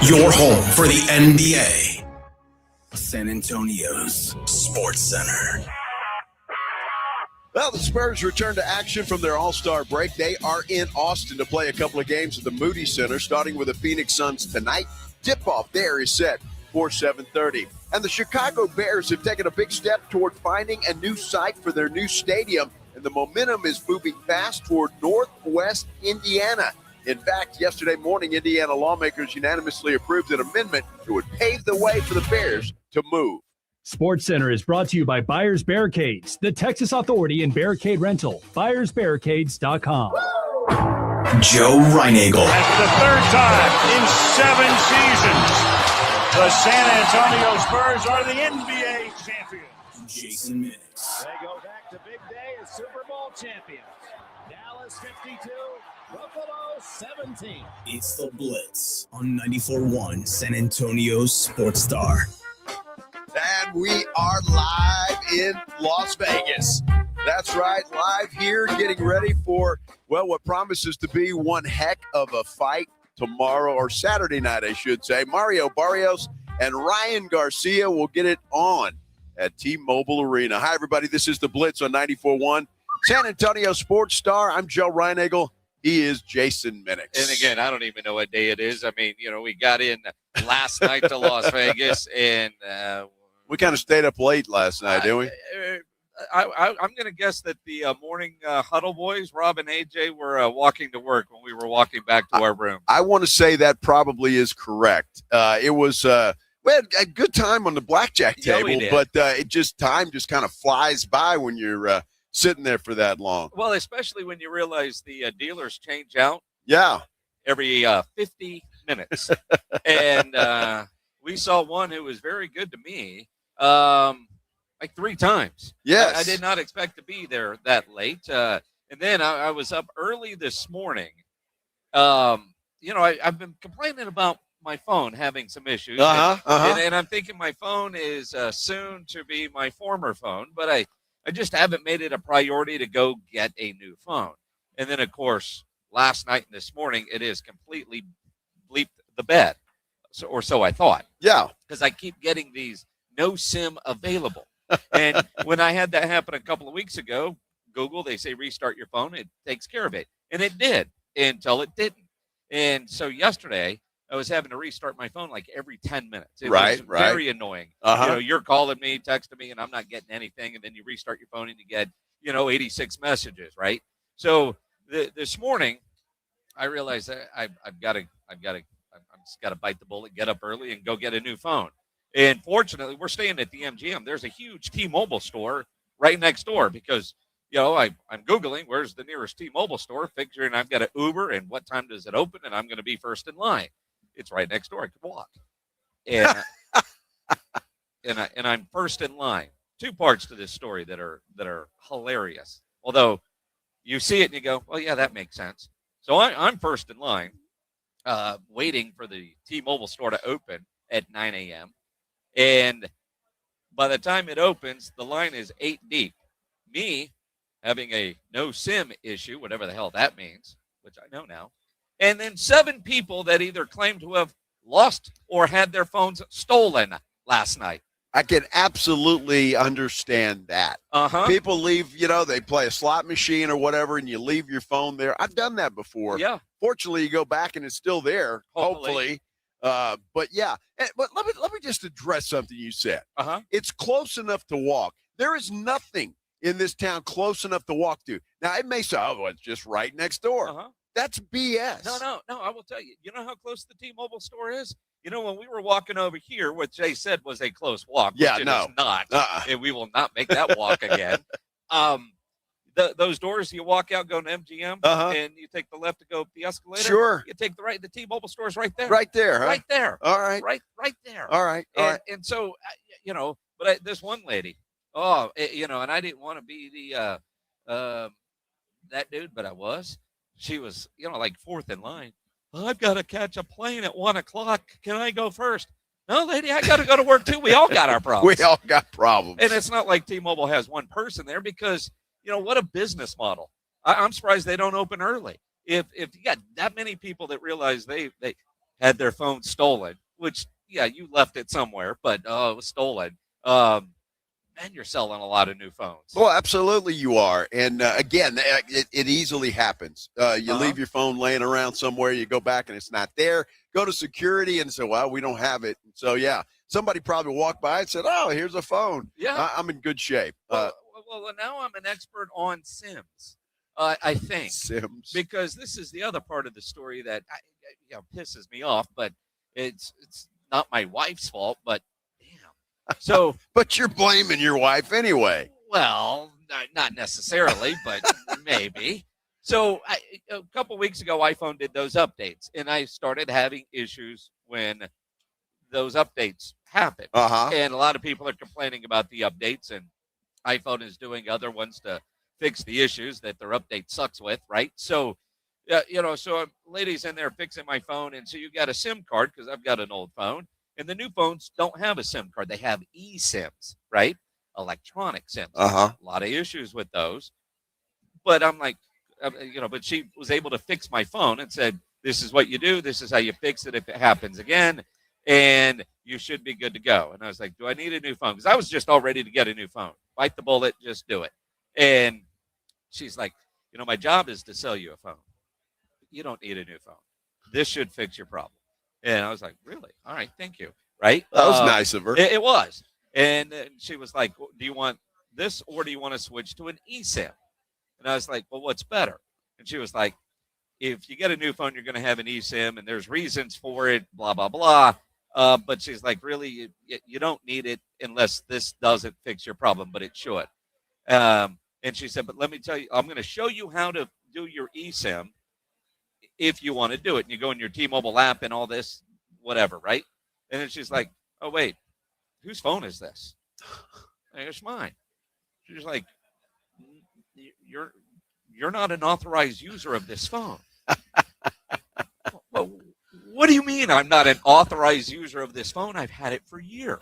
Your home for the NBA. San Antonio's Sports Center. Well, the Spurs return to action from their All-Star break. They are in Austin to play a couple of games at the Moody Center, starting with the Phoenix Suns tonight. Tip-off there is set for 7:30. And the Chicago Bears have taken a big step toward finding a new site for their new stadium, and the momentum is moving fast toward Northwest Indiana. In fact, yesterday morning, Indiana lawmakers unanimously approved an amendment that would pave the way for the Bears to move. Sports Center is brought to you by Buyers Barricades, the Texas Authority in Barricade Rental. BuyersBarricades.com. Joe Reinagel. That's the third time in 7 seasons. The San Antonio Spurs are the NBA champions. Jason Minix. They go back to big day as Super Bowl champions. Dallas 52, Buffalo 17. It's the Blitz on 94.1 San Antonio's Sports Star. And we are live in Las Vegas. That's right, live here, getting ready for, well, what promises to be one heck of a fight tomorrow, or Saturday night, I should say. Mario Barrios and Ryan Garcia will get it on at T-Mobile Arena. Hi, everybody. This is the Blitz on 94.1 San Antonio Sports Star. I'm Joe Reinagel. He is Jason Minix. And again, I don't even know what day it is. I mean, we got in last night to Las Vegas, and we kind of stayed up late last night, didn't we? I'm going to guess that the morning huddle boys, Rob and AJ, were walking to work when we were walking back to our room. I want to say that probably is correct. It was we had a good time on the blackjack table, but time just kind of flies by when you're sitting there for that long. Well, especially when you realize the dealers change out. Yeah, every 50 minutes, and we saw one who was very good to me. Like 3 times. Yes. I did not expect to be there that late. And then I was up early this morning. I've been complaining about my phone having some issues. And I'm thinking my phone is soon to be my former phone, but I just haven't made it a priority to go get a new phone. And then, of course, last night and this morning, it is completely bleeped the bed. So I thought. Yeah. Because I keep getting these no SIM available. And when I had that happen a couple of weeks ago, Google, they say restart your phone. It takes care of it. And it did until it didn't. And so yesterday, I was having to restart my phone like every 10 minutes. It was very annoying. You're calling me, texting me, and I'm not getting anything. And then you restart your phone and you get, 86 messages, right? So this morning, I realized that I've just got to bite the bullet, get up early, and go get a new phone. And fortunately, we're staying at the MGM. There's a huge T-Mobile store right next door because, I'm Googling where's the nearest T-Mobile store, figuring I've got an Uber and what time does it open, and I'm going to be first in line. It's right next door. I could walk. And and I'm first in line. 2 parts to this story that are hilarious. Although you see it and you go, well, yeah, that makes sense. So I'm first in line, waiting for the T-Mobile store to open at 9 a.m. And by the time it opens, the line is 8 deep. Me having a no SIM issue, whatever the hell that means, which I know now. And then 7 people that either claim to have lost or had their phones stolen last night. I can absolutely understand that. People leave, they play a slot machine or whatever, and you leave your phone there. I've done that before. Yeah. Fortunately, you go back and it's still there, hopefully. But yeah, but let me just address something you said. It's close enough to walk. There is nothing in this town close enough to walk to. Now, it may say, it's just right next door. That's BS. No, I will tell you. You know how close the T-Mobile store is? When we were walking over here, what Jay said was a close walk. Which it is not. And we will not make that walk again. Those doors, you walk out, go to MGM, and you take the left to go up the escalator. Sure. You take the right. The T-Mobile store is right there. Right there, huh? Right there. All right. Right there. All right. And so, but this one lady, and I didn't want to be the that dude, but I was. She was, like 4th in line. I've got to catch a plane at 1:00. Can I go first? No, lady, I got to go to work too. We all got our problems. We all got problems. And it's not like T-Mobile has one person there because, what a business model. I'm surprised they don't open early. If you got that many people that realize they had their phone stolen, which, yeah, you left it somewhere, but it was stolen. Man, you're selling a lot of new phones. Well, absolutely you are. And again, it easily happens. You leave your phone laying around somewhere, you go back and it's not there. Go to security and say, well, we don't have it. So, yeah, somebody probably walked by and said, oh, here's a phone. Yeah. I'm in good shape. Well, now I'm an expert on Sims, I think. Sims. Because this is the other part of the story that pisses me off, but it's not my wife's fault, but so, but you're blaming your wife anyway. Well, not necessarily, but maybe. So a couple weeks ago, iPhone did those updates, and I started having issues when those updates happen. And a lot of people are complaining about the updates, and iPhone is doing other ones to fix the issues that their update sucks with, right? So, so ladies in there fixing my phone, and so you got a SIM card because I've got an old phone. And the new phones don't have a SIM card. They have eSIMs, right? Electronic SIMs. A lot of issues with those. But I'm like, but she was able to fix my phone and said, this is what you do. This is how you fix it if it happens again. And you should be good to go. And I was like, do I need a new phone? Because I was just all ready to get a new phone. Bite the bullet, just do it. And she's like, my job is to sell you a phone. You don't need a new phone. This should fix your problem. And I was like, really? All right, thank you. Right? That was nice of her. It was. And she was like, do you want this or do you want to switch to an eSIM? And I was like, well, what's better? And she was like, if you get a new phone, you're going to have an eSIM, and there's reasons for it, blah, blah, blah. But she's like, really, you don't need it unless this doesn't fix your problem, but it should. And she said, but let me tell you, I'm going to show you how to do your eSIM if you want to do it. And you go in your T-Mobile app and all this, whatever, right? And then she's like, oh, wait, whose phone is this? It's mine. She's like, you're not an authorized user of this phone. Well, what do you mean I'm not an authorized user of this phone? I've had it for years.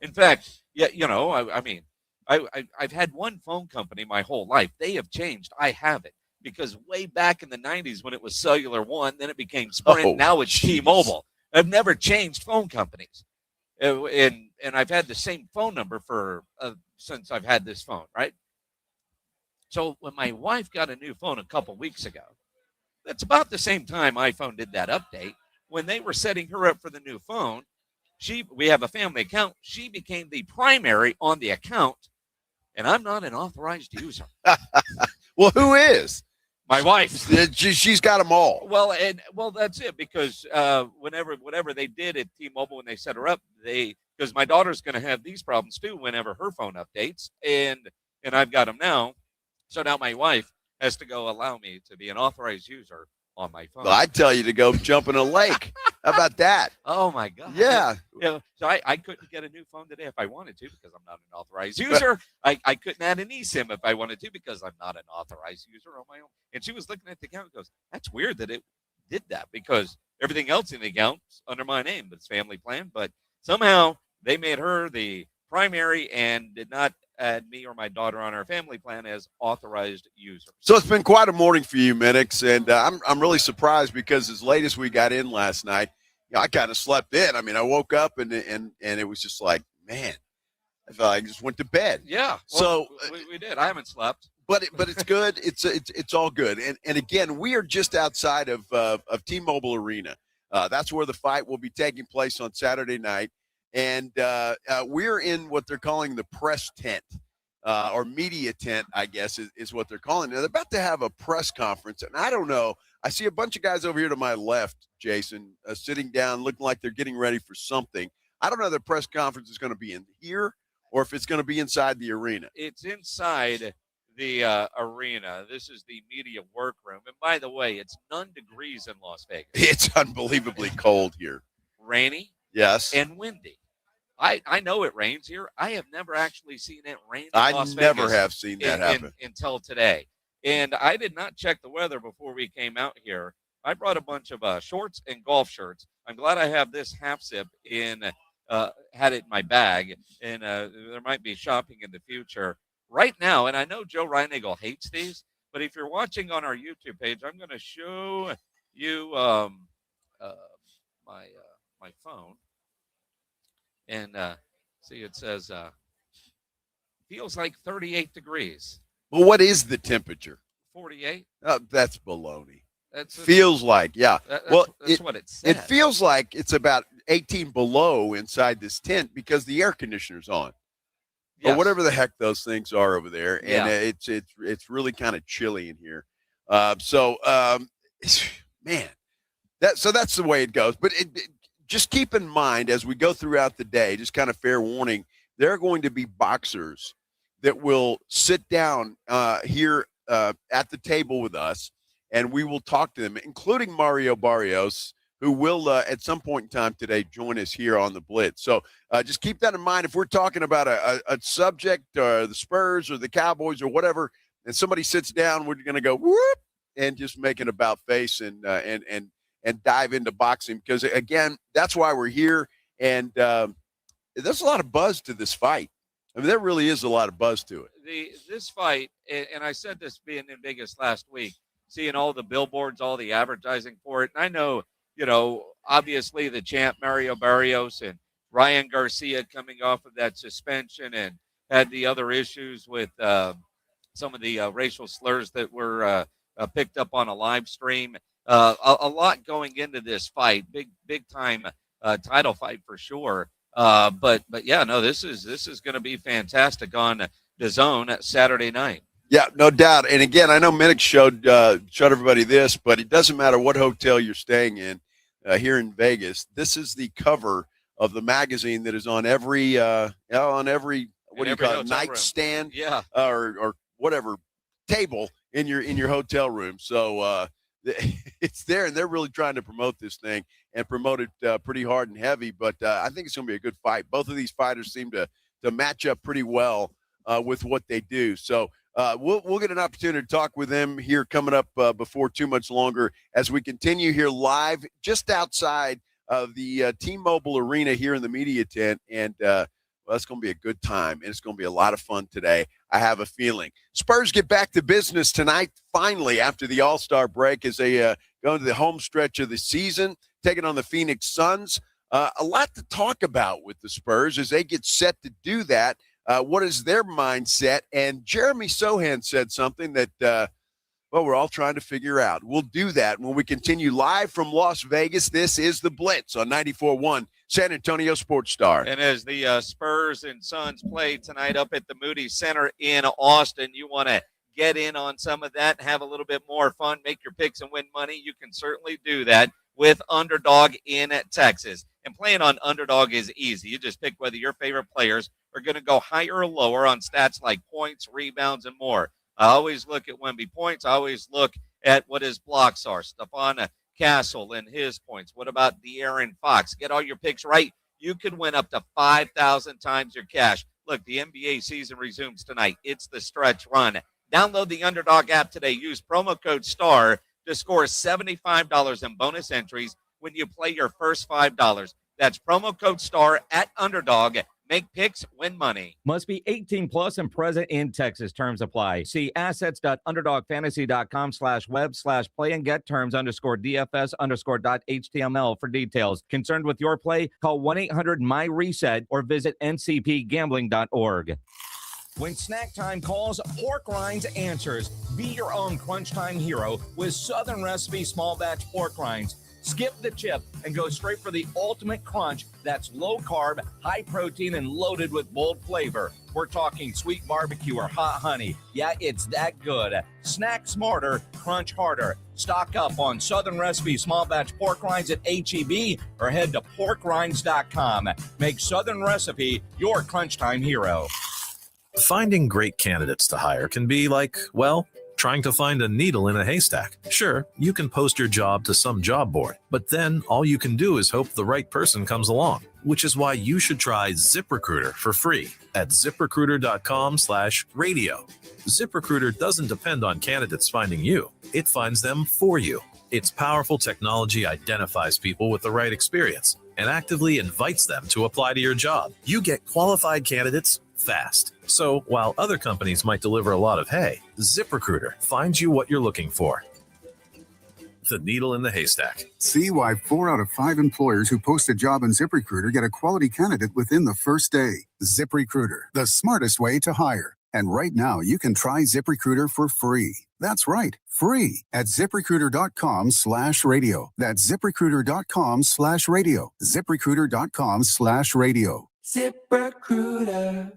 In fact, I've had one phone company my whole life. They have changed. I haven't. Because way back in the 90s when it was Cellular One, then it became Sprint, now it's T-Mobile. I've never changed phone companies. And I've had the same phone number for since I've had this phone, right? So when my wife got a new phone a couple weeks ago, that's about the same time iPhone did that update. When they were setting her up for the new phone, we have a family account. She became the primary on the account, and I'm not an authorized user. Well, who is? My wife. She's got them all. Well, that's it. Because whatever they did at T-Mobile when they set her up, because my daughter's going to have these problems too whenever her phone updates, and I've got them now. So now my wife has to go allow me to be an authorized user on my phone. Well, I'd tell you to go jump in a lake. How about that? Oh my God. Yeah. So I couldn't get a new phone today if I wanted to because I'm not an authorized user. I couldn't add an eSIM if I wanted to because I'm not an authorized user on my own. And she was looking at the account and goes, that's weird that it did that because everything else in the account's under my name, but it's family plan. But somehow they made her the primary and did not add me or my daughter on our family plan as authorized users. So it's been quite a morning for you, Minix, and I'm really surprised because as late as we got in last night, I kind of slept in. I mean, I woke up and it was just like, man, I felt like I just went to bed. Yeah. Well, so we did. I haven't slept. But it's good. It's all good. And again, we are just outside of T-Mobile Arena. That's where the fight will be taking place on Saturday night. And we're in what they're calling the press tent or media tent, I guess, is what they're calling it. They're about to have a press conference. And I don't know. I see a bunch of guys over here to my left, Jason, sitting down, looking like they're getting ready for something. I don't know if the press conference is going to be in here or if it's going to be inside the arena. It's inside the arena. This is the media workroom. And by the way, it's 9 degrees in Las Vegas. It's unbelievably cold here. Rainy. Yes. And windy. I know it rains here. I have never actually seen it rain in Las Vegas. I never have seen that happen. Until today. And I did not check the weather before we came out here. I brought a bunch of shorts and golf shirts. I'm glad I have this half zip had it in my bag. And there might be shopping in the future. Right now, and I know Joe Reinagle hates these, but if you're watching on our YouTube page, I'm going to show you my phone, and see, it says feels like 38 degrees. Well, what is the temperature? 48. That's baloney. Feels like, yeah. That's what it says. It feels like it's about 18 below inside this tent because the air conditioner's on. Yes. Or whatever the heck those things are over there. Yeah. And it's really kind of chilly in here. Man, that's the way it goes. But just keep in mind as we go throughout the day, just kind of fair warning, there are going to be boxers that will sit down here at the table with us, and we will talk to them, including Mario Barrios, who will at some point in time today join us here on the Blitz. So just keep that in mind. If we're talking about a subject or the Spurs or the Cowboys or whatever, and somebody sits down, we're going to go whoop and just make an about face and dive into boxing because, again, that's why we're here. And there's a lot of buzz to this fight. I mean, there really is a lot of buzz to it. This fight, and I said this being in Vegas last week, seeing all the billboards, all the advertising for it. And I know, obviously the champ Mario Barrios and Ryan Garcia coming off of that suspension and had the other issues with some of the racial slurs that were picked up on a live stream. A lot going into this fight, big time title fight for sure. But yeah, no, this is going to be fantastic on DAZN Saturday night. Yeah, no doubt. And again, I know Minnick showed everybody this, but it doesn't matter what hotel you're staying in here in Vegas. This is the cover of the magazine that is on every nightstand, or whatever table in your hotel room. So it's there, and they're really trying to promote this thing and promote it pretty hard and heavy. But I think it's going to be a good fight. Both of these fighters seem to match up pretty well with what they do. So we'll get an opportunity to talk with them here coming up before too much longer as we continue here live just outside of the T-Mobile Arena here in the media tent. And it's going to be a good time, and it's going to be a lot of fun today. I have a feeling. Spurs get back to business tonight, finally, after the All-Star break as they go into the home stretch of the season, taking on the Phoenix Suns. A lot to talk about with the Spurs as they get set to do that. What is their mindset? And Jeremy Sohan said something that, we're all trying to figure out. We'll do that when we continue live from Las Vegas. This is the Blitz on 94.1 San Antonio Sports Star. And as the Spurs and Suns play tonight up at the Moody Center in Austin, you want to get in on some of that, have a little bit more fun, make your picks and win money. You can certainly do that with Underdog in Texas. And playing on Underdog is easy. You just pick whether your favorite players are going to go higher or lower on stats like points, rebounds, and more. I always look at Wemby points. I always look at what his blocks are. Stephon Castle and his points. What about De'Aaron Fox? Get all your picks right. You could win up to 5,000 times your cash. Look, the NBA season resumes tonight. It's the stretch run. Download the Underdog app today. Use promo code STAR to score $75 in bonus entries when you play your first $5. That's promo code STAR at Underdog. Make picks, win money. Must be 18 plus and present in Texas. Terms apply. See assets.underdogfantasy.com/web/play and get terms _DFS_.html for details. Concerned with your play? Call 1-800-MY-RESET or visit ncpgambling.org. When snack time calls, Pork Rinds answers. Be your own crunch time hero with Southern Recipe small batch pork rinds. Skip the chip and go straight for the ultimate crunch that's low carb, high protein, and loaded with bold flavor. We're talking sweet barbecue or hot honey. Yeah, it's that good. Snack smarter, crunch harder. Stock up on Southern Recipe small batch pork rinds at HEB or head to porkrinds.com. Make Southern Recipe your crunch time hero. Finding great candidates to hire can be like, well, trying to find a needle in a haystack. Sure, you can post your job to some job board, but then all you can do is hope the right person comes along, which is why you should try ZipRecruiter for free at ZipRecruiter.com/radio. ZipRecruiter doesn't depend on candidates finding you. It finds them for you. Its powerful technology identifies people with the right experience and actively invites them to apply to your job. You get qualified candidates fast. So while other companies might deliver a lot of hay, ZipRecruiter finds you what you're looking for. the needle in the haystack. See why 4 out of 5 employers who post a job on ZipRecruiter get a quality candidate within the first day. ZipRecruiter, the smartest way to hire. And right now, you can try ZipRecruiter for free. That's right, free at ZipRecruiter.com/radio. That's ZipRecruiter.com/radio. ZipRecruiter.com/radio. ZipRecruiter.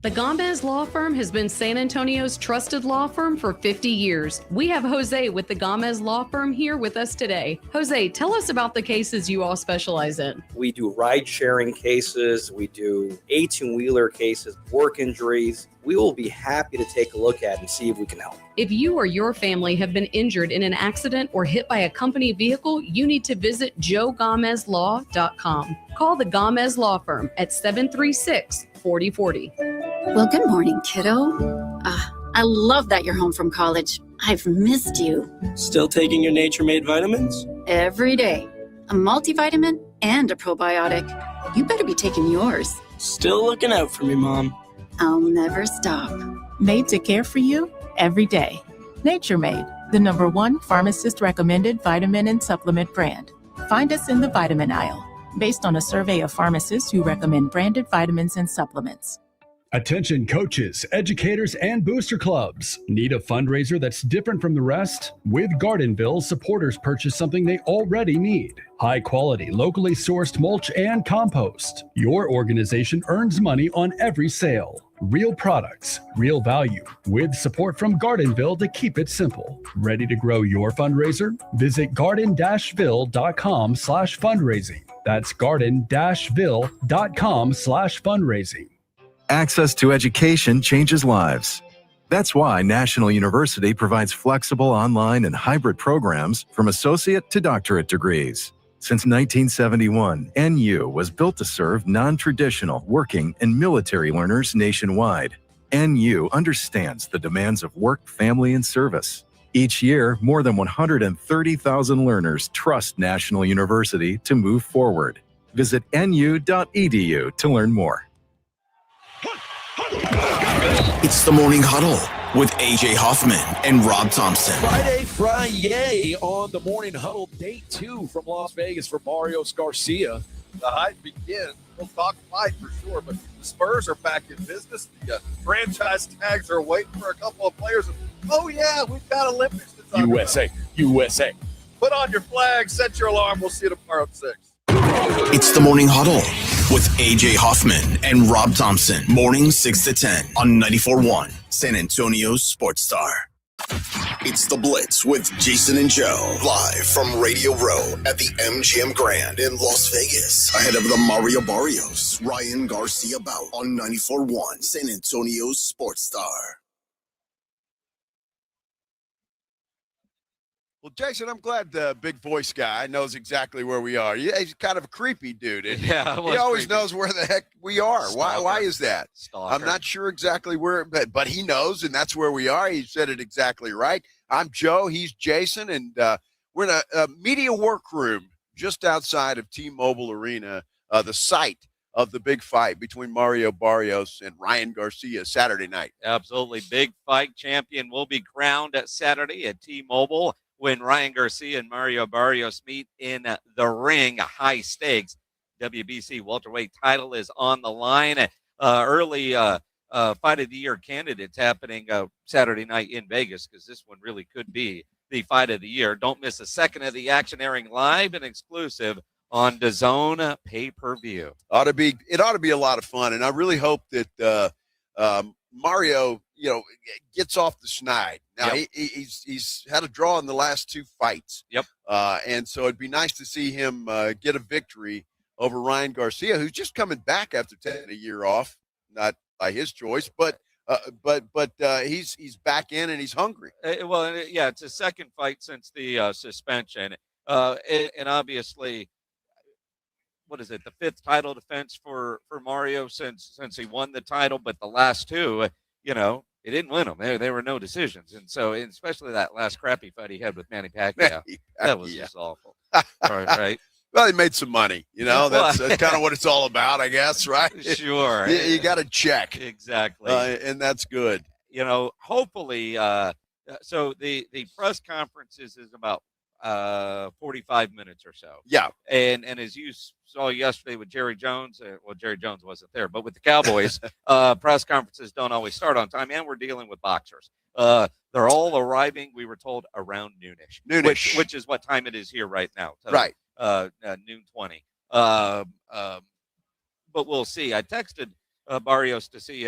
The Gomez Law Firm has been San Antonio's trusted law firm for 50 years. We have Jose with the Gomez Law Firm here with us today. Jose, tell us about the cases you all specialize in. We do ride-sharing cases. We do 18-wheeler cases, work injuries. We will be happy to take a look at and see if we can help. If you or your family have been injured in an accident or hit by a company vehicle, you need to visit joegomezlaw.com. Call the Gomez Law Firm at 736-4040. Well, good morning, kiddo. I love that you're home from college. I've missed you. Still taking your Nature-Made vitamins? Every day. A multivitamin and a probiotic. You better be taking yours. Still looking out for me, Mom. I'll never stop. Made to care for you every day. Nature-Made, the #1 pharmacist-recommended vitamin and supplement brand. Find us in the vitamin aisle, based on a survey of pharmacists who recommend branded vitamins and supplements. Attention coaches, educators, and booster clubs. Need a fundraiser that's different from the rest? With Gardenville, supporters purchase something they already need. High quality, locally sourced mulch and compost. Your organization earns money on every sale. Real products, real value, with support from Gardenville to keep it simple. Ready to grow your fundraiser? Visit garden-ville.com/fundraising. That's garden-ville.com/fundraising. Access to education changes lives. That's why National University provides flexible online and hybrid programs from associate to doctorate degrees. Since 1971, NU was built to serve non-traditional working and military learners nationwide. NU understands the demands of work, family, and service. Each year, more than 130,000 learners trust National University to move forward. Visit nu.edu to learn more. It's the Morning Huddle with AJ Hoffman and Rob Thompson. Friday on the Morning Huddle, day 2 from Las Vegas for Mario Garcia. The hype begins. We'll talk fight for sure, but the Spurs are back in business. The franchise tags are waiting for a couple of players. Oh, yeah, we've got Olympics to talk USA. Put on your flag, set your alarm. We'll see you tomorrow at 6. It's the Morning Huddle with AJ Hoffman and Rob Thompson. Morning 6 to 10 on 94.1 San Antonio's Sports Star. It's the Blitz with Jason and Joe, live from Radio Row at the MGM Grand in Las Vegas, ahead of the Mario Barrios, Ryan Garcia bout on 94.1 San Antonio's Sports Star. Well, Jason, I'm glad the big voice guy knows exactly where we are. Yeah, he's kind of a creepy dude. He always knows where the heck we are. Why is that? Stalker. I'm not sure exactly where, but he knows, and that's where we are. He said it exactly right. I'm Joe. He's Jason, and we're in a media workroom just outside of T-Mobile Arena, the site of the big fight between Mario Barrios and Ryan Garcia Saturday night. Absolutely. Big fight. Champion will be crowned at Saturday at T-Mobile when Ryan Garcia and Mario Barrios meet in the ring. High stakes. WBC welterweight title is on the line. Early fight of the year candidates happening Saturday night in Vegas, because this one really could be the fight of the year. Don't miss a second of the action, airing live and exclusive on DAZN pay-per-view. It ought to be a lot of fun, and I really hope that Mario, gets off the schneid. Now, he's had a draw in the last 2 fights. Yep. And so it'd be nice to see him get a victory over Ryan Garcia, who's just coming back after taking a year off, not by his choice, but he's back in and he's hungry. It's his second fight since the suspension. And obviously, what is it, the 5th title defense for Mario since he won the title, but the last 2, he didn't win them. There were no decisions. And so, especially that last crappy fight he had with Manny Pacquiao, that was just awful. Right. Well, he made some money, that's kind of what it's all about, I guess, right? Sure. You got to check. Exactly. And that's good. Hopefully, so the press conferences is about 45 minutes or so. Yeah. And as you saw yesterday with Jerry Jones, Jerry Jones wasn't there, but with the Cowboys, press conferences don't always start on time, and we're dealing with boxers. They're all arriving, we were told, around noonish. Which is what time it is here right now. So, right. Noon 20. But we'll see. I texted Barrios to see,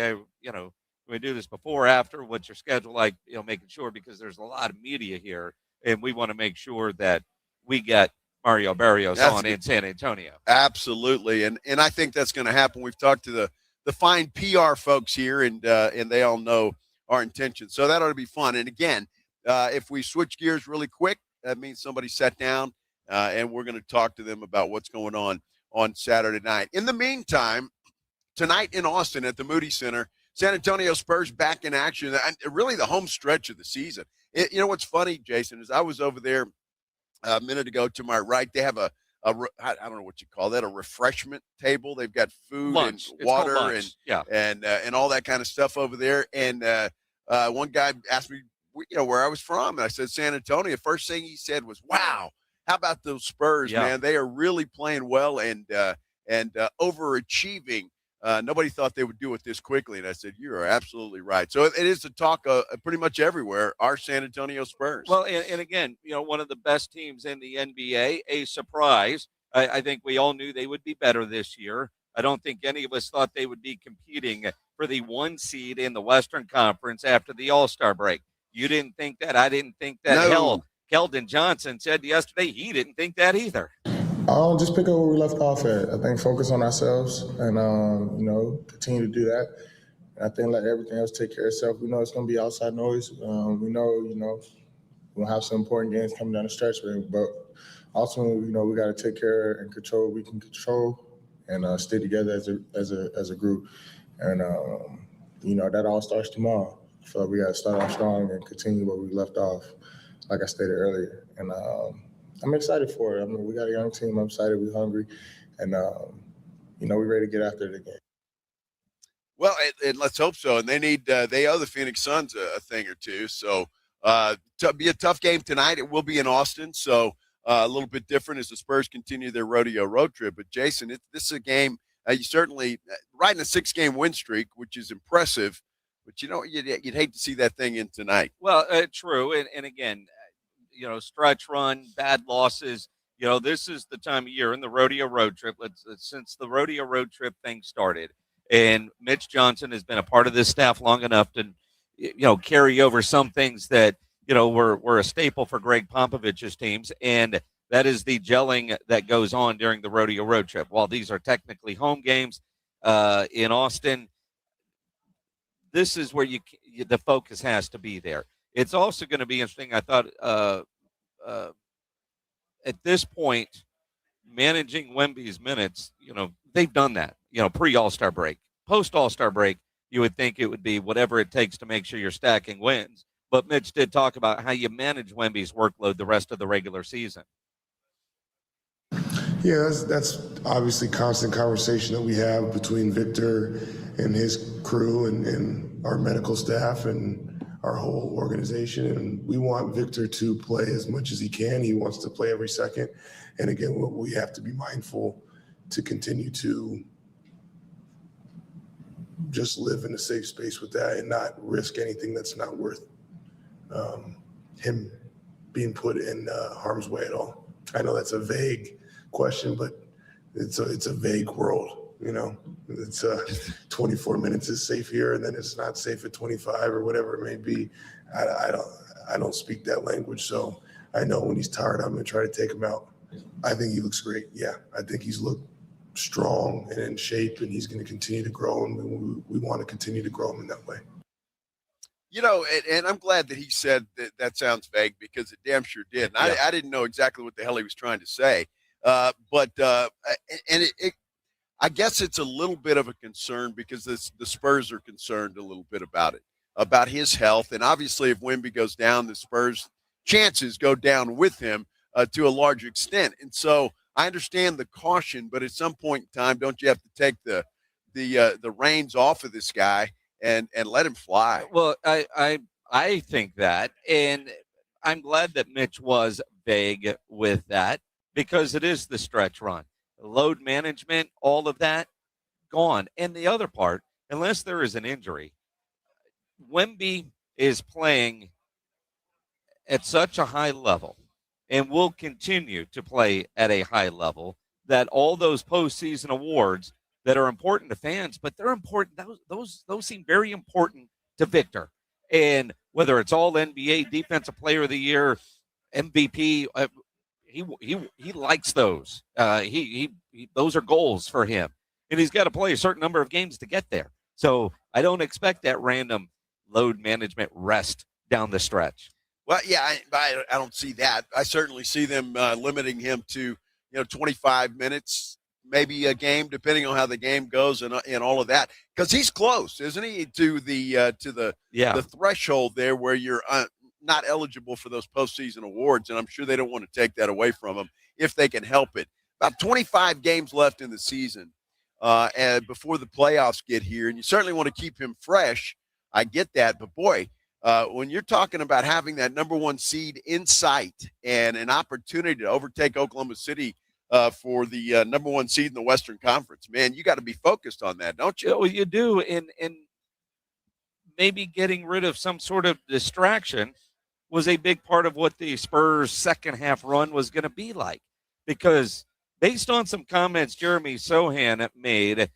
we do this before, after, what's your schedule like, making sure, because there's a lot of media here, and we want to make sure that we get Mario Barrios on in San Antonio. Absolutely. And I think that's going to happen. We've talked to the fine PR folks here, and they all know our intentions. So that ought to be fun. And again, if we switch gears really quick, that means somebody sat down, and we're going to talk to them about what's going on Saturday night. In the meantime, tonight in Austin at the Moody Center, San Antonio Spurs back in action, and really the home stretch of the season. You know what's funny, Jason, is I was over there a minute ago to my right. They have I don't know what you call that, a refreshment table. They've got food lunch. And water and all that kind of stuff over there. And one guy asked me, where I was from, and I said San Antonio. First thing he said was, "Wow, how about those Spurs, man? They are really playing well and overachieving." Nobody thought they would do it this quickly, and I said, "You are absolutely right." So it is the talk pretty much everywhere, our San Antonio Spurs. Well, and again, one of the best teams in the NBA, a surprise. I think we all knew they would be better this year. I don't think any of us thought they would be competing for the 1 seed in the Western Conference after the All-Star break. You didn't think that. I didn't think that. No. Keldon Johnson said yesterday he didn't think that either. Just pick up where we left off at. I think focus on ourselves and, continue to do that. And I think let everything else take care of itself. We know it's going to be outside noise. We know, we'll have some important games coming down the stretch, but ultimately, we got to take care and control what we can control and stay together as a group. And, that all starts tomorrow. I feel like we got to start off strong and continue where we left off, like I stated earlier. And, I'm excited for it. I mean, we got a young team. I'm excited. We're hungry. And, we're ready to get after it again. Well, and let's hope so. And they owe the Phoenix Suns a thing or two. So to be a tough game tonight. It will be in Austin. So a little bit different as the Spurs continue their rodeo road trip. But, Jason, this is a game you certainly riding a 6-game win streak, which is impressive. But, you'd hate to see that thing in tonight. Well, true. And again, stretch run, bad losses. This is the time of year in the rodeo road trip. Since the rodeo road trip thing started, and Mitch Johnson has been a part of this staff long enough to, carry over some things that, were a staple for Greg Popovich's teams. And that is the gelling that goes on during the rodeo road trip. While these are technically home games in Austin, this is where the focus has to be there. It's also going to be interesting. I thought at this point, managing Wemby's minutes, they've done that, pre-All-Star break. Post-All-Star break, you would think it would be whatever it takes to make sure you're stacking wins. But Mitch did talk about how you manage Wemby's workload the rest of the regular season. Yeah, that's obviously constant conversation that we have between Victor and his crew and our medical staff and our whole organization. And we want Victor to play as much as he can. He wants to play every second. And again, we have to be mindful to continue to just live in a safe space with that and not risk anything that's not worth him being put in harm's way at all. I know that's a vague question, but it's a vague world. It's 24 minutes is safe here, and then it's not safe at 25 or whatever it may be. I don't speak that language, so I know when he's tired, I'm going to try to take him out. I think he looks great. Yeah, I think he's looked strong and in shape, and he's going to continue to grow, and we want to continue to grow him in that way. And I'm glad that he said that sounds vague, because it damn sure did. And I didn't know exactly what the hell he was trying to say. I guess it's a little bit of a concern because the Spurs are concerned a little bit about his health. And obviously if Wemby goes down, the Spurs chances go down with him to a large extent. And so I understand the caution, but at some point in time, don't you have to take the reins off of this guy and let him fly? Well, I think that, and I'm glad that Mitch was vague with that because it is the stretch run. Load management, all of that, gone. And the other part, unless there is an injury, Wemby is playing at such a high level and will continue to play at a high level that all those postseason awards that are important to fans, but they're important. Those seem very important to Victor. And whether it's all NBA, Defensive Player of the Year, MVP, he likes those. Those are goals for him, and he's got to play a certain number of games to get there. So I don't expect that random load management rest down the stretch. Well, yeah, I don't see that. I certainly see them limiting him to 25 minutes, maybe a game, depending on how the game goes and all of that. Because he's close, isn't he, to the threshold there where you're not eligible for those postseason awards, and I'm sure they don't want to take that away from him if they can help it. About 25 games left in the season, and before the playoffs get here, and you certainly want to keep him fresh. I get that, but boy, when you're talking about having that number one seed in sight and an opportunity to overtake Oklahoma City for the number one seed in the Western Conference, man, you got to be focused on that, don't you? Well, you do, and maybe getting rid of some sort of distraction was a big part of what the Spurs' second half run was going to be like. Because based on some comments Jeremy Sohan made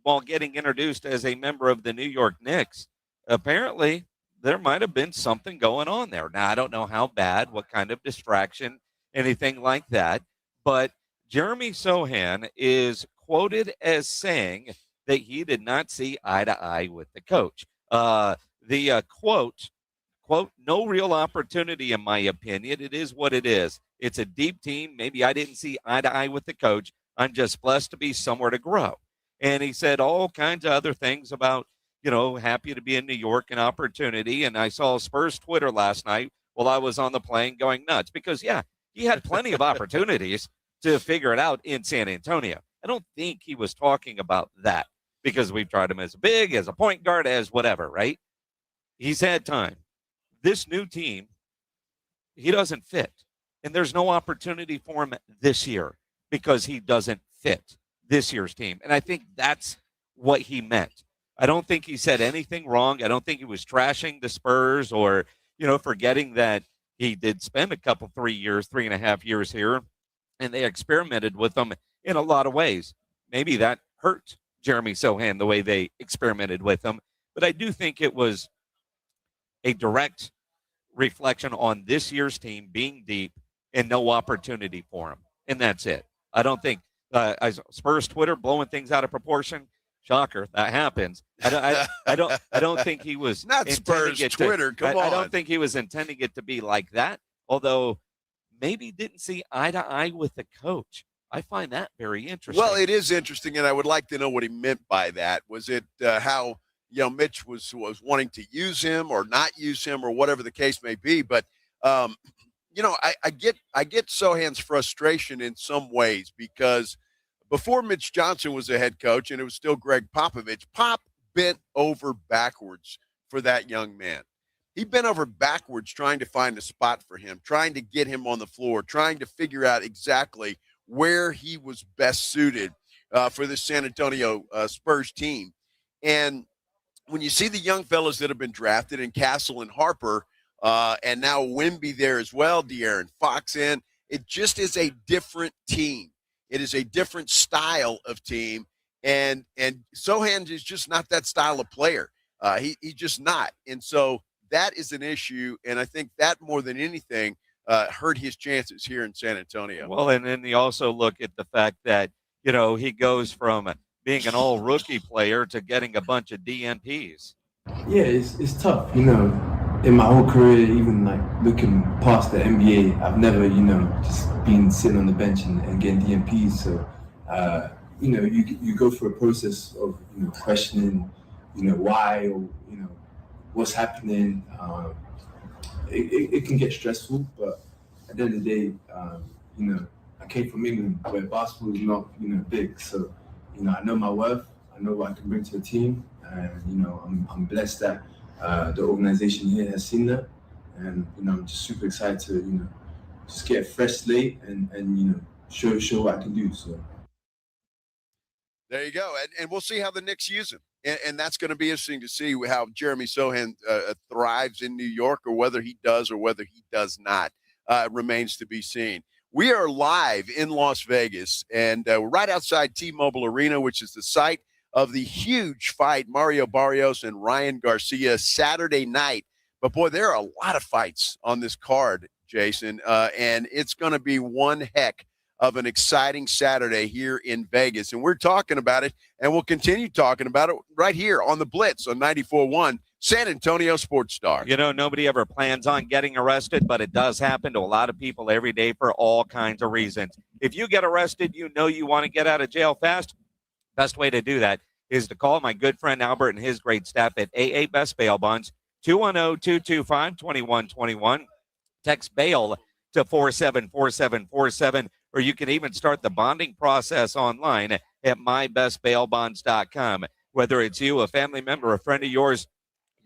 while getting introduced as a member of the New York Knicks, apparently there might have been something going on there. Now, I don't know how bad, what kind of distraction, anything like that. But Jeremy Sohan is quoted as saying that he did not see eye to eye with the coach. The quote, no real opportunity, in my opinion. It is what it is. It's a deep team. Maybe I didn't see eye to eye with the coach. I'm just blessed to be somewhere to grow. And he said all kinds of other things about, happy to be in New York, an opportunity. And I saw Spurs Twitter last night while I was on the plane going nuts because, he had plenty of opportunities to figure it out in San Antonio. I don't think he was talking about that because we've tried him as a big, as a point guard, as whatever, right? He's had time. This new team, he doesn't fit. And there's no opportunity for him this year because he doesn't fit this year's team. And I think that's what he meant. I don't think he said anything wrong. I don't think he was trashing the Spurs or, forgetting that he did spend a couple, 3.5 years here, and they experimented with him in a lot of ways. Maybe that hurt Jeremy Sohan the way they experimented with him. But I do think it was a direct reflection on this year's team being deep and no opportunity for him. And that's it. I don't think Spurs Twitter blowing things out of proportion. Shocker, that happens. I don't think he was not Spurs Twitter. Come on. I don't think he was intending it to be like that. Although maybe didn't see eye to eye with the coach. I find that very interesting. Well, it is interesting, and I would like to know what he meant by that. Was it how Mitch was wanting to use him or not use him or whatever the case may be? But I get Sohan's frustration in some ways because before Mitch Johnson was a head coach and it was still Greg Popovich, Pop bent over backwards for that young man. He bent over backwards trying to find a spot for him, trying to get him on the floor, trying to figure out exactly where he was best suited for the San Antonio Spurs team. And when you see the young fellas that have been drafted in Castle and Harper, and now Wemby there as well, De'Aaron Fox in, it just is a different team. It is a different style of team, and Sohan is just not that style of player. He's just not. And so that is an issue, and I think that more than anything hurt his chances here in San Antonio. Well, and then you also look at the fact that, he goes from being an all-rookie player to getting a bunch of DNPs. Yeah, it's tough. In my whole career, even like looking past the NBA, I've never, just been sitting on the bench and getting DNPs. So, you go through a process of, questioning, why or, what's happening. It can get stressful, but at the end of the day, I came from England where basketball is not, big. So, I know my worth. I know what I can bring to the team. And, I'm blessed that the organization here has seen that. And, I'm just super excited to, just get a fresh slate and show what I can do. So there you go. And we'll see how the Knicks use him. And that's going to be interesting to see how Jeremy Sohan thrives in New York, or whether he does or whether he does not. Remains to be seen. We are live in Las Vegas, and we're right outside T-Mobile Arena, which is the site of the huge fight, Mario Barrios and Ryan Garcia, Saturday night. But, boy, there are a lot of fights on this card, Jason, and it's going to be one heck of an exciting Saturday here in Vegas. And we're talking about it, and we'll continue talking about it right here on the Blitz on 94.1 San Antonio Sports Star. Nobody ever plans on getting arrested, but it does happen to a lot of people every day for all kinds of reasons. If you get arrested, you want to get out of jail fast. Best way to do that is to call my good friend Albert and his great staff at AA Best Bail Bonds, 210-225-2121. Text bail to 474747, or you can even start the bonding process online at mybestbailbonds.com. Whether it's you, a family member, a friend of yours,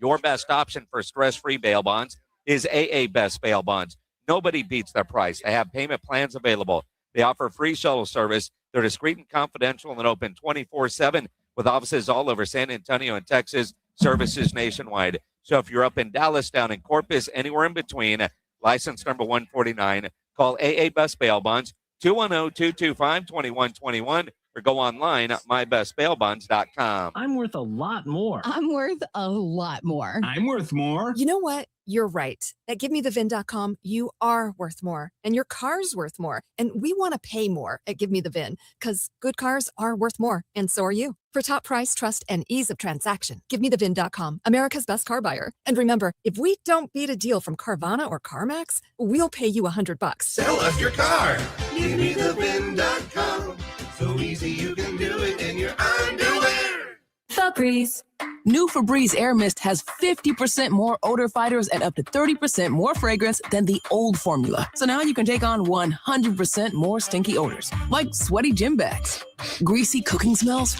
your best option for stress-free bail bonds is AA Best Bail Bonds. Nobody beats their price. They have payment plans available. They offer free shuttle service. They're discreet and confidential and open 24/7 with offices all over San Antonio and Texas, services nationwide. So if you're up in Dallas, down in Corpus, anywhere in between, license number 149, call AA Best Bail Bonds, 210-225-2121, or go online at mybestbailbonds.com. I'm worth a lot more. I'm worth a lot more. I'm worth more. You know what? You're right. At GiveMeTheVin.com, you are worth more, and your car's worth more. And we want to pay more at Give Me the VIN, because good cars are worth more, and so are you. For top price, trust, and ease of transaction, GiveMeTheVin.com, America's best car buyer. And remember, if we don't beat a deal from Carvana or CarMax, we'll pay you $100. Sell us your car. GiveMeTheVin.com. So easy you can do it in your underwear. Febreze. New Febreze Air Mist has 50% more odor fighters and up to 30% more fragrance than the old formula. So now you can take on 100% more stinky odors, like sweaty gym bags, greasy cooking smells,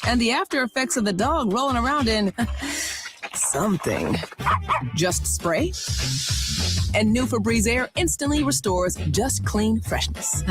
and the after effects of the dog rolling around in something. Just spray, and new Febreze Air instantly restores just clean freshness.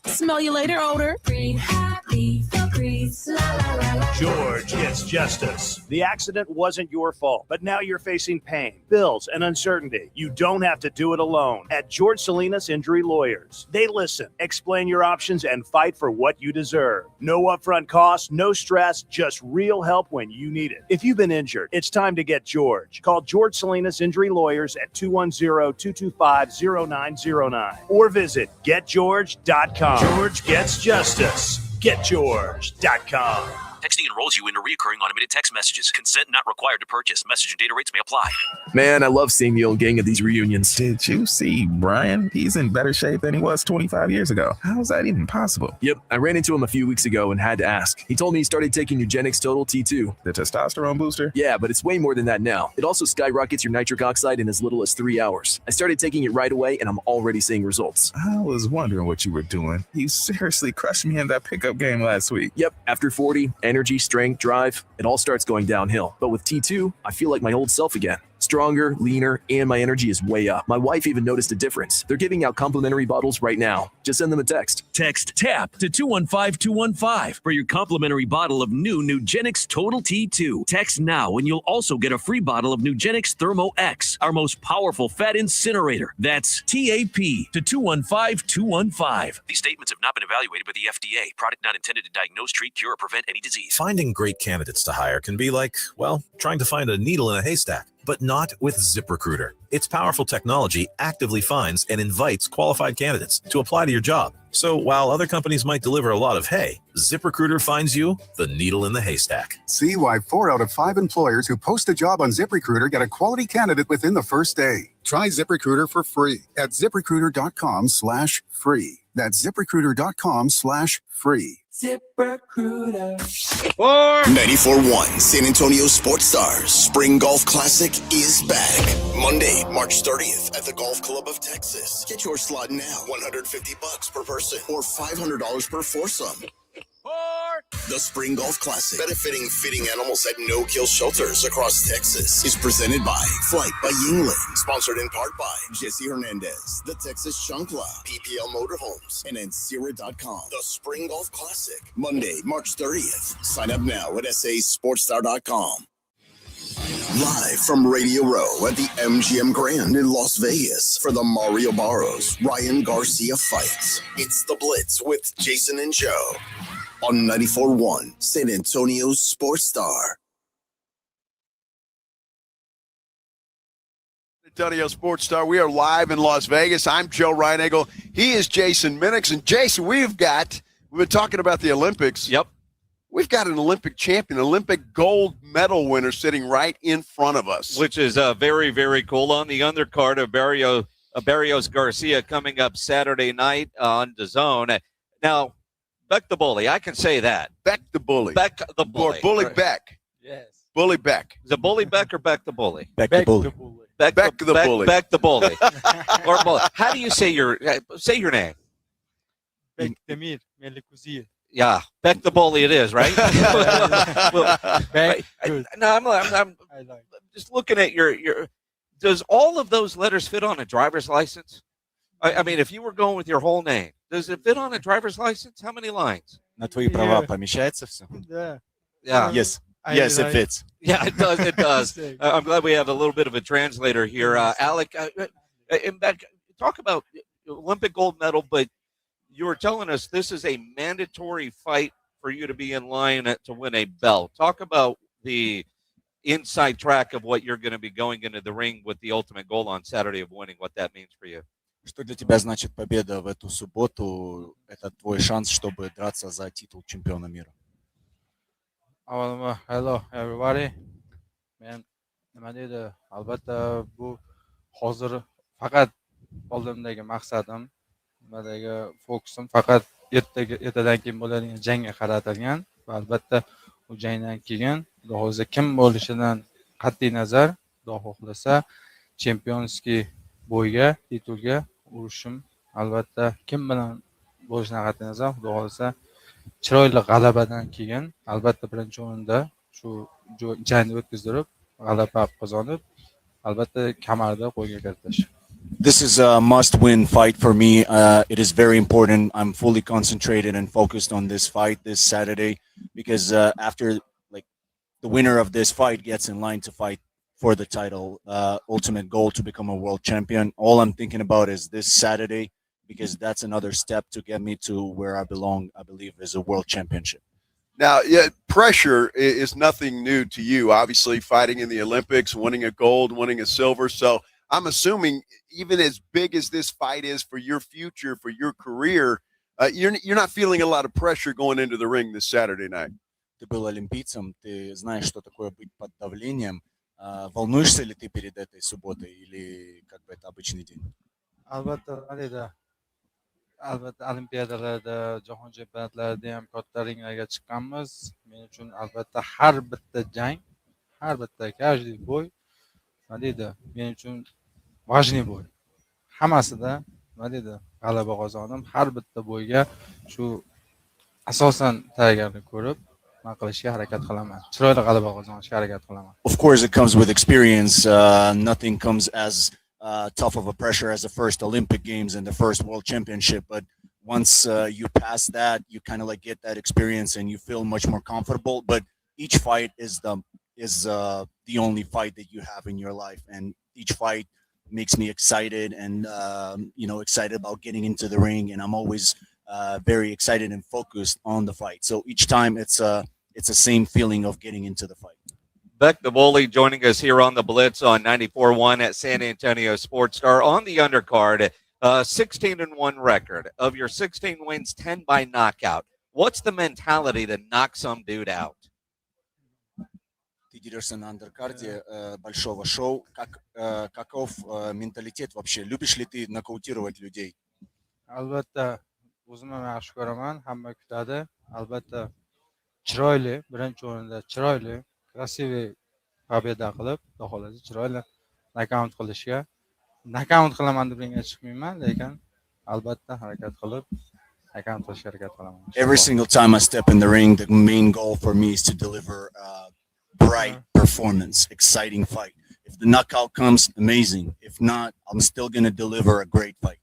Smell you later, odor. Green, happy Febreze. La, la, la, la. George gets justice. The accident wasn't your fault, but now you're facing pain, bills, and uncertainty. You don't have to do it alone. At George Salinas Injury Lawyers, they listen, explain your options, and fight for what you deserve. No upfront costs, no stress, just real help when you need it. If you've been injured, it's time to get George. Call George Salinas Injury Lawyers at 210-225-0909 or visit getgeorge.com. George gets justice. GetGeorge.com. Texting enrolls you into recurring automated text messages. Consent not required to purchase. Message and data rates may apply. Man, I love seeing the old gang at these reunions. Did you see Brian? He's in better shape than he was 25 years ago. How is that even possible? Yep, I ran into him a few weeks ago and had to ask. He told me he started taking Nugenix Total T2. The testosterone booster? Yeah, but it's way more than that now. It also skyrockets your nitric oxide in as little as 3 hours. I started taking it right away, and I'm already seeing results. I was wondering what you were doing. You seriously crushed me in that pickup game last week. Yep, after 40, energy, strength, drive, it all starts going downhill. But with T2, I feel like my old self again. Stronger, leaner, and my energy is way up. My wife even noticed a difference. They're giving out complimentary bottles right now. Just send them a text. Text TAP to 215-215 for your complimentary bottle of new Nugenix Total T2. Text now and you'll also get a free bottle of Nugenix Thermo X, our most powerful fat incinerator. That's TAP to 215-215. These statements have not been evaluated by the FDA. Product not intended to diagnose, treat, cure, or prevent any disease. Finding great candidates to hire can be like, well, trying to find a needle in a haystack. But not with ZipRecruiter. Its powerful technology actively finds and invites qualified candidates to apply to your job. So while other companies might deliver a lot of hay, ZipRecruiter finds you the needle in the haystack. See why 4 out of 5 employers who post a job on ZipRecruiter get a quality candidate within the first day. Try ZipRecruiter for free at ZipRecruiter.com/free. That's ZipRecruiter.com/free. ZipRecruiter. 94.1 San Antonio Sports Stars Spring Golf Classic is back. Monday, March 30th at the Golf Club of Texas. Get your slot now. $150 per person or $500 per foursome. The Spring Golf Classic, benefiting fitting animals at no-kill shelters across Texas, is presented by Flight by Yingling, sponsored in part by Jesse Hernandez, the Texas Chancla, PPL Motorhomes, and Encira.com. The Spring Golf Classic, Monday, March 30th. Sign up now at sasportstar.com. Live from Radio Row at the MGM Grand in Las Vegas for the Mario Barrios, Ryan Garcia fights. It's The Blitz with Jason and Joe on 94.1 San Antonio's Sports Star. Antonio Sports Star. We are live in Las Vegas. I'm Joe Reinagle. He is Jason Minix. And Jason, we've been talking about the Olympics. Yep. We've got an Olympic champion, Olympic gold medal winner sitting right in front of us. Which is very, very cool. On the undercard of Barrios Garcia coming up Saturday night on DAZN. Now, Beck the Bully, I can say that. Beck the Bully. Beck the Bully. Or Bully Beck. Yes. Bully Beck. Is it Bully Beck or Beck the Bully? Beck the Bully. Beck the Bully. Beck the Bully. Or Bully. How do you say your name? Beck Demir Melikuzia. Yeah, Beck the Bully it is, right? Beck. I'm just looking at your. Does all of those letters fit on a driver's license? I mean, if you were going with your whole name, does it fit on a driver's license? How many lines? На твои права помещается все? Yeah. Yes. Yes, it fits. Yeah, it does. It does. I'm glad we have a little bit of a translator here. Alec, and Beck, talk about Olympic gold medal, but you were telling us this is a mandatory fight for you to be in line to win a belt. Talk about the inside track of what you're going to be going into the ring with the ultimate goal on Saturday of winning, what that means for you. Что для тебя значит победа в эту субботу? Это твой шанс, чтобы драться за титул чемпиона мира. Hello everybody. Men nima deydi? Albatta bu hozir faqat oldimdagi maqsadim, nimadagi fokusim faqat ertadan keyin bo'ladigan jangga qaratilgan. Va albatta u jangdan keyin Xudo xohlasa kim bo'lishidan qat'iy nazar, Xudo xohlasa chempionskiy bo'yga, titulga urushim. Albatta kim bilan bo'lishidan qat'iy nazar, Xudo xohlasa chiroyli g'alabadan keyin albatta birinchi o'rinda shu jangni o'tkazdirib g'alaba qozonib albatta kamarda qo'yga kiritish. This is a must-win fight for me. It is very important. I'm fully concentrated and focused on this fight this Saturday because after the winner of this fight gets in line to fight for the title, ultimate goal to become a world champion. All I'm thinking about is this Saturday because that's another step to get me to where I belong, I believe, is a world championship. Now, yeah, pressure is nothing new to you. Obviously, fighting in the Olympics, winning a gold, winning a silver. So I'm assuming even as big as this fight is for your future, for your career, you're not feeling a lot of pressure going into the ring this Saturday night. Ты был олимпийцем, ты знаешь, что такое быть под давлением. Волнуешься ли ты перед этой субботой или как бы это обычный день? Albatta olimpiadalarda, jahon chempionatlarida ham katta ringlarga chiqqanmiz. Men uchun albatta har bitta jang, har bitta каждый boy, nima deydi, men uchun важный boy. Hammasida, nima deydi, g'alaba qozondim. Har bitta boyga shu asosan tayyorgarlik ko'rib, nima qilishga harakat qilaman. Chiroyli g'alaba qozonishga harakat qilaman. Of course, it comes with experience. Nothing comes as tough of a pressure as the first Olympic Games and the first World Championship, but once you pass that, you kind of get that experience and you feel much more comfortable. But each fight is the only fight that you have in your life, and each fight makes me excited and excited about getting into the ring, and I'm always very excited and focused on the fight. So each time it's the same feeling of getting into the fight. Beck the Bully joining us here on the Blitz on 94.1 at San Antonio Sports Star. On the undercard, 16-1 record. Of your 16 wins, 10 by knockout. What's the mentality to knock some dude out? Ты дерешься на андеркарде большого шоу. Каков менталитет вообще? Любишь ли ты нокаутировать людей? Albatta, o'zim ham yaxshi ko'raman. Hamma kutadi. Albatta, chiroyli, birinchi o'rinda chiroyli, krasiviy победа qilib, Xudo xolasa chiroyli nokaut qilishga. Nokaut qilaman deb ringga chiqmayman, lekin albatta harakat qilib akam qilishga harakat qilaman. Every single time I step in the ring, the main goal for me is to deliver a bright performance, exciting fight. If the knockout comes, amazing. If not, I'm still going to deliver a great fight.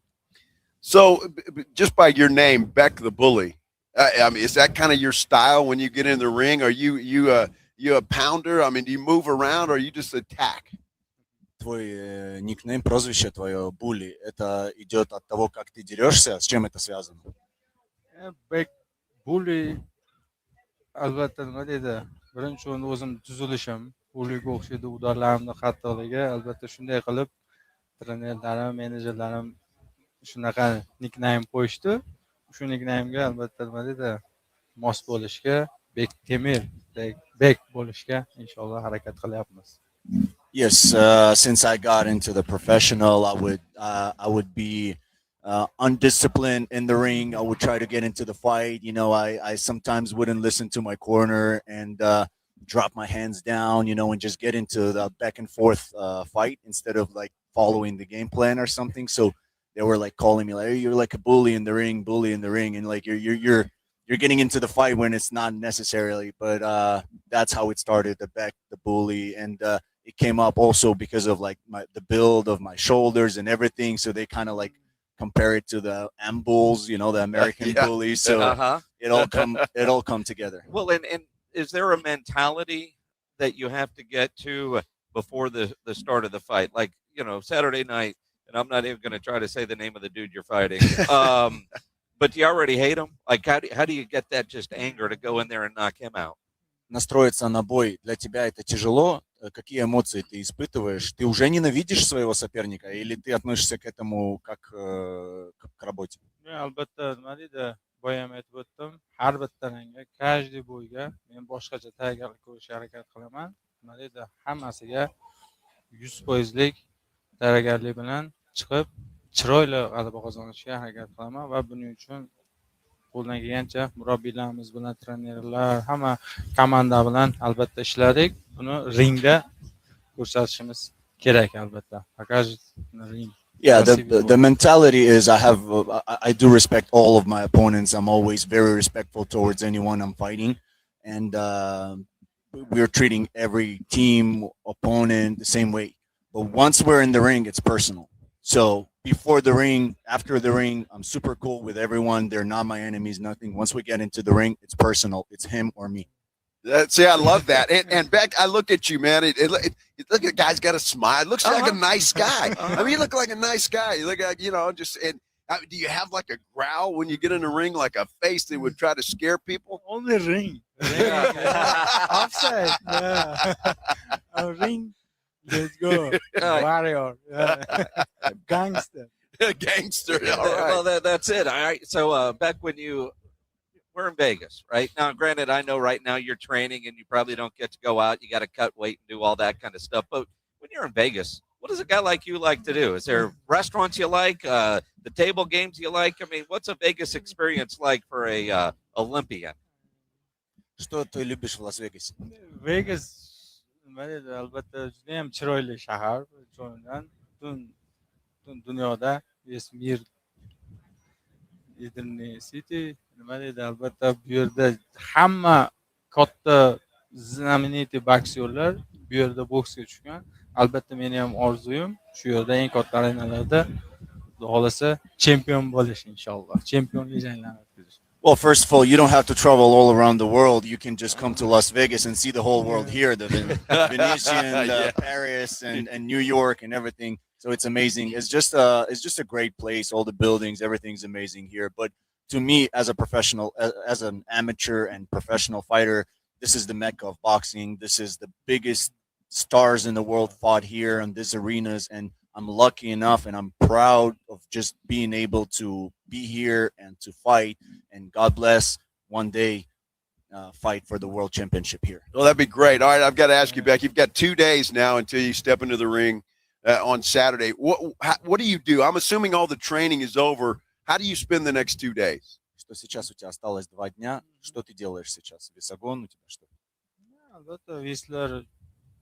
So, just by your name, Beck the Bully, I mean, is that kind of your style when you get in the ring? Are you a pounder? I mean, do you move around or you just attack? Твой никнейм, прозвище твое, Bully, это идет от того, как ты дерешься? С чем это связано? Bek bully albatta nima deydi? Birinchi o'rinda o'zim tuzilishim, bullyga o'xshaydi udorlarimni qattiqligi, albatta shunday qilib trenerlarim, menejerlarim shunaqa niknaym qo'yishdi. Shu niknaymga albatta nima deydi? Mos bo'lishga, Bek Temirdek Bek bo'lishga inshaalloh harakat qilyapmiz. Yes, since I got into the professional, I would be undisciplined in the ring. I would try to get into the fight. You know, I sometimes wouldn't listen to my corner and drop my hands down, you know, and just get into the back and forth fight instead of like following the game plan or something. So they were like calling me like, hey, you're like a bully in the ring, and like you're getting into the fight when it's not necessarily. But that's how it started, the bully, and it came up also because of like the build of my shoulders and everything. So they kind of like compare it to the Bulls, you know, the American bullies. So it all come together. Well, and is there a mentality that you have to get to before the start of the fight? Like, you know, Saturday night, and I'm not even going to try to say the name of the dude you're fighting. But do you already hate him? Like, how do you get that just anger to go in there and knock him out? Настроиться на бой для тебя это тяжело. Какие эмоции ты испытываешь? Ты уже ненавидишь своего соперника или ты относишься к этому как к работе? Albatta nima deydi? Boya ham aytib o'tdim. Har bittalariga, каждый bo'yga men boshqacha tayyorgarlik ko'rishga harakat qilaman. Nima deydi? Hammasiga 100% tayyorgarlik bilan chiqib, chiroyli g'alaba qozonishga harakat qilaman va buning uchun qo'ldan kelgancha murabbiylarimiz bilan, trenerlar, hamma komanda bilan albatta ishladik. Buni ringda ko'rsatishimiz kerak albatta. Ring. Yeah, the mentality is I do respect all of my opponents. I'm always very respectful towards anyone I'm fighting, and we're treating every team opponent the same way. But once we're in the ring, it's personal. So before the ring, after the ring, I'm super cool with everyone. They're not my enemies, nothing. Once we get into the ring, it's personal. It's him or me. See, I love that. And Beck, I look at you, man. Look at the guy's got a smile. Looks like a nice guy. I mean, you look like a nice guy. You look like, you know, just, and do you have like a growl when you get in the ring, like a face that would try to scare people? On the ring. Offside. A ring. Let's go. Warrior. Gangster. Gangster. All right. Well, that's it. All right. So, Beck, we're in Vegas, right? Now, granted, I know right now you're training and you probably don't get to go out. You got to cut weight and do all that kind of stuff. But when you're in Vegas, what does a guy like you like to do? Is there restaurants you like? The table games you like? I mean, what's a Vegas experience like for a Olympian? Что ты любишь в Лас-Вегасе? Vegas, albatta juda ham chiroyli shahar. Joydan dunyoda Esmir Edirne City nima deydi? Albatta bu yerda hamma katta знаменитый boksyorlar bu yerda boksga tushgan. Albatta meni ham orzuyim shu yerda eng katta arenalarda Xudo xolasa chempion bo'lish inshaalloh. Chempionlik janglarini o'tkazish. Well, first of all, you don't have to travel all around the world. You can just come to Las Vegas and see the whole world here, the Venetian, Paris, and New York, and everything. So it's amazing. It's just a great place. All the buildings, everything's amazing here. But to me, as a professional, as an amateur and professional fighter, this is the mecca of boxing. This is the biggest stars in the world fought here in these arenas, and I'm lucky enough and I'm proud of just being able to be here and to fight. And God bless one day fight for the world championship here. Well, that'd be great. All right, I've got to ask you, Beck. You've got 2 days now until you step into the ring on Saturday. What do you do? I'm assuming all the training is over. How do you spend the next 2 days? Что сейчас у тебя осталось 2 дня? Что ты делаешь сейчас? Весогон у тебя что? Albatta veslar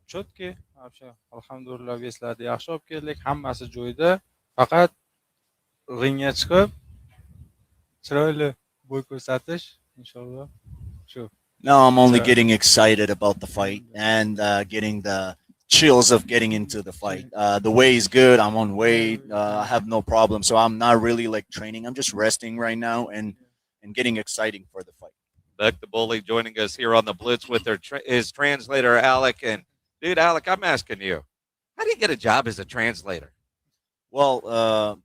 cho'tki, вообще alhamdulillah veslarni yaxshi olib keldik. Hammasi joyida. Faqat ringga chiqib chiroyli bo'y ko'rsatish inshaalloh shu. No, I'm only So- getting excited about the fight and getting the chills of getting into the fight. The way is good. I'm on weight. I have no problem. So I'm not really like training. I'm just resting right now and getting exciting for the fight. Beck the Bully joining us here on the Blitz with his translator, Alec. And, dude, Alec, I'm asking you, how do you get a job as a translator? Well,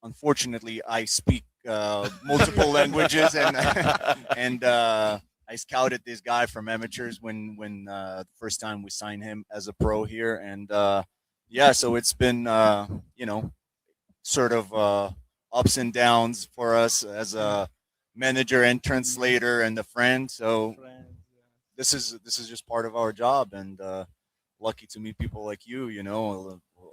unfortunately, I speak multiple languages, and I scouted this guy from amateurs when the first time we signed him as a pro here, and so it's been sort of ups and downs for us as a manager and translator and a friend. So this is just part of our job, and lucky to meet people like you.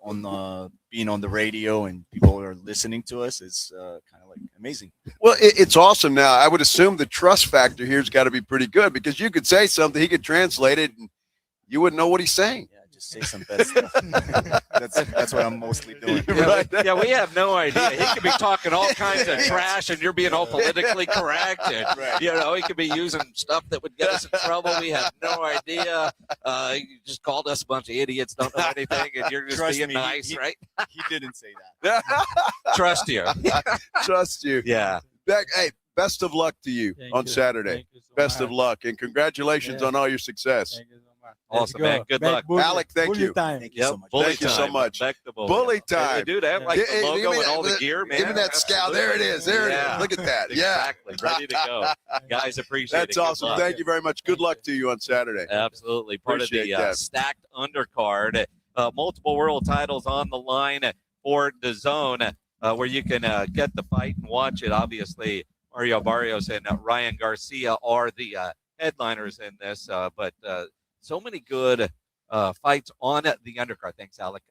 On being on the radio and people are listening to us is kind of like amazing. Well, it's awesome. Now, I would assume the trust factor here's got to be pretty good because you could say something, he could translate it, and you wouldn't know what he's saying. Yeah, just say some bad stuff. That's what I'm mostly doing. Right. Yeah, we have no idea. He could be talking all kinds of trash, and you're being all politically correct. And, he could be using stuff that would get us in trouble. We have no idea. You just called us a bunch of idiots, don't know anything, and you're just Trust being me, nice, right? He didn't say that. Trust you. Trust you. Yeah. Beck, hey, best of luck to you on Saturday. Thank you so Best much. of luck, and congratulations on all your success. Thank you so much. Awesome, man. Good luck. Alec, thank you. Thank you so much. Bully Thank you so time. much. Beck the Bully. Bully time. Dude, I have like the logo and all the gear, man. Give me that scout. There it is. There it is. Look at that. Yeah. Exactly. Ready to go. Guys, appreciate it. That's Good awesome. luck. Thank you very much. Good luck to you on Saturday. Absolutely. Part Appreciate of the that. stacked undercard. Multiple world titles on the line for the zone where you can get the fight and watch it. Obviously, Mario Barrios and Ryan Garcia are the headliners in this, but so many good fights on the undercard. Thanks, Alec.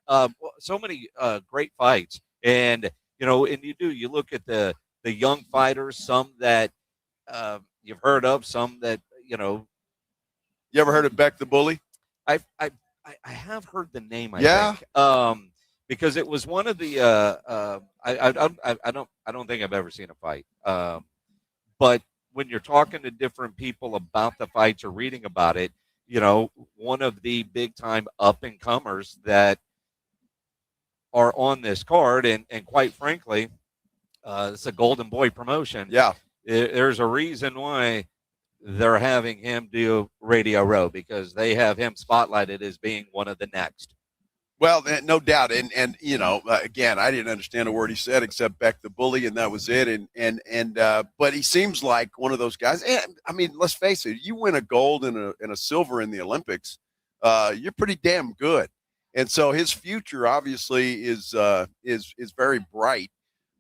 So many great fights. And, and you look at the young fighters, some that you've heard of, some that, You ever heard of Beck the Bully? I have heard the name. I Yeah? think, because it was one of the. I don't think I've ever seen a fight. But when you're talking to different people about the fights or reading about it, one of the big time up and comers that are on this card, and quite frankly, it's a Golden Boy promotion. Yeah. There's a reason why they're having him do Radio Row, because they have him spotlighted as being one of the next. Well, no doubt, and again, I didn't understand a word he said except Beck the Bully, and that was it. But he seems like one of those guys. And I mean, let's face it: you win a gold and a silver in the Olympics, you're pretty damn good. And so his future obviously is very bright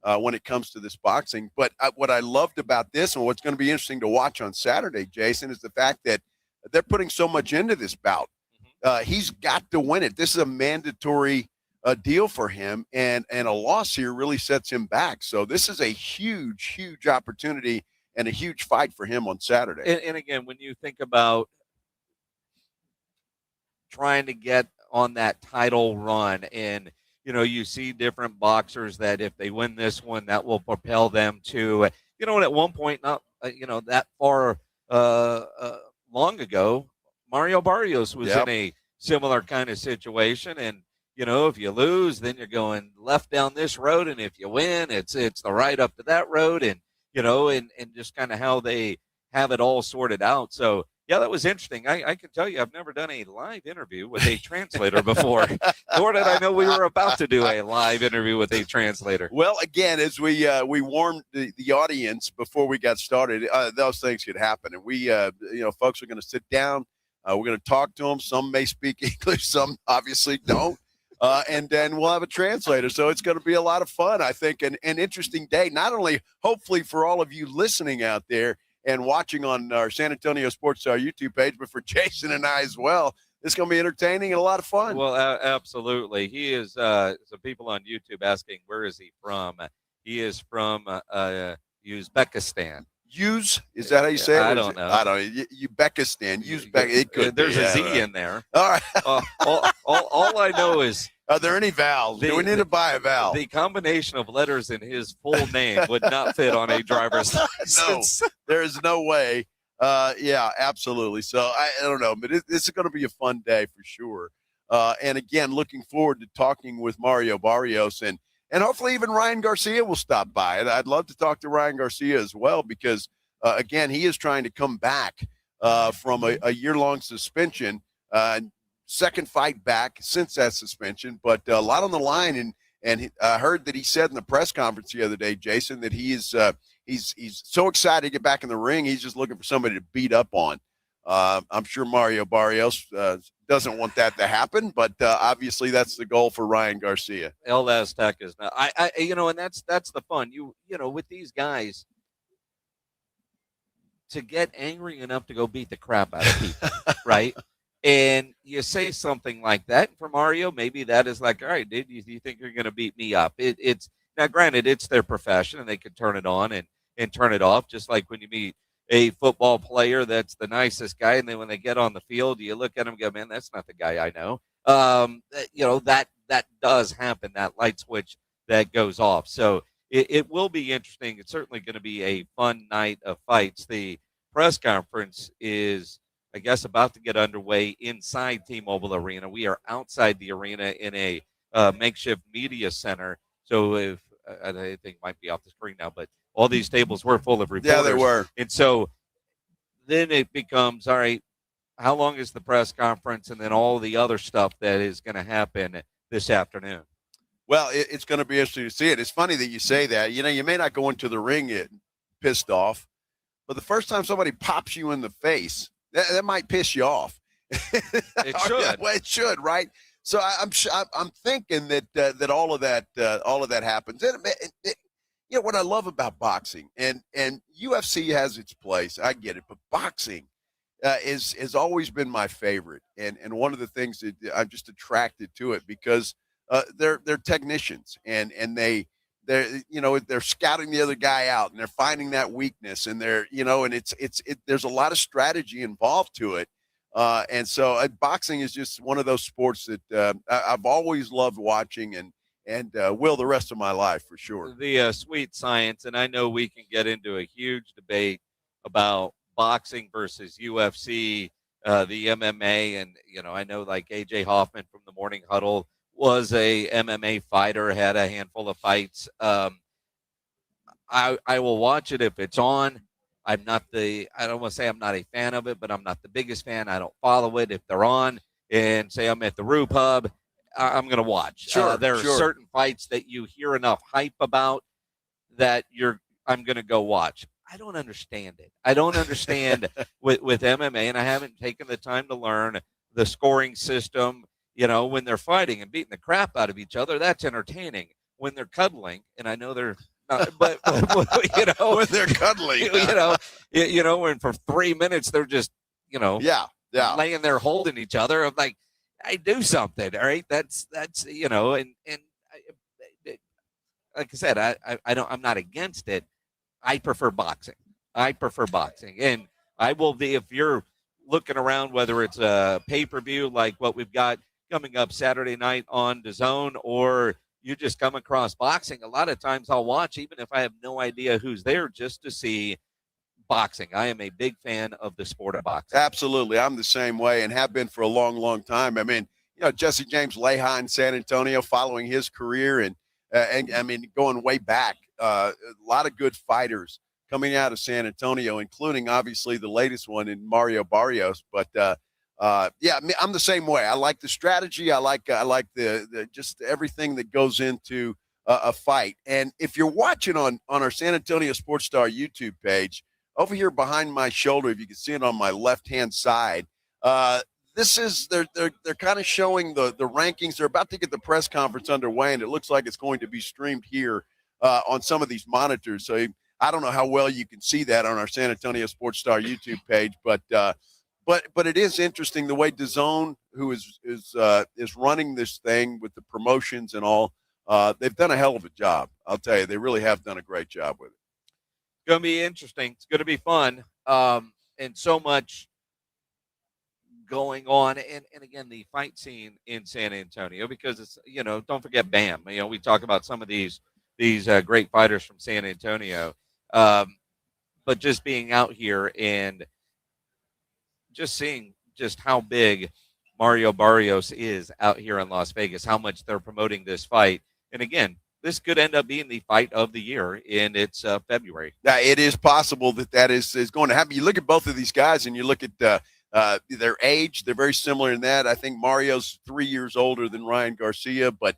when it comes to this boxing. But what I loved about this, and what's going to be interesting to watch on Saturday, Jason, is the fact that they're putting so much into this bout. He's got to win it. This is a mandatory deal for him, and a loss here really sets him back. So this is a huge, huge opportunity and a huge fight for him on Saturday. And again, when you think about trying to get on that title run, and you see different boxers that if they win this one, that will propel them to, and at one point, not that far long ago, Mario Barrios was in a similar kind of situation. And, if you lose, then you're going left down this road. And if you win, it's the right up to that road. And, and just kind of how they have it all sorted out. So, yeah, that was interesting. I can tell you I've never done a live interview with a translator before, nor did I know we were about to do a live interview with a translator. Well, again, as we warned the audience before we got started, those things could happen. And we, folks are going to sit down. We're going to talk to them. Some may speak English, some obviously don't. And then we'll have a translator. So it's going to be a lot of fun, I think, and an interesting day, not only hopefully for all of you listening out there and watching on our San Antonio Sports Star YouTube page, but for Jason and I as well. It's going to be entertaining and a lot of fun. Well, absolutely. He is, some people on YouTube asking, where is he from? He is from Uzbekistan. Is that how you say it? I don't know. Uzbekistan. Uzbek. There's a Z in there. All right. All I know is Are there any vowels? Do we need to buy a vowel? The combination of letters in his full name would not fit on a driver's license. No, there is no way. Yeah, absolutely. So I don't know, but this is going to be a fun day for sure. And again, looking forward to talking with Mario Barrios and hopefully even Ryan Garcia will stop by. I'd love to talk to Ryan Garcia as well because, again, he is trying to come back from a year-long suspension, second fight back since that suspension, but a lot on the line. And I heard that he said in the press conference the other day, Jason, that he's so excited to get back in the ring. He's just looking for somebody to beat up on. I'm sure Mario Barrios doesn't want that to happen, but obviously that's the goal for Ryan Garcia. El Aztec is not. And that's the fun. With these guys, to get angry enough to go beat the crap out of people, right? And you say something like that for Mario, maybe that is like, all right, dude, you think you're going to beat me up? It's now, granted, it's their profession, and they can turn it on and turn it off, just like when you meet a football player that's the nicest guy, and then when they get on the field, you look at him and go, man, that's not the guy I know. That does happen, that light switch that goes off. So it will be interesting. It's certainly going to be a fun night of fights. The press conference is, I guess, about to get underway inside T-Mobile Arena. We are outside the arena in a makeshift media center. So if I think it might be off the screen now, but all these tables were full of reporters. Yeah, they were. And so then it becomes, all right, how long is the press conference and then all the other stuff that is going to happen this afternoon? Well, it's going to be interesting to see it. It's funny that you say that. You may not go into the ring pissed off, but the first time somebody pops you in the face, that might piss you off. It should. Well, it should, right? So I'm thinking that all of that happens. And what I love about boxing and UFC has its place. I get it, but boxing has always been my favorite. And one of the things that I'm just attracted to it because they're technicians and they're scouting the other guy out and they're finding that weakness and there's a lot of strategy involved to it. And so boxing is just one of those sports that I've always loved watching and will the rest of my life for sure. The sweet science, and I know we can get into a huge debate about boxing versus UFC, the MMA, and I know like AJ Hoffman from the Morning Huddle was a MMA fighter, had a handful of fights. I will watch it if it's on. I don't want to say I'm not a fan of it, but I'm not the biggest fan. I don't follow it. If they're on and say I'm at the Rue Pub, I'm going to watch. Sure, there are certain fights that you hear enough hype about that I'm going to go watch. I don't understand it. I don't understand with MMA, and I haven't taken the time to learn the scoring system. When they're fighting and beating the crap out of each other, that's entertaining. When they're cuddling, and I know they're not, but when they're cuddling, when for 3 minutes they're just, laying there holding each other. I'm like, I do something, all right? That's and like I said, I'm not against it. I prefer boxing. And I will be, if you're looking around, whether it's a pay-per-view like what we've got coming up Saturday night on DAZN, or you just come across boxing, a lot of times I'll watch, even if I have no idea who's there, just to see boxing. I am a big fan of the sport of boxing. Absolutely. I'm the same way and have been for a long, long time. I mean, Jesse James Leha in San Antonio, following his career and I mean, going way back, a lot of good fighters coming out of San Antonio, including obviously the latest one in Mario Barrios. But I'm the same way. I like the strategy. I like the just everything that goes into a fight. And if you're watching on our San Antonio Sports Star YouTube page, over here behind my shoulder, if you can see it on my left-hand side, this is they're kind of showing the rankings. They're about to get the press conference underway, and it looks like it's going to be streamed here on some of these monitors. So I don't know how well you can see that on our San Antonio Sports Star YouTube page, but it is interesting the way DAZN, who is running this thing with the promotions and all, they've done a hell of a job. I'll tell you, they really have done a great job with it. It's going to be interesting. It's going to be fun, and so much going on. And again, the fight scene in San Antonio, because it's, don't forget Bam. We talk about some of these great fighters from San Antonio. But just being out here and just seeing just how big Mario Barrios is out here in Las Vegas, how much they're promoting this fight. And again, this could end up being the fight of the year in its February. Yeah, it is possible that is going to happen. You look at both of these guys and you look at their age. They're very similar in that. I think Mario's 3 years older than Ryan Garcia, but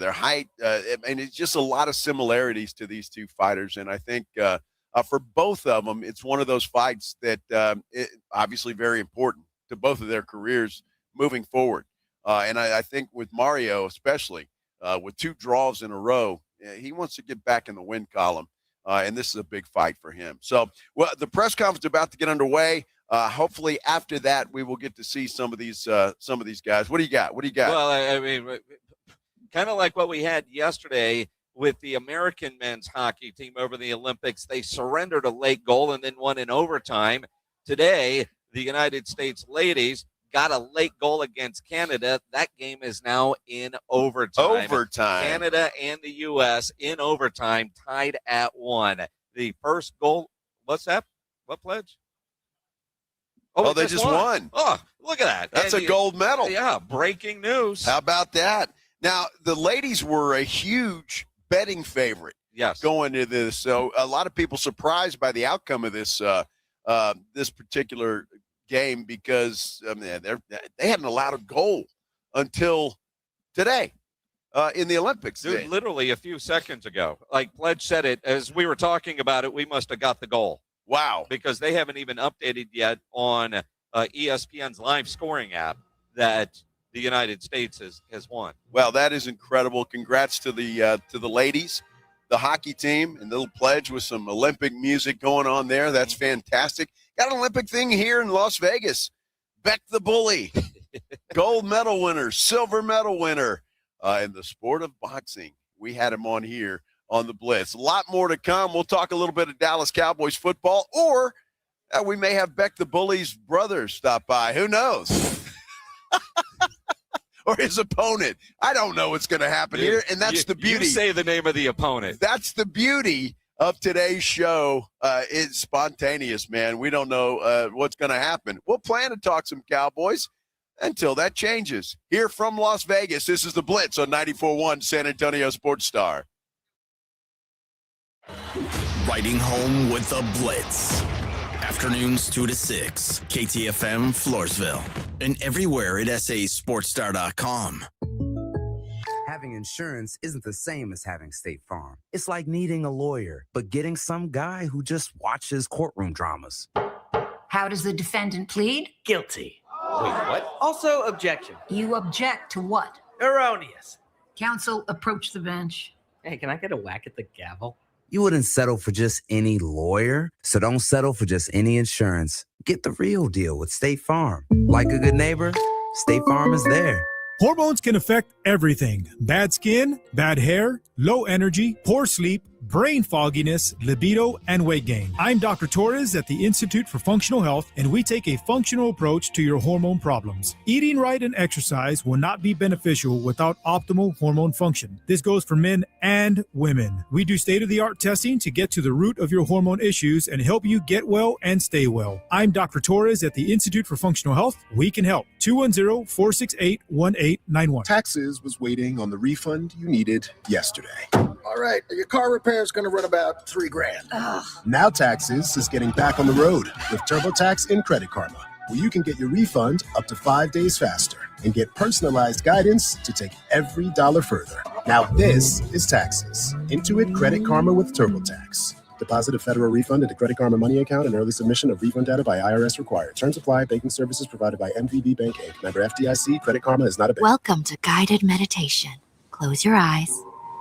their height, and it's just a lot of similarities to these two fighters. And I think for both of them, it's one of those fights that obviously very important to both of their careers moving forward. And I think with Mario, especially with 2 draws in a row, he wants to get back in the win column. And this is a big fight for him. So, well, the press conference is about to get underway. Hopefully after that, we will get to see some of these guys. What do you got? Well, I mean, kind of like what we had yesterday with the American men's hockey team over the Olympics. They surrendered a late goal and then won in overtime. Today, the United States ladies got a late goal against Canada. That game is now in overtime. Canada and the U.S. in overtime, tied at 1. The first goal, what's that? What pledge? Oh, they just won. Oh, look at that. That's a gold medal. Yeah, breaking news. How about that? Now, the ladies were a huge betting favorite going into this. So a lot of people surprised by the outcome of this this particular game because they hadn't allowed a goal until today in the Olympics. Dude, literally a few seconds ago. Like Pledge said it, as we were talking about it, we must have got the goal. Wow. Because they haven't even updated yet on ESPN's live scoring app that the United States has won. Well, that is incredible. Congrats to the ladies, the hockey team, and little Pledge with some Olympic music going on there. That's fantastic. Got an Olympic thing here in Las Vegas. Beck the Bully, gold medal winner, silver medal winner in the sport of boxing. We had him on here on the Blitz. A lot more to come. We'll talk a little bit of Dallas Cowboys football, or we may have Beck the Bully's brother stop by. Who knows? Or his opponent. I don't know what's going to happen here, and that's the beauty. You say the name of the opponent. That's the beauty of today's show. It's spontaneous, man. We don't know what's going to happen. We'll plan to talk some Cowboys until that changes. Here from Las Vegas, this is the Blitz on 94.1 San Antonio Sports Star. Riding home with the Blitz. Afternoons 2 to 6, KTFM Floresville, and everywhere at sasportstar.com. Having insurance isn't the same as having State Farm. It's like needing a lawyer, but getting some guy who just watches courtroom dramas. How does the defendant plead? Guilty. Wait, what? Also, objection. You object to what? Erroneous. Counsel, approach the bench. Hey, can I get a whack at the gavel? You wouldn't settle for just any lawyer, so don't settle for just any insurance. Get the real deal with State Farm. Like a good neighbor, State Farm is there. Hormones can affect everything. Bad skin, bad hair, low energy, poor sleep, brain fogginess, libido, and weight gain. I'm Dr. Torres at the Institute for Functional Health, and we take a functional approach to your hormone problems. Eating right and exercise will not be beneficial without optimal hormone function. This goes for men and women. We do state-of-the-art testing to get to the root of your hormone issues and help you get well and stay well. I'm Dr. Torres at the Institute for Functional Health. We can help. 210-468-1891. Taxes was waiting on the refund you needed yesterday. All right, your car repair is going to run about $3,000. Ugh. Now Taxes is getting back on the road with TurboTax and Credit Karma, where you can get your refund up to 5 days faster and get personalized guidance to take every dollar further. Now this is Taxes. Intuit Credit Karma with TurboTax. Deposit a federal refund into Credit Karma Money account and early submission of refund data by IRS required. Terms apply. Banking services provided by MVB Bank, Inc. Member FDIC. Credit Karma is not a bank. Welcome to guided meditation. Close your eyes.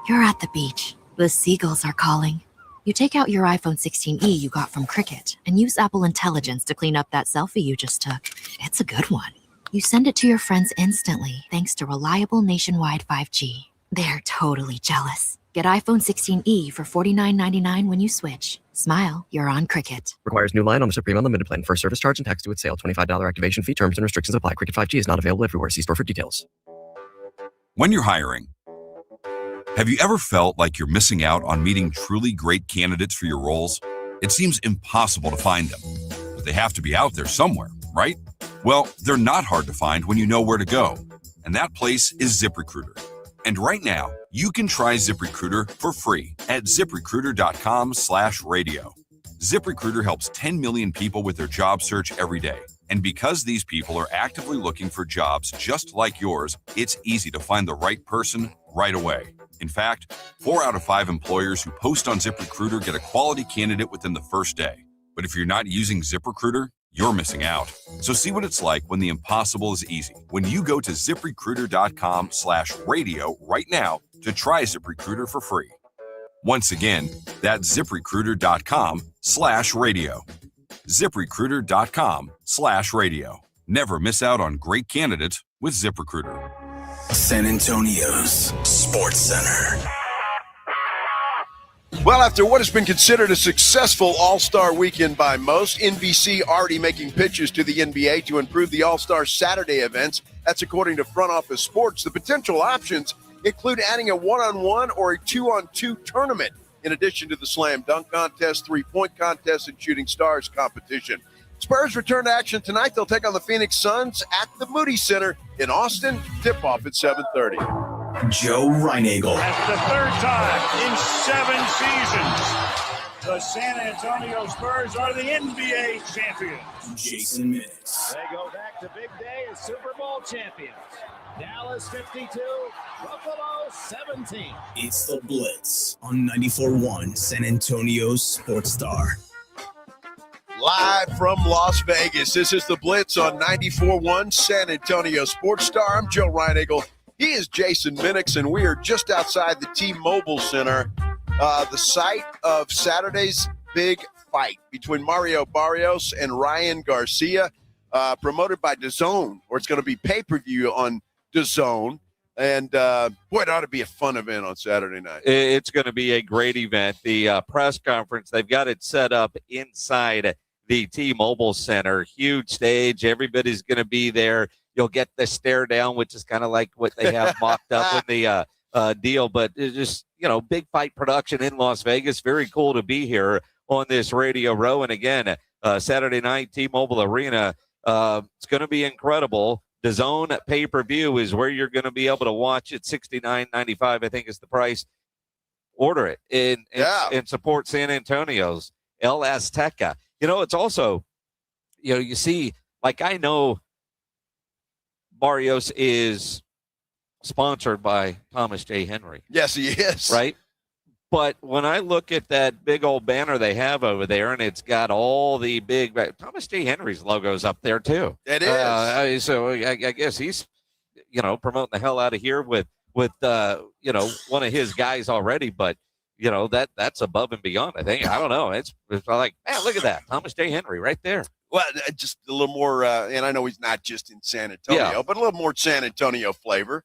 You're at the beach. The seagulls are calling. You take out your iPhone 16e you got from Cricket and use Apple Intelligence to clean up that selfie you just took. It's a good one. You send it to your friends instantly thanks to reliable nationwide 5G. They're totally jealous. Get iPhone 16e for $49.99 when you switch. Smile, you're on Cricket. Requires new line on the Supreme Unlimited plan. First service charge and tax due at sale. $25 activation fee. Terms and restrictions apply. Cricket 5G is not available everywhere. See store for details. When you're hiring, have you ever felt like you're missing out on meeting truly great candidates for your roles? It seems impossible to find them, but they have to be out there somewhere, right? Well, they're not hard to find when you know where to go, and that place is ZipRecruiter. And right now, you can try ZipRecruiter for free at ZipRecruiter.com/radio. ZipRecruiter helps 10 million people with their job search every day. And because these people are actively looking for jobs just like yours, it's easy to find the right person right away. In fact, 4 out of 5 employers who post on ZipRecruiter get a quality candidate within the first day. But if you're not using ZipRecruiter, you're missing out. So see what it's like when the impossible is easy. When you go to ZipRecruiter.com/radio right now to try ZipRecruiter for free. Once again, that's ZipRecruiter.com/radio. ZipRecruiter.com/radio. Never miss out on great candidates with ZipRecruiter. San Antonio's Sports Center. Well, after what has been considered a successful All-Star weekend by most, NBC already making pitches to the NBA to improve the All-Star Saturday events. That's according to Front Office Sports. The potential options include adding a one-on-one or a two-on-two tournament, in addition to the slam dunk contest, three-point contest, and shooting stars competition. Spurs return to action tonight. They'll take on the Phoenix Suns at the Moody Center in Austin. Tip-off at 7:30. Joe Reinagel. That's the third time in 7 seasons, the San Antonio Spurs are the NBA champions. Jason Minix. They go back to big day as Super Bowl champions. Dallas 52, Buffalo 17. It's the Blitz on 94.1 San Antonio's Sports Star. Live from Las Vegas, this is the Blitz on 94.1 San Antonio Sports Star. I'm Joe Reinagel. He is Jason Minix, and we are just outside the T-Mobile Center, the site of Saturday's big fight between Mario Barrios and Ryan Garcia, promoted by DAZN, or it's going to be pay-per-view on DAZN. And, boy, it ought to be a fun event on Saturday night. It's going to be a great event. The press conference, they've got it set up inside the T-Mobile Center. Huge stage. Everybody's going to be there. You'll get the stare down, which is kind of like what they have mocked up in the deal. But it's just, big fight production in Las Vegas. Very cool to be here on this Radio Row. And again, Saturday night, T-Mobile Arena. It's going to be incredible. DAZN pay-per-view is where you're going to be able to watch it. $69.95, I think, is the price. Order it and support San Antonio's El Azteca. It's also, you see, like I know Barrios is sponsored by Thomas J. Henry. Yes, he is. Right? But when I look at that big old banner they have over there, and it's got all the big Thomas J. Henry's logos up there too. It is. So I guess he's, promoting the hell out of here with one of his guys already. But that's above and beyond. I think. I don't know. It's like, man, look at that, Thomas J. Henry right there. Well, just a little more, and I know he's not just in San Antonio, but a little more San Antonio flavor.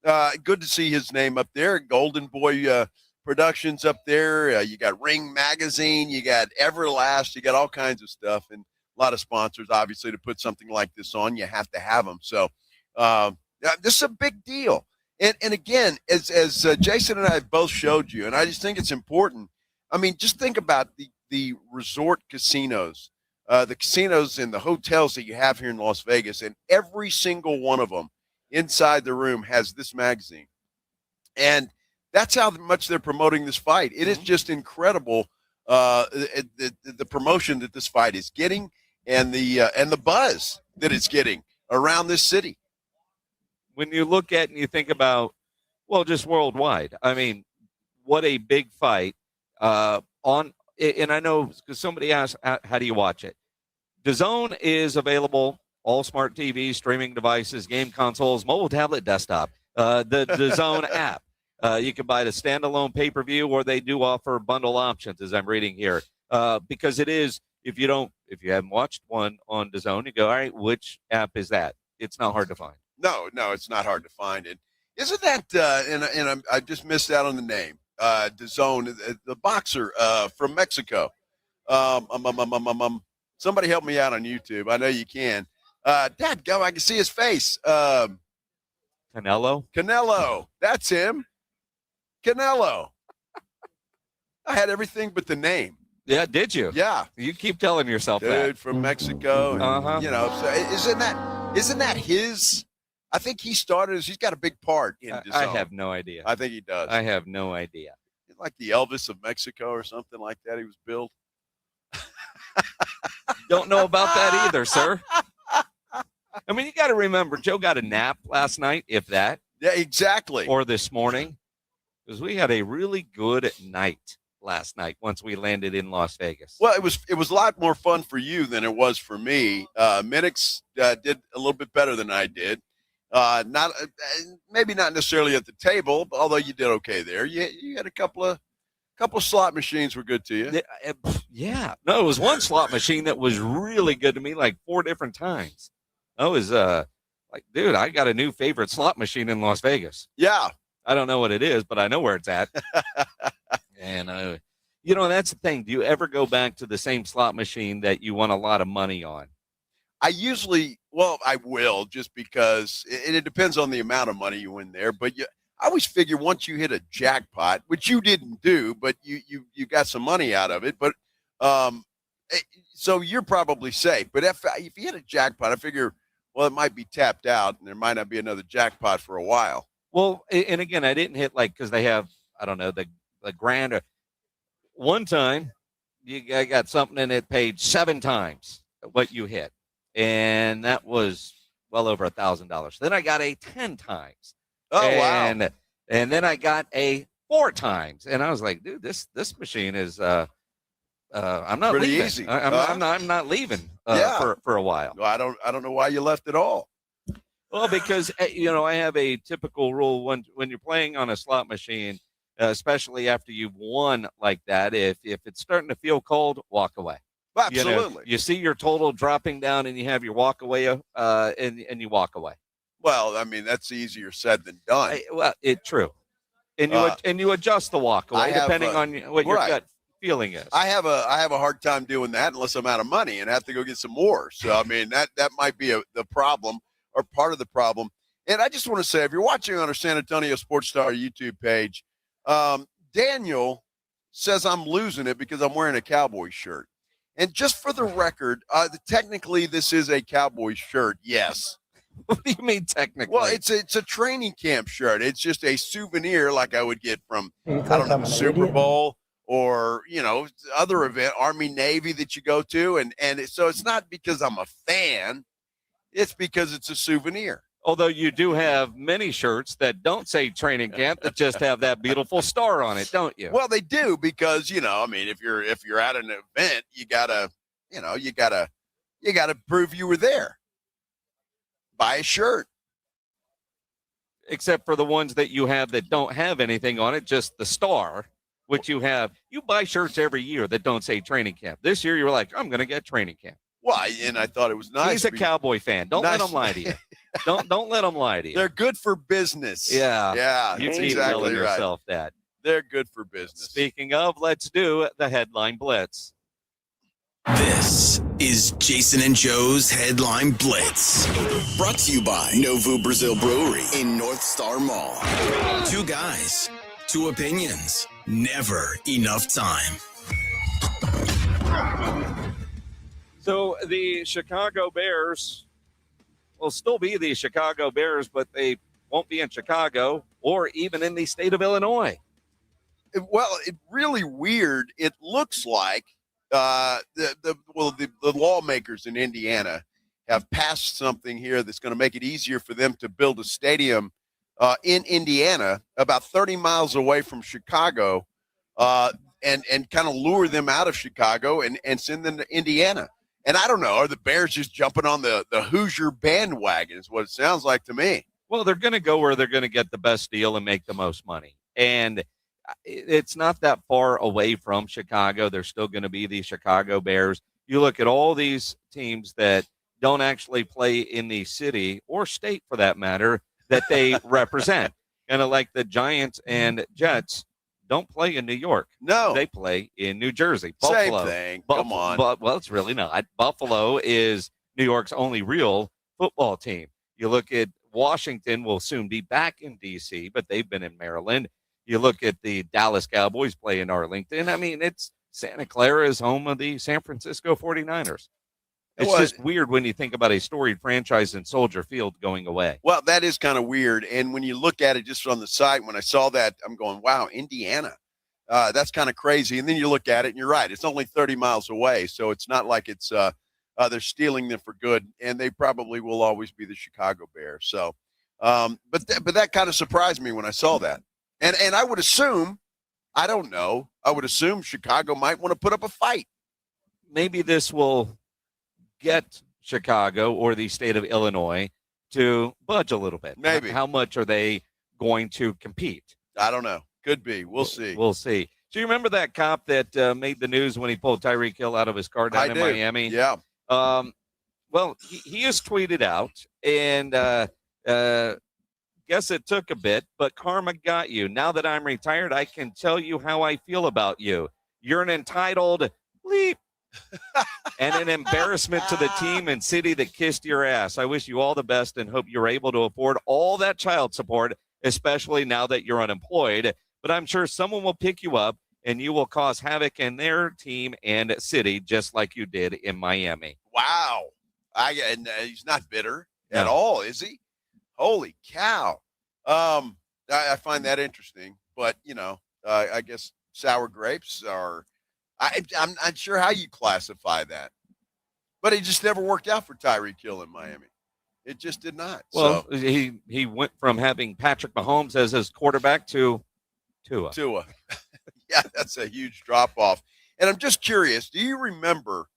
Good to see his name up there. Golden Boy Productions up there. You got Ring Magazine. You got Everlast. You got all kinds of stuff. And a lot of sponsors, obviously, to put something like this on. You have to have them. So this is a big deal. And again, as Jason and I both showed you, and I just think it's important. I mean, just think about the resort casinos. The casinos and the hotels that you have here in Las Vegas, and every single one of them inside the room has this magazine. And that's how much they're promoting this fight. It is just incredible, the promotion that this fight is getting and the buzz that it's getting around this city. When you look at and you think about, just worldwide, I mean, what a big fight and I know because somebody asked, how do you watch it? DAZN is available, all smart TVs, streaming devices, game consoles, mobile tablet, desktop, the DAZN app. You can buy the standalone pay-per-view, or they do offer bundle options, as I'm reading here. Because it is, if you haven't watched one on DAZN, you go, all right, which app is that? It's not hard to find. No, it's not hard to find. And isn't that, I just missed out on the name, DAZN, the boxer from Mexico. Somebody help me out on YouTube. I know you can. Dadgum, I can see his face. Canelo. That's him. Canelo. I had everything but the name. Yeah, did you? Yeah. You keep telling yourself Dude that. from Mexico. And, Uh-huh. You know, so isn't that his? I think he started. He's got a big part in DAZN. I have no idea. I think he does. I have no idea. He's like the Elvis of Mexico or something like that. He was billed. Don't know about that either, sir. I mean, you got to remember, Joe got a nap last night, if that. Yeah, exactly. Or this morning, because we had a really good night last night once we landed in Las Vegas. Well, it was a lot more fun for you than it was for me. Minix did a little bit better than I did. Maybe not necessarily at the table, although you did okay there. You had a couple of slot machines were good to you. Yeah. No, it was one slot machine that was really good to me, like 4 different times. I was like, dude, I got a new favorite slot machine in Las Vegas. Yeah. I don't know what it is, but I know where it's at. And, that's the thing. Do you ever go back to the same slot machine that you won a lot of money on? I will, just because it depends on the amount of money you win there. But I always figure once you hit a jackpot, which you didn't do, but you got some money out of it. But so you're probably safe. But if you hit a jackpot, I figure, well, it might be tapped out, and there might not be another jackpot for a while. Well, and again, I didn't hit because they have, I don't know, the grand. One time, I got something and it paid 7 times what you hit. And that was well over $1,000. Then I got a 10 times. Oh, wow. And then I got a 4 times. And I was like, dude, this machine is I'm not pretty leaving. easy. I'm not leaving for a while. I don't know why you left at all. Well, because I have a typical rule when you're playing on a slot machine, especially after you've won like that, if it's starting to feel cold, walk away. Absolutely. You see your total dropping down and you have your walk away and you walk away. Well, I mean, that's easier said than done. True. And you adjust the walk away depending on what your gut feeling is. I have a hard time doing that unless I'm out of money and have to go get some more. So, I mean, that might be the problem or part of the problem. And I just want to say, if you're watching on our San Antonio Sports Star YouTube page, Daniel says I'm losing it because I'm wearing a Cowboys shirt. And just for the record, technically this is a Cowboys shirt, yes. What do you mean technically? Well, it's a training camp shirt. It's just a souvenir like I would get from, the Super Bowl or, other event, Army, Navy that you go to. So it's not because I'm a fan. It's because it's a souvenir. Although you do have many shirts that don't say training camp that just have that beautiful star on it, don't you? Well, they do because, if you're at an event, you gotta prove you were there. Buy a shirt. Except for the ones that you have that don't have anything on it, just the star, which you have. You buy shirts every year that don't say training camp. This year you're like, I'm going to get training camp. Well, and I thought it was nice. He's a Cowboy fan. Don't let him lie to you. Don't let him lie to you. They're good for business. Yeah. You that's keep exactly telling right. yourself that. They're good for business. Speaking of, let's do the Headline Blitz. This is Jason and Joe's Headline Blitz. Brought to you by Novo Brazil Brewery in North Star Mall. 2 guys, 2 opinions, never enough time. So the Chicago Bears will still be the Chicago Bears, but they won't be in Chicago or even in the state of Illinois. Well, it's really weird. It looks like the lawmakers in Indiana have passed something here that's going to make it easier for them to build a stadium in Indiana about 30 miles away from Chicago and kind of lure them out of Chicago and send them to Indiana. And I don't know, are the Bears just jumping on the Hoosier bandwagon is what it sounds like to me. Well, they're going to go where they're going to get the best deal and make the most money. And it's not that far away from Chicago. They're still going to be the Chicago Bears. You look at all these teams that don't actually play in the city or state, for that matter, that they represent. And like the Giants and Jets don't play in New York. No. They play in New Jersey. Same Buffalo. thing. Come on. Well, it's really not. Buffalo is New York's only real football team. You look at Washington will soon be back in D.C., but they've been in Maryland. You look at the Dallas Cowboys play in Arlington. I mean, it's Santa Clara is home of the San Francisco 49ers. It's just weird when you think about a storied franchise in Soldier Field going away. Well, that is kind of weird. And when you look at it just on the site, when I saw that, I'm going, wow, Indiana. That's kind of crazy. And then you look at it, and you're right. It's only 30 miles away, so it's not like it's they're stealing them for good, and they probably will always be the Chicago Bears. So, but that kind of surprised me when I saw that. And I would assume, I don't know, I would assume Chicago might want to put up a fight. Maybe this will get Chicago or the state of Illinois to budge a little bit. Maybe. How much are they going to compete? I don't know. Could be. We'll see. We'll see. Do you remember that cop that made the news when he pulled Tyreek Hill out of his car down in Miami? Yeah. Well, he has tweeted out, and guess it took a bit, but karma got you. Now that I'm retired, I can tell you how I feel about you. You're an entitled bleep. And an embarrassment to the team and city that kissed your ass. I wish you all the best and hope you're able to afford all that child support, especially now that you're unemployed. But I'm sure someone will pick you up and you will cause havoc in their team and city, just like you did in Miami. Wow. He's not bitter at all, is he? Holy cow. I find that interesting. But, I guess sour grapes are – I'm not sure how you classify that. But it just never worked out for Tyreek Hill in Miami. It just did not. Well, he went from having Patrick Mahomes as his quarterback to Tua. Yeah, that's a huge drop-off. And I'm just curious, do you remember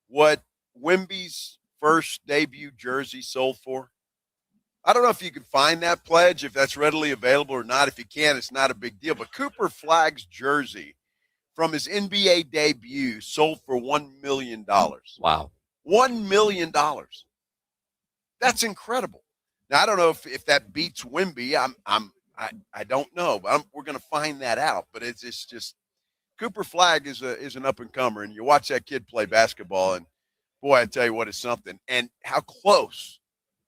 what Wemby's first debut jersey sold for? I don't know if you can find that pledge, if that's readily available or not. If you can, it's not a big deal. But Cooper Flagg's jersey from his NBA debut sold for $1 million. Wow. $1 million. That's incredible. Now, I don't know if that beats Wemby. I don't know, but we're going to find that out. But it's just Cooper Flagg is an up-and-comer, and you watch that kid play basketball, and, boy, I tell you what, it's something. And how close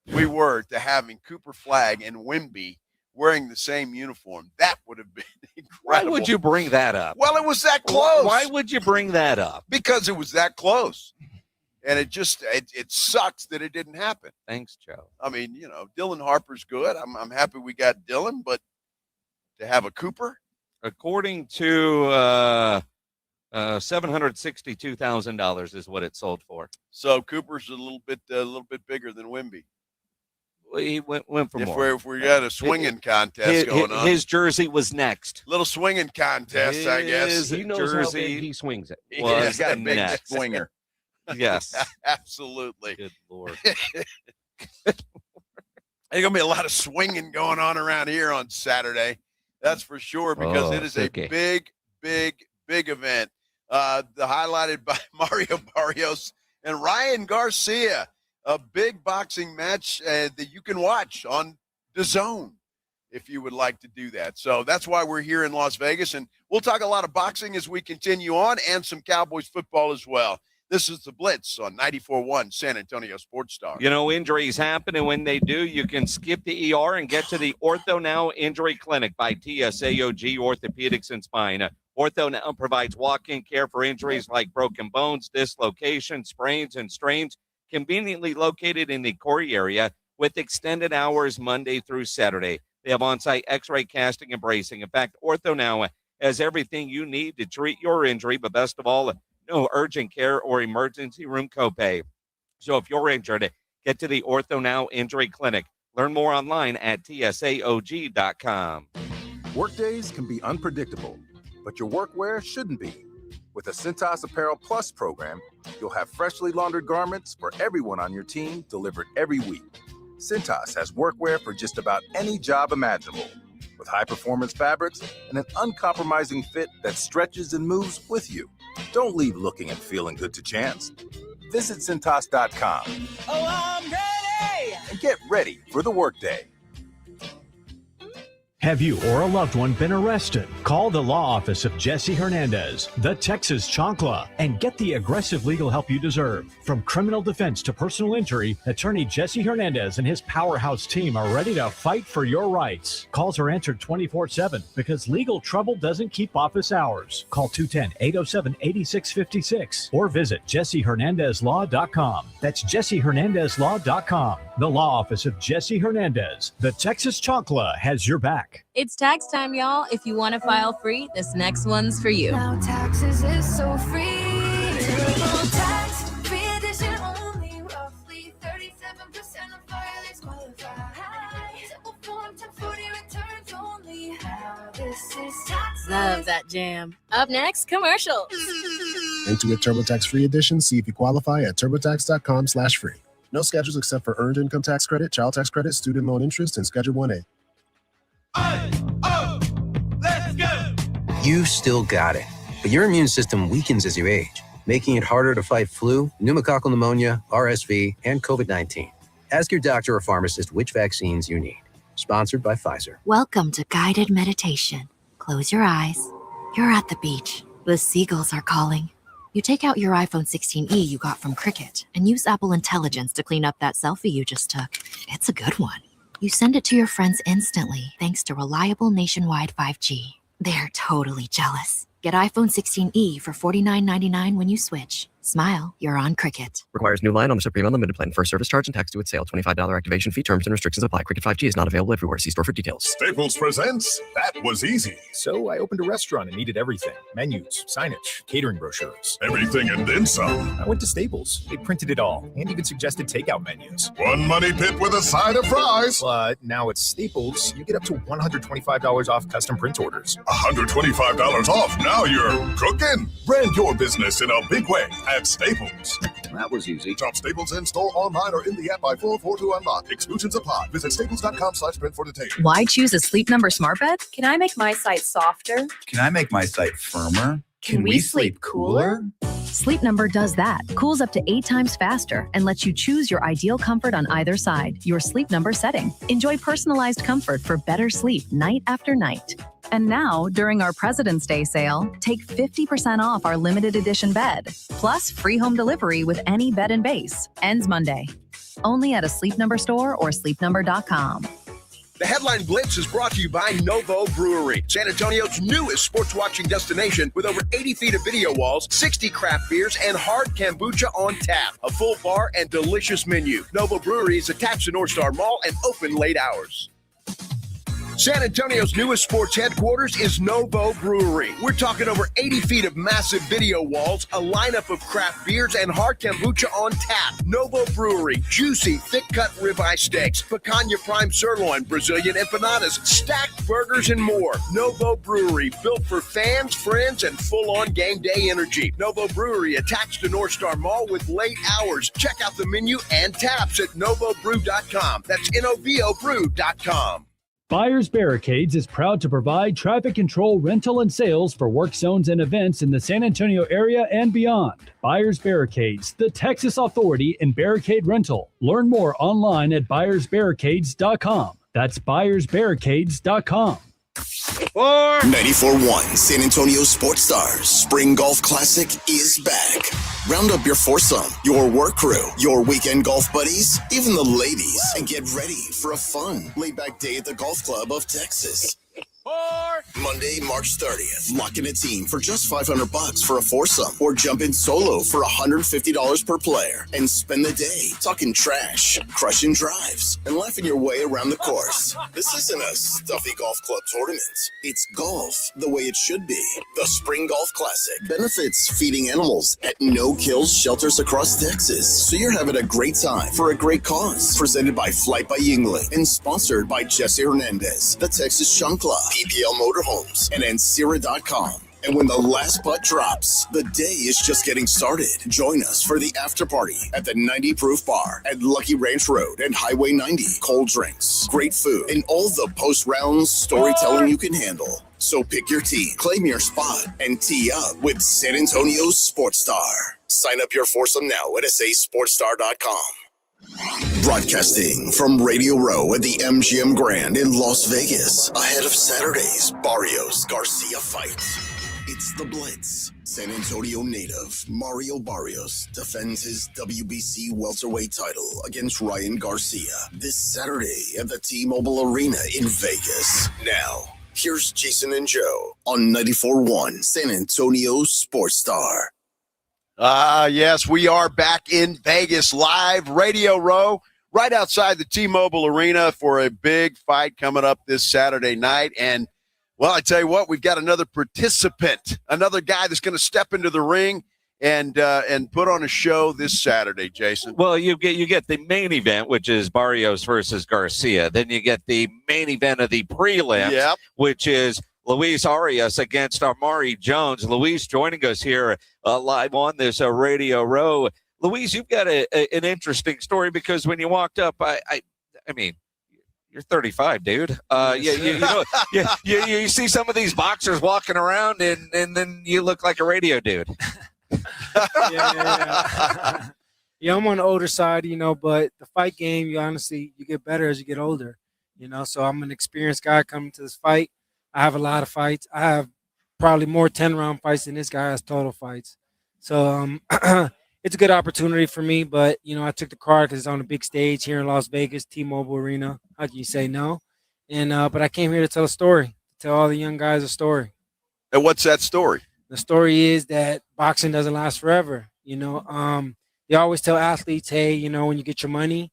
we were to having Cooper Flagg and Wemby wearing the same uniform. That would have been incredible. Why would you bring that up? Well, it was that close. Why would you bring that up? Because it was that close. And it sucks that it didn't happen. Thanks, Joe. I mean, Dylan Harper's good. I'm happy we got Dylan, but to have a Cooper? According to $762,000 is what it sold for. So Cooper's a little bit bigger than Wemby. Well, he went for more. If we got a swinging contest going on. His jersey was next. Little swinging contest, I guess. His jersey, he swings it. He's got a big swinger. Yes. Absolutely. Good Lord. There's going to be a lot of swinging going on around here on Saturday. That's for sure, because it is a big, big, big event. Highlighted by Mario Barrios and Ryan Garcia. A big boxing match that you can watch on DAZN if you would like to do that. So that's why we're here in Las Vegas, and we'll talk a lot of boxing as we continue on, and some Cowboys football as well. This is the Blitz on 94.1 San Antonio Sports Star. Injuries happen, and when they do, you can skip the ER and get to the Ortho Now Injury Clinic by TSAOG Orthopedics and Spine. Ortho Now provides walk-in care for injuries like broken bones, dislocations, sprains, and strains, conveniently located in the Corey area with extended hours Monday through Saturday. They have on-site x-ray casting and bracing. In fact, Ortho Now has everything you need to treat your injury, but best of all, no urgent care or emergency room copay. So if you're injured, get to the Ortho Now Injury Clinic. Learn more online at tsaog.com. Workdays can be unpredictable, but your workwear shouldn't be. With the Cintas Apparel Plus program, you'll have freshly laundered garments for everyone on your team delivered every week. Cintas has workwear for just about any job imaginable, with high-performance fabrics and an uncompromising fit that stretches and moves with you. Don't leave looking and feeling good to chance. Visit Cintas.com. Oh, I'm ready! And get ready for the workday. Have you or a loved one been arrested? Call the law office of Jesse Hernandez, the Texas Chancla, and get the aggressive legal help you deserve. From criminal defense to personal injury, attorney Jesse Hernandez and his powerhouse team are ready to fight for your rights. Calls are answered 24/7 because legal trouble doesn't keep office hours. Call 210-807-8656 or visit JesseHernandezLaw.com. That's JesseHernandezLaw.com. The law office of Jesse Hernandez, the Texas Chancla, has your back. It's tax time, y'all. If you want to file free, this next one's for you. Now taxes is so free. Tax free edition only. Roughly 37% of filers qualify. Simple form 1040 returns only. Now this is tax. Love that jam. Up next, commercials. Intuit TurboTax free edition. See if you qualify at turbotax.com/free. No schedules except for earned income tax credit, child tax credit, student loan interest, and Schedule 1A. Let's go! You still got it, but your immune system weakens as you age, making it harder to fight flu, pneumococcal pneumonia, RSV, and COVID-19. Ask your doctor or pharmacist which vaccines you need. Sponsored by Pfizer. Welcome to guided meditation. Close your eyes. You're at the beach. The seagulls are calling. You take out your iPhone 16e you got from Cricket and use Apple Intelligence to clean up that selfie you just took. It's a good one. You send it to your friends instantly thanks to reliable nationwide 5G. They're totally jealous. Get iPhone 16e for $49.99 when you switch. Smile, you're on Cricket. Requires new line on the Supreme Unlimited plan. First service charge and tax due at sale. $25 activation fee. Terms and restrictions apply. Cricket 5G is not available everywhere. See store for details. Staples presents That Was Easy. So I opened a restaurant and needed everything. Menus, signage, catering brochures. Everything and then some. I went to Staples. They printed it all and even suggested takeout menus. One money pit with a side of fries. But now at Staples, you get up to $125 off custom print orders. $125 off. Now you're cooking. Brand your business in a big way at Staples. That was easy. Shop Staples in store, online, or in the app by 4/4 to unlock. Exclusions apply. Visit staples.com/print for details. Why choose a Sleep Number smart bed? Can I make my site softer? Can I make my site firmer? Can we sleep cooler? Sleep Number does that. Cools up to 8 times faster and lets you choose your ideal comfort on either side. Your Sleep Number setting. Enjoy personalized comfort for better sleep night after night. And now, during our President's Day sale, take 50% off our limited edition bed, plus free home delivery with any bed and base. Ends Monday. Only at a Sleep Number store or sleepnumber.com. The Headline Blitz is brought to you by Novo Brewery, San Antonio's newest sports watching destination with over 80 feet of video walls, 60 craft beers, and hard kombucha on tap. A full bar and delicious menu. Novo Brewery is attached to North Star Mall and open late hours. San Antonio's newest sports headquarters is Novo Brewery. We're talking over 80 feet of massive video walls, a lineup of craft beers, and hard kombucha on tap. Novo Brewery, juicy, thick-cut ribeye steaks, picanha prime sirloin, Brazilian empanadas, stacked burgers, and more. Novo Brewery, built for fans, friends, and full-on game day energy. Novo Brewery, attached to North Star Mall with late hours. Check out the menu and taps at novobrew.com. That's novobrew.com. Buyers Barricades is proud to provide traffic control, rental, and sales for work zones and events in the San Antonio area and beyond. Buyers Barricades, the Texas authority in barricade rental. Learn more online at buyersbarricades.com. That's buyersbarricades.com. 94.1 San Antonio Sports Stars Spring Golf Classic is back. Round up your foursome, your work crew, your weekend golf buddies, even the ladies, and get ready for a fun, laid-back day at the Golf Club of Texas. Monday, March 30th. Lock in a team for just $500 for a foursome, or jump in solo for $150 per player and spend the day talking trash, crushing drives, and laughing your way around the course. This isn't a stuffy golf club tournament. It's golf the way it should be. The Spring Golf Classic benefits feeding animals at no-kill shelters across Texas. So you're having a great time for a great cause. Presented by Flight by Yingling and sponsored by Jesse Hernandez, the Texas Chancla, PPL Motorhomes, and Ancira.com. And when the last putt drops, the day is just getting started. Join us for the after party at the 90 Proof Bar at Lucky Ranch Road and Highway 90. Cold drinks, great food, and all the post-round storytelling you can handle. So pick your team, claim your spot, and tee up with San Antonio's Sports Star. Sign up your foursome now at sasportstar.com. Broadcasting from Radio Row at the MGM Grand in Las Vegas, ahead of Saturday's Barrios Garcia fight. It's the Blitz. San Antonio native Mario Barrios defends his WBC welterweight title against Ryan Garcia this Saturday at the T-Mobile Arena in Vegas. Now, here's Jason and Joe on 94.1 San Antonio Sports Star. Yes, we are back in Vegas, live Radio Row, right outside the T-Mobile Arena for a big fight coming up this Saturday night. And, well, I tell you what, we've got another participant, another guy that's going to step into the ring and put on a show this Saturday, Jason. Well, you get the main event, which is Barrios versus Garcia. Then you get the main event of the prelims, which is Luis Arias against Amari Jones. Luis joining us here live on this Radio Row. Luis, you've got an interesting story because when you walked up, I mean, you're 35, dude. You see some of these boxers walking around, and then you look like a radio dude. Yeah, I'm on the older side, but the fight game, you get better as you get older, So I'm an experienced guy coming to this fight. I have a lot of fights. I have probably more 10-round fights than this guy has total fights. So it's a good opportunity for me, but, I took the card because it's on a big stage here in Las Vegas, T-Mobile Arena. How can you say no? And but I came here to tell a story, tell all the young guys a story. And what's that story? The story is that boxing doesn't last forever. They always tell athletes, hey, when you get your money,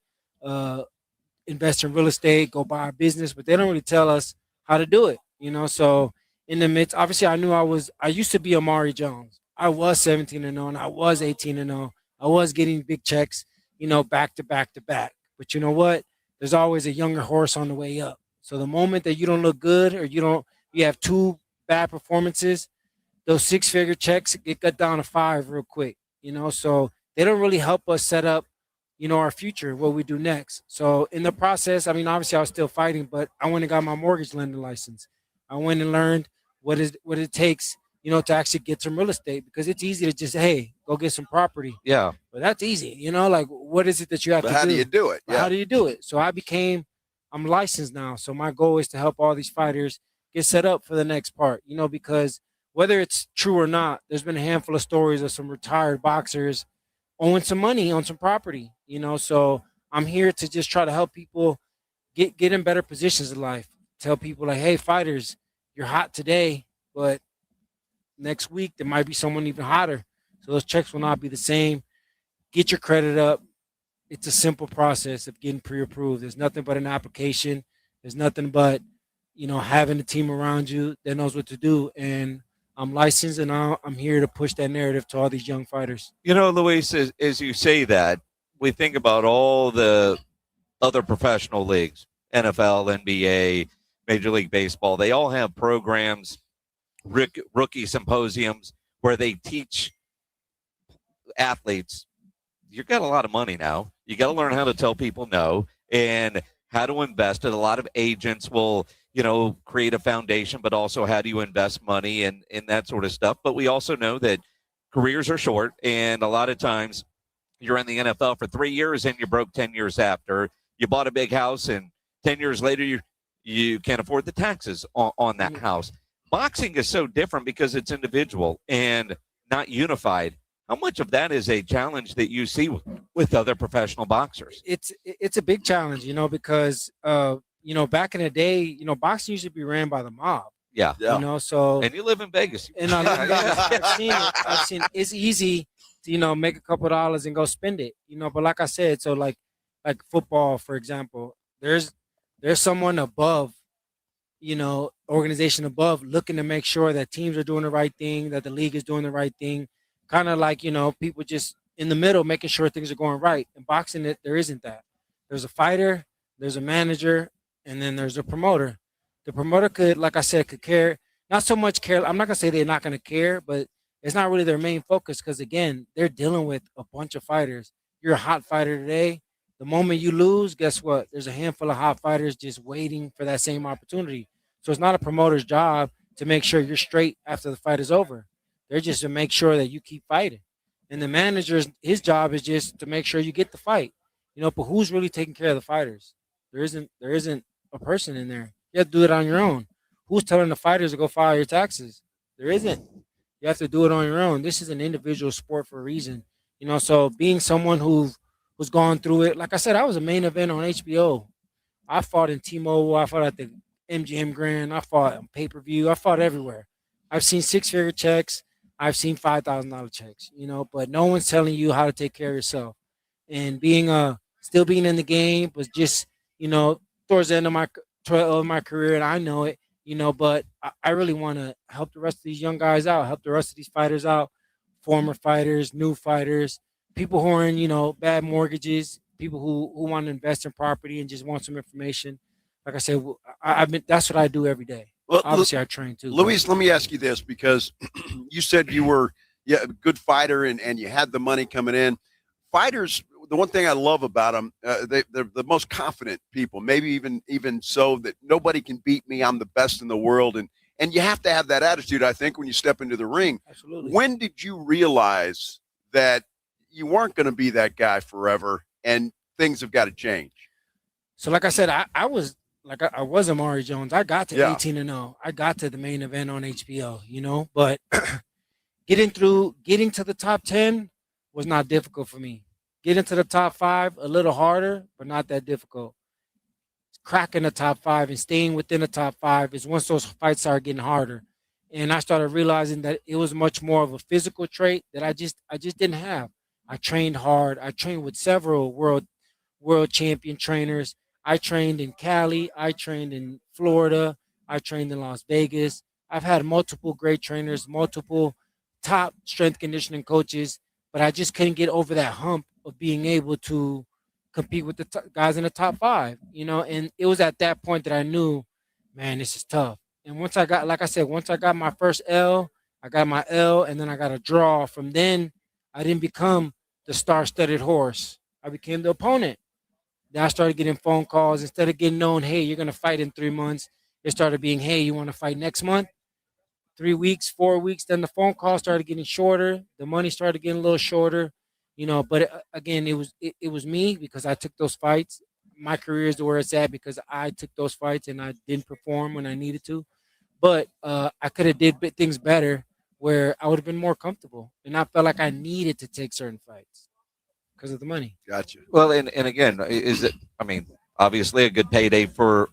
invest in real estate, go buy a business, but they don't really tell us how to do it. So in the midst, obviously I used to be Amari Jones. I was 17-0 and I was 18-0. I was getting big checks, back to back to back. But you know what? There's always a younger horse on the way up. So the moment that you don't look good or you have 2 bad performances, those 6-figure checks get cut down to 5 real quick, so they don't really help us set up, our future, what we do next. So in the process, obviously I was still fighting, but I went and got my mortgage lending license. I went and learned what it takes, to actually get some real estate, because it's easy to just, hey, go get some property. Yeah. But that's easy, like what is it that you have to do? How do you do it? How do you do it? So I'm licensed now. So my goal is to help all these fighters get set up for the next part, because whether it's true or not, there's been a handful of stories of some retired boxers owing some money on some property, so I'm here to just try to help people get in better positions in life. Tell people like, hey, fighters, you're hot today, but next week there might be someone even hotter. So those checks will not be the same. Get your credit up. It's a simple process of getting pre-approved. There's nothing but an application. There's nothing but, having a team around you that knows what to do. And I'm licensed, and I'm here to push that narrative to all these young fighters. Luis, as you say that, we think about all the other professional leagues, NFL, NBA, Major League Baseball. They all have programs, rookie symposiums, where they teach athletes, you've got a lot of money now. You got to learn how to tell people no and how to invest it. A lot of agents will create a foundation, but also how do you invest money and that sort of stuff. But we also know that careers are short, and a lot of times you're in the NFL for 3 years and you're broke 10 years after. You bought a big house, and 10 years later you can't afford the taxes on that house. Boxing is so different because it's individual and not unified. How much of that is a challenge that you see with other professional boxers? It's a big challenge, because back in the day, boxing used to be ran by the mob. Yeah. So and you live in Vegas. And I live in Vegas. I've seen it. It's easy to, make a couple of dollars and go spend it. But like I said, so like football, for example, there's someone above, organization above looking to make sure that teams are doing the right thing, that the league is doing the right thing. Kind of like, people just in the middle making sure things are going right. In boxing, there isn't that. There's a fighter, there's a manager, and then there's a promoter. The promoter could, like I said, could care, not so much care. I'm not going to say they're not going to care, but it's not really their main focus because, again, they're dealing with a bunch of fighters. You're a hot fighter today. The moment you lose, guess what? There's a handful of hot fighters just waiting for that same opportunity. So it's not a promoter's job to make sure you're straight after the fight is over. They're just to make sure that you keep fighting. And the manager's, his job is just to make sure you get the fight. But who's really taking care of the fighters? There isn't a person in there. You have to do it on your own. Who's telling the fighters to go file your taxes? There isn't. You have to do it on your own. This is an individual sport for a reason. So being someone who's gone through it, like I said, I was a main event on HBO. I fought in T-Mobile. I fought at the MGM Grand. I fought on pay-per-view. I fought everywhere. I've seen six-figure checks. I've seen $5,000 checks. But no one's telling you how to take care of yourself. And still being in the game was just, towards the end of my career, and I know it. But I really want to help the rest of these young guys out, help the rest of these fighters out, former fighters, new fighters, people who are in, bad mortgages, people who want to invest in property and just want some information. Like I said, that's what I do every day. Well, obviously, I train too. Luis, let me ask you this, because you said you were a good fighter and you had the money coming in. Fighters, the one thing I love about them, they're the most confident people, maybe even so that nobody can beat me. I'm the best in the world. And you have to have that attitude, I think, when you step into the ring. Absolutely. When did you realize that you weren't going to be that guy forever and things have got to change? So like I said, I was Amari Jones. I got to 18-0. I got to the main event on HBO, but getting to the top 10 was not difficult for me. Getting to the top 5, a little harder, but not that difficult. Cracking the top 5 and staying within the top 5 is once those fights started getting harder. And I started realizing that it was much more of a physical trait that I just didn't have. I trained hard. I trained with several world champion trainers. I trained in Cali. I trained in Florida. I trained in Las Vegas. I've had multiple great trainers, multiple top strength conditioning coaches, but I just couldn't get over that hump of being able to compete with the guys in the top 5, and it was at that point that I knew, man, this is tough. And once I got my first L, I got my L, and then I got a draw. From then, I didn't become the star-studded horse. I became the opponent. Then I started getting phone calls. Instead of getting known, hey, you're going to fight in 3 months, it started being, hey, you want to fight next month? 3 weeks, 4 weeks. Then the phone call started getting shorter. The money started getting a little shorter, but again, it was me because I took those fights. My career is where it's at because I took those fights and I didn't perform when I needed to. But I could have did things better where I would have been more comfortable. And I felt like I needed to take certain fights because of the money. Gotcha. Well, and again, is it, obviously a good payday for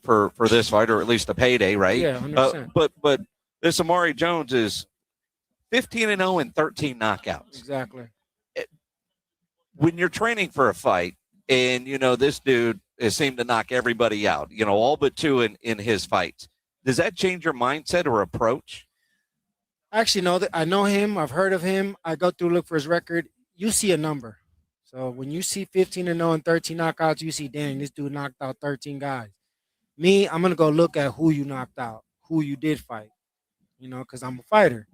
this fight, or at least a payday, right? Yeah, 100%. But this Amari Jones is 15-0 and 13 knockouts. Exactly. When you're training for a fight and, this dude has seemed to knock everybody out, all but 2 in his fights, does that change your mindset or approach? Actually, no. I know him. I've heard of him. I go through, look for his record. You see a number. So when you see 15-0 and 13 knockouts, you see, dang, this dude knocked out 13 guys. Me, I'm going to go look at who you knocked out, who you did fight, because I'm a fighter.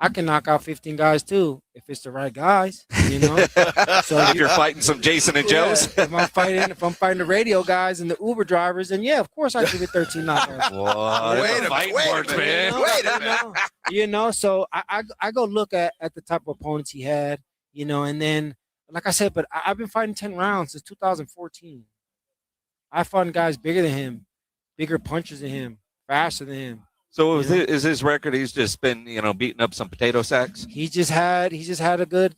I can knock out 15 guys too if it's the right guys, So if you're fighting some Jason and Joes, if I'm fighting the radio guys and the Uber drivers, then yeah, of course I give it 13 knockouts. Wait a minute. So I go look at the type of opponents he had, and then like I said, but I've been fighting 10 rounds since 2014. I fought guys bigger than him, bigger punches than him, faster than him. So is his record? He's just been, beating up some potato sacks. He just had a good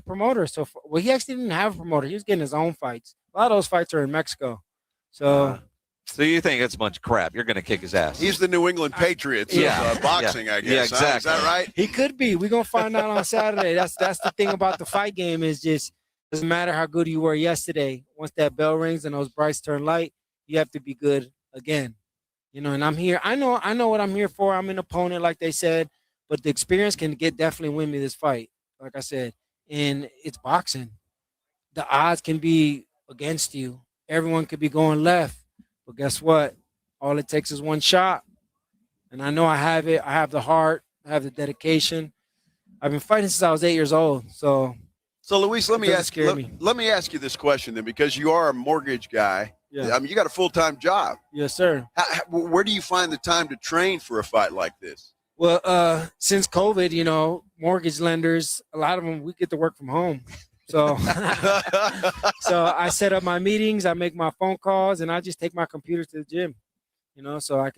promoter. So he actually didn't have a promoter. He was getting his own fights. A lot of those fights are in Mexico. So you think it's a bunch of crap? You're going to kick his ass. He's the New England Patriots of boxing, I guess. Yeah, exactly. Huh? Is that right? He could be. We're gonna find out on Saturday. That's the thing about the fight game is just doesn't matter how good you were yesterday. Once that bell rings and those brights turn light, you have to be good again. And I'm here. I know what I'm here for. I'm an opponent, like they said, but the experience can definitely win me this fight. Like I said, and it's boxing. The odds can be against you. Everyone could be going left, but guess what? All it takes is one shot, and I know I have it. I have the heart. I have the dedication. I've been fighting since I was 8 years old. So Luis, let me ask you this question then, because you are a mortgage guy. Yeah. You got a full-time job. Yes, sir. Where do you find the time to train for a fight like this? Well, since COVID, mortgage lenders, a lot of them, we get to work from home. So, so I set up my meetings, I make my phone calls, and I just take my computer to the gym, so I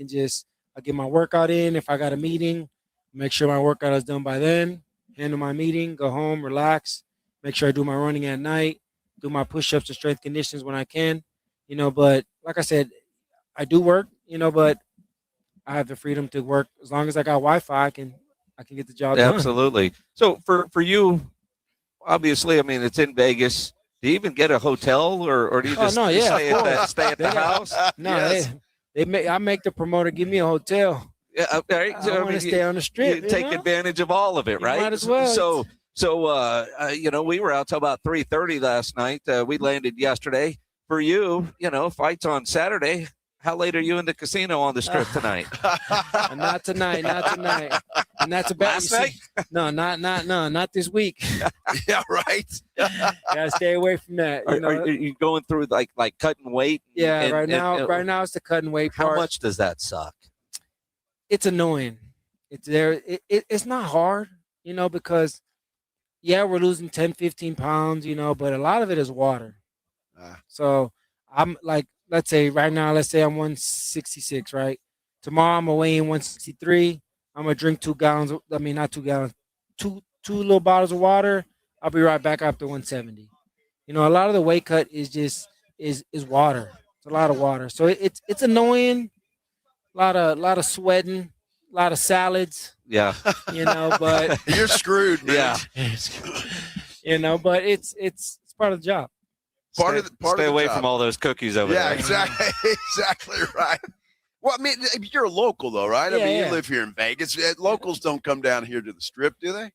get my workout in. If I got a meeting, make sure my workout is done by then, handle my meeting, go home, relax, make sure I do my running at night, do my push-ups and strength conditions when I can, but like I said, I do work, but I have the freedom to work as long as I got Wi-Fi. I can get the job done. Absolutely. So for you, obviously, I mean, it's in Vegas. Do you even get a hotel, or do you just stay at the house? No, yes. I make the promoter give me a hotel. Yeah, okay. I want to stay on the strip. You take advantage of all of it, right? Might as well. So we were out till about 3:30 last night. We landed yesterday. For you, fights on Saturday. How late are you in the casino on the strip tonight? Not tonight. And that's a bad last night. No, not this week. Yeah, right. Gotta stay away from that. Are you going through like cutting weight? Yeah, right now it's the cutting weight part. How much does that suck? It's annoying. It's not hard, because we're losing 10, 15 pounds, but a lot of it is water. So I'm like, let's say I'm 166, right? Tomorrow I'm gonna weigh in 163. I'm gonna drink 2 gallons. I mean, not 2 gallons, two little bottles of water. I'll be right back up to 170. A lot of the weight cut is just is water. It's a lot of water. So it's annoying. A lot of sweating, a lot of salads. Yeah. But you're screwed, man. Yeah. But it's part of the job. Stay away from all those cookies over there. Yeah, exactly right. Well, I mean, you're a local, though, right? I mean, you live here in Vegas. Locals don't come down here to the strip, do they?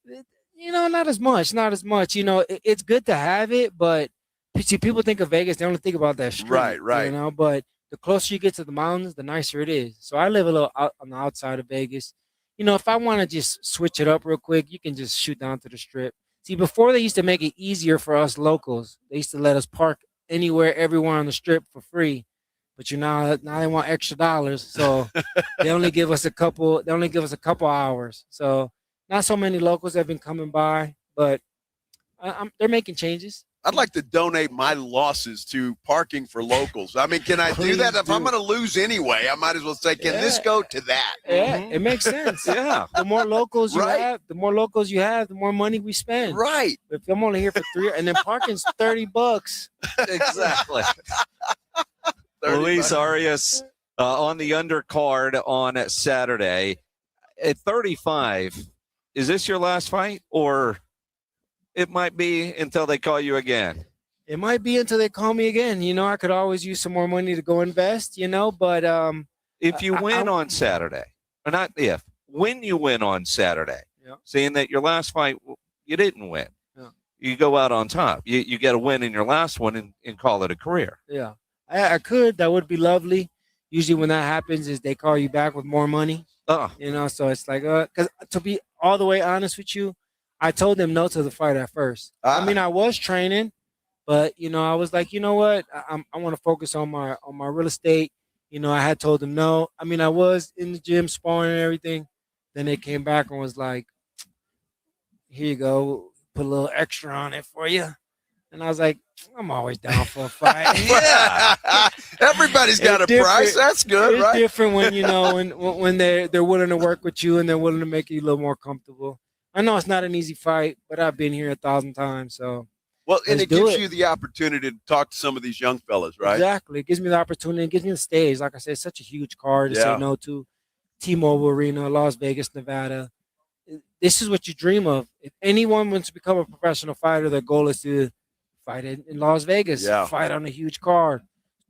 Not as much. It's good to have it, but see, people think of Vegas, they only think about that strip. Right. But the closer you get to the mountains, the nicer it is. So I live a little out on the outside of Vegas. If I want to just switch it up real quick, you can just shoot down to the strip. See, before they used to make it easier for us locals. They used to let us park anywhere, everywhere on the strip for free. But now they want extra dollars, so they only give us a couple. They only give us a couple hours. So not so many locals have been coming by, but they're making changes. I'd like to donate my losses to parking for locals. I mean, can I do that? If I'm going to lose anyway, I might as well say, can this go to that? Yeah, it makes sense. Yeah. The more locals you have, the more money we spend. Right. If I'm only here for 3 and then parking's $30. Exactly. Luis Arias on the undercard on Saturday at 35. Is this your last fight, or it might be until they call you again? It might be until they call me again. I could always use some more money to go invest, but if you win on Saturday, or not if, when you win on Saturday, seeing that your last fight, you didn't win, you go out on top. You get a win in your last one and call it a career. Yeah, I could. That would be lovely. Usually when that happens is they call you back with more money. Oh. So it's like, because to be all the way honest with you, I told them no to the fight at first. I mean, I was training, but I was like, you know what? I want to focus on my real estate. I had told them no. I mean, I was in the gym sparring and everything. Then they came back and was like, here you go, put a little extra on it for you. And I was like, I'm always down for a fight. Yeah, everybody's got a price. That's good, right? It's different when when they're willing to work with you and they're willing to make you a little more comfortable. I know it's not an easy fight, but I've been here 1,000 times. So, and it gives you the opportunity to talk to some of these young fellas, right? Exactly. It gives me the opportunity. It gives me the stage. Like I said, it's such a huge card to say no to. T-Mobile Arena, Las Vegas, Nevada. This is what you dream of. If anyone wants to become a professional fighter, their goal is to fight in Las Vegas. Fight on a huge card.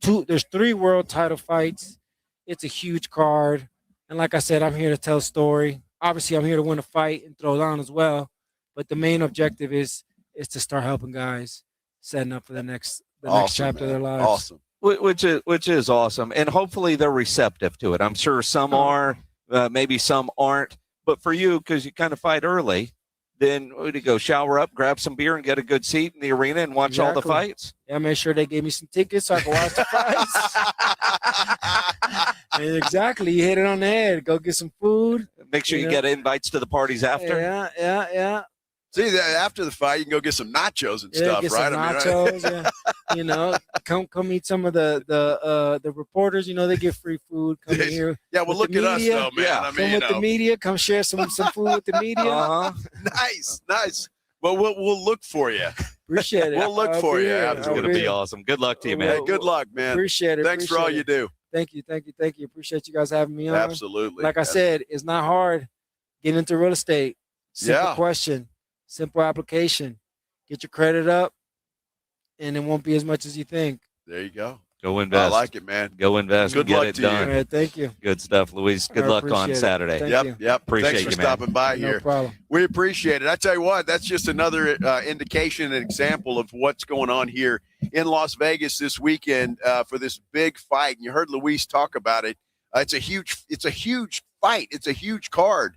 There's 3 world title fights. It's a huge card. And like I said, I'm here to tell a story. Obviously, I'm here to win a fight and throw down as well. But the main objective is to start helping guys setting up for the next chapter of their lives. Awesome. Which is awesome. And hopefully they're receptive to it. I'm sure some are, maybe some aren't. But for you, because you kind of fight early, then where do you go? Shower up, grab some beer, and get a good seat in the arena and watch all the fights? Yeah, I made sure they gave me some tickets so I could watch the fights. Exactly. You hit it on the head. Go get some food. Make sure you get invites to the parties after. Yeah. See, after the fight, you can go get some nachos and stuff, get right? Some nachos, yeah. Come meet some of the reporters. They get free food. Come here. Yeah, well, look at us, though, man. Yeah. Come with the media. Come share some food with the media. Nice. Well, we'll look for you. Appreciate it. We'll look for you. It's going to be awesome. Good luck to you, man. Hey, good luck, man. Appreciate it. Thanks for all you do. Thank you. Appreciate you guys having me on. Absolutely. Like I said, it's not hard getting into real estate. Simple question, simple application. Get your credit up, and it won't be as much as you think. There you go. Go invest. I like it, man. Go invest. Good Get luck it to done. you. All right, thank you. Good stuff, Luis. Good luck on Saturday. Yep. Appreciate Thanks for you, man. stopping by here. No problem. We appreciate it. I tell you what, that's just another indication and example of what's going on here in Las Vegas this weekend for this big fight. And you heard Luis talk about it. It's a huge fight. It's a huge card.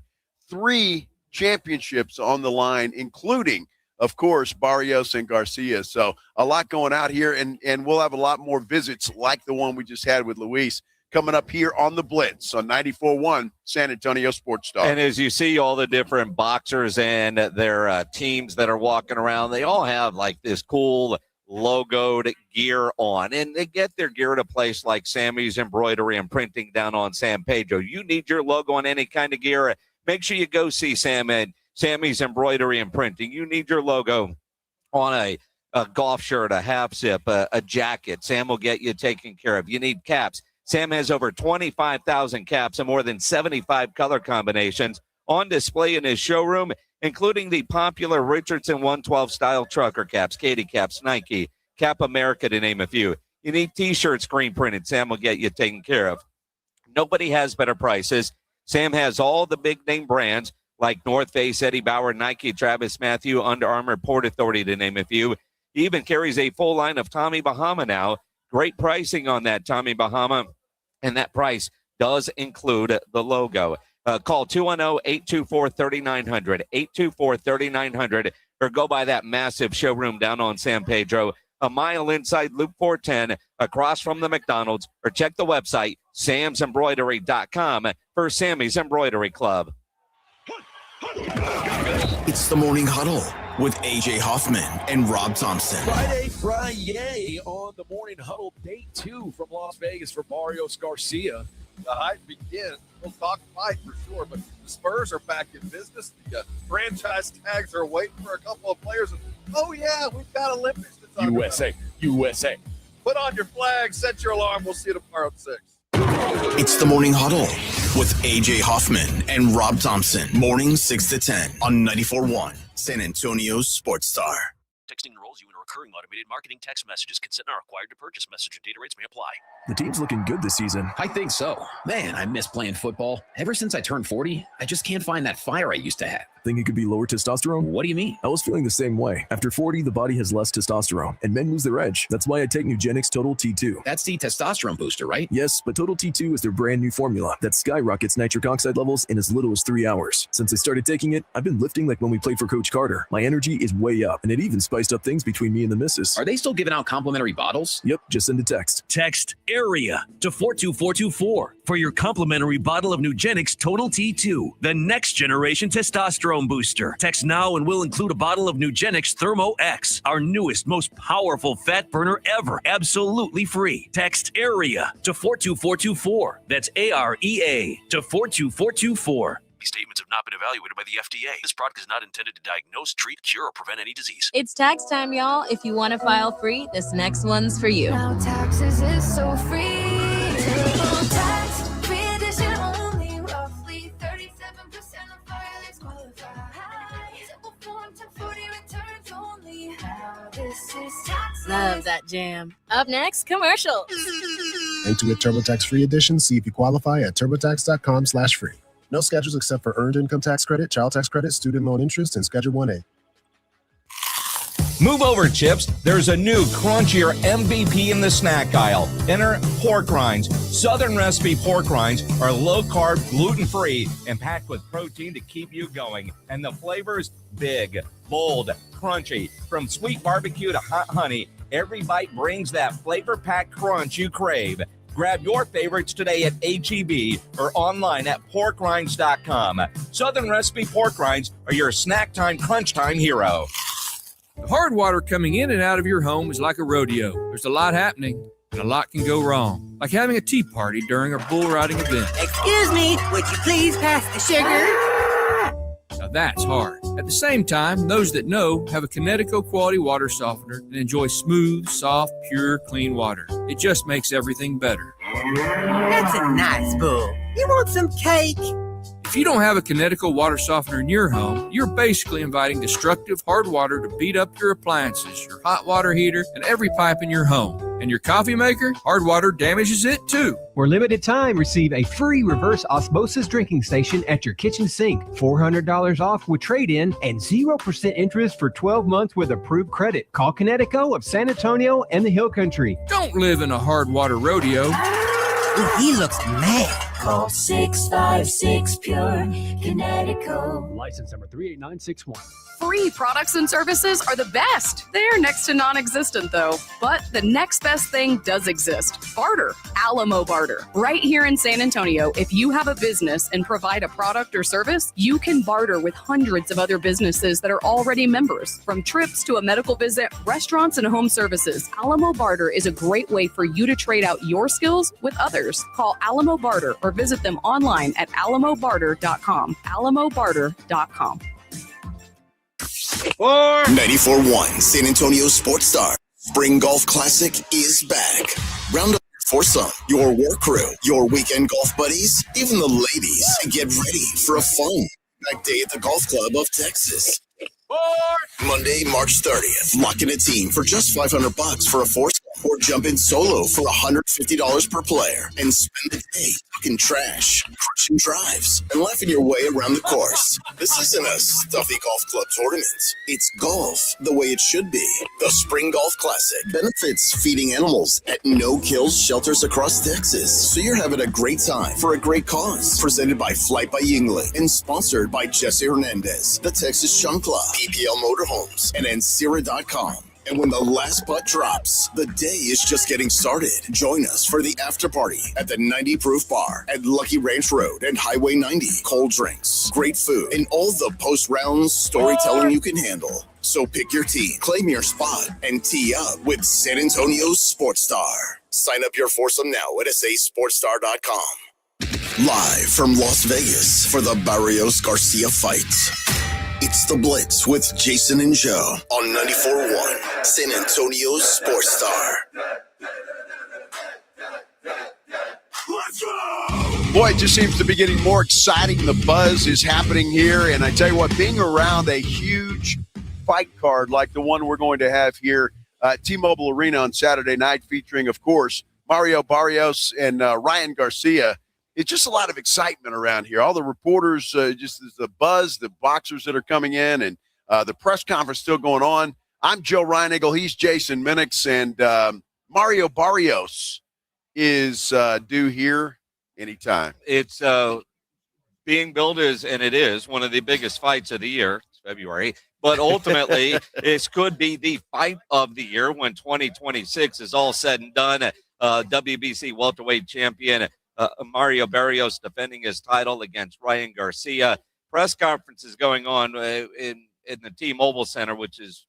3 championships on the line, including, of course, Barrios and Garcia. So a lot going out here, and we'll have a lot more visits like the one we just had with Luis coming up here on the Blitz on 94.1 San Antonio Sports Star. And as you see all the different boxers and their teams that are walking around, they all have like this cool logoed gear on, and they get their gear at a place like Sammy's Embroidery and Printing down on San Pedro. You need your logo on any kind of gear, make sure you go see Sam and Sammy's Embroidery and Printing. You need your logo on a golf shirt, a half zip, a jacket. Sam will get you taken care of. You need caps. Sam has over 25,000 caps and more than 75 color combinations on display in his showroom, including the popular Richardson 112 style trucker caps, Katie caps, Nike, Cap America, to name a few. You need T-shirts screen printed. Sam will get you taken care of. Nobody has better prices. Sam has all the big name brands like North Face, Eddie Bauer, Nike, Travis Mathew, Under Armour, Port Authority, to name a few. He even carries a full line of Tommy Bahama now. Great pricing on that Tommy Bahama, and that price does include the logo. Call 210-824-3900, 824-3900, or go by that massive showroom down on San Pedro, a mile inside Loop 410, across from the McDonald's, or check the website, samsembroidery.com, for Sammy's Embroidery Club. It's the Morning Huddle with AJ Hoffman and Rob Thompson. Friday on the Morning Huddle, day 2 from Las Vegas for Barrios Garcia. The hype begins. We'll talk fight for sure, but the Spurs are back in business. The franchise tags are waiting for a couple of players. And, yeah, we've got Olympics to talk about. USA. Put on your flag, set your alarm. We'll see you tomorrow at 6. It's the Morning Huddle with AJ Hoffman and Rob Thompson. Mornings 6 to 10 on 94.1 San Antonio Sports Star. Texting enrolls you in a recurring automated marketing text messages. Consent are required to purchase. Message and data rates may apply. The team's looking good this season. I think so. Man, I miss playing football. Ever since I turned 40, I just can't find that fire I used to have. Think it could be lower testosterone? What do you mean? I was feeling the same way. After 40, the body has less testosterone, and men lose their edge. That's why I take Nugenix Total T2. That's the testosterone booster, right? Yes, but Total T2 is their brand new formula that skyrockets nitric oxide levels in as little as 3 hours. Since I started taking it, I've been lifting like when we played for Coach Carter. My energy is way up, and it even spiced up things between me and the missus. Are they still giving out complimentary bottles? Yep, just send a text. Text AREA to 42424 for your complimentary bottle of Nugenix Total T2, the next generation testosterone booster. Text now and we'll include a bottle of Nugenix Thermo X, our newest, most powerful fat burner ever, absolutely free. Text AREA to 42424. That's AREA to 42424. These statements have not been evaluated by the FDA. This product is not intended to diagnose, treat, cure, or prevent any disease. It's tax time, y'all. If you want to file free, this next one's for you. Now taxes is so free. Tax free edition only. Roughly 37% of filers qualify. Simple form 1040 returns only. Now this is tax. Love that jam. Up next, commercial. And to get TurboTax free edition, see if you qualify at turbotax.com/free. No schedules except for earned income tax credit, child tax credit, student loan interest, and Schedule 1A. Move over, Chips. There's a new crunchier MVP in the snack aisle. Enter pork rinds. Southern recipe pork rinds are low-carb, gluten-free, and packed with protein to keep you going. And the flavors, big, bold, crunchy. From sweet barbecue to hot honey, every bite brings that flavor-packed crunch you crave. Grab your favorites today at H-E-B or online at porkrinds.com. Southern Recipe Pork Rinds are your snack time, crunch time hero. The hard water coming in and out of your home is like a rodeo. There's a lot happening, and a lot can go wrong. Like having a tea party during a bull riding event. Excuse me, would you please pass the sugar? Now that's hard. At the same time, those that know have a Kinetico quality water softener and enjoy smooth, soft, pure, clean water. It just makes everything better. That's a nice bull. You want some cake? If you don't have a Kinetico water softener in your home, you're basically inviting destructive hard water to beat up your appliances, your hot water heater, and every pipe in your home. And your coffee maker, hard water damages it too. For limited time, receive a free reverse osmosis drinking station at your kitchen sink. $400 off with trade-in and 0% interest for 12 months with approved credit. Call Kinetico of San Antonio and the Hill Country. Don't live in a hard water rodeo. Ooh, he looks mad. Call 656-PURE, Kinetico. License number 38961. Free products and services are the best. They're next to non-existent, though. But the next best thing does exist. Barter. Alamo Barter. Right here in San Antonio, if you have a business and provide a product or service, you can barter with hundreds of other businesses that are already members. From trips to a medical visit, restaurants, and home services, Alamo Barter is a great way for you to trade out your skills with others. Call Alamo Barter or visit them online at alamobarter.com. alamobarter.com. 94.1 San Antonio Sports Star. Spring Golf Classic is back. Round up your foursome, your work crew, your weekend golf buddies, even the ladies, and get ready for a fun back day at the Golf Club of Texas. Monday, March 30th. Lock in a team for just $500 for a foursome, or jump in solo for $150 per player and spend the day talking trash, crushing drives, and laughing your way around the course. This isn't a stuffy golf club tournament. It's golf the way it should be. The Spring Golf Classic benefits feeding animals at no-kill shelters across Texas, so you're having a great time for a great cause. Presented by Flight by Yingling and sponsored by Jesse Hernandez, the Texas Chum Club, PPL Motorhomes, and Ancira.com. And when the last putt drops, the day is just getting started. Join us for the after party at the 90 Proof Bar at Lucky Ranch Road and Highway 90. Cold drinks, great food, and all the post-round storytelling you can handle. So pick your team, claim your spot, and tee up with San Antonio's Sports Star. Sign up your foursome now at sasportstar.com. Live from Las Vegas for the Barrios Garcia fight. It's The Blitz with Jason and Joe on 94.1 San Antonio's Sports Star. Let's go! Boy, it just seems to be getting more exciting. The buzz is happening here. And I tell you what, being around a huge fight card like the one we're going to have here at T-Mobile Arena on Saturday night, featuring, of course, Mario Barrios and Ryan Garcia, it's just a lot of excitement around here. All the reporters, just the buzz, the boxers that are coming in, and the press conference still going on. I'm Joe Reinigle. He's Jason Minix, and Mario Barrios is due here anytime. It's being billed as, and it is, one of the biggest fights of the year. It's February. But ultimately, this could be the fight of the year when 2026 is all said and done. WBC welterweight champion Mario Barrios defending his title against Ryan Garcia. Press conferences going on in the T-Mobile Center, which is,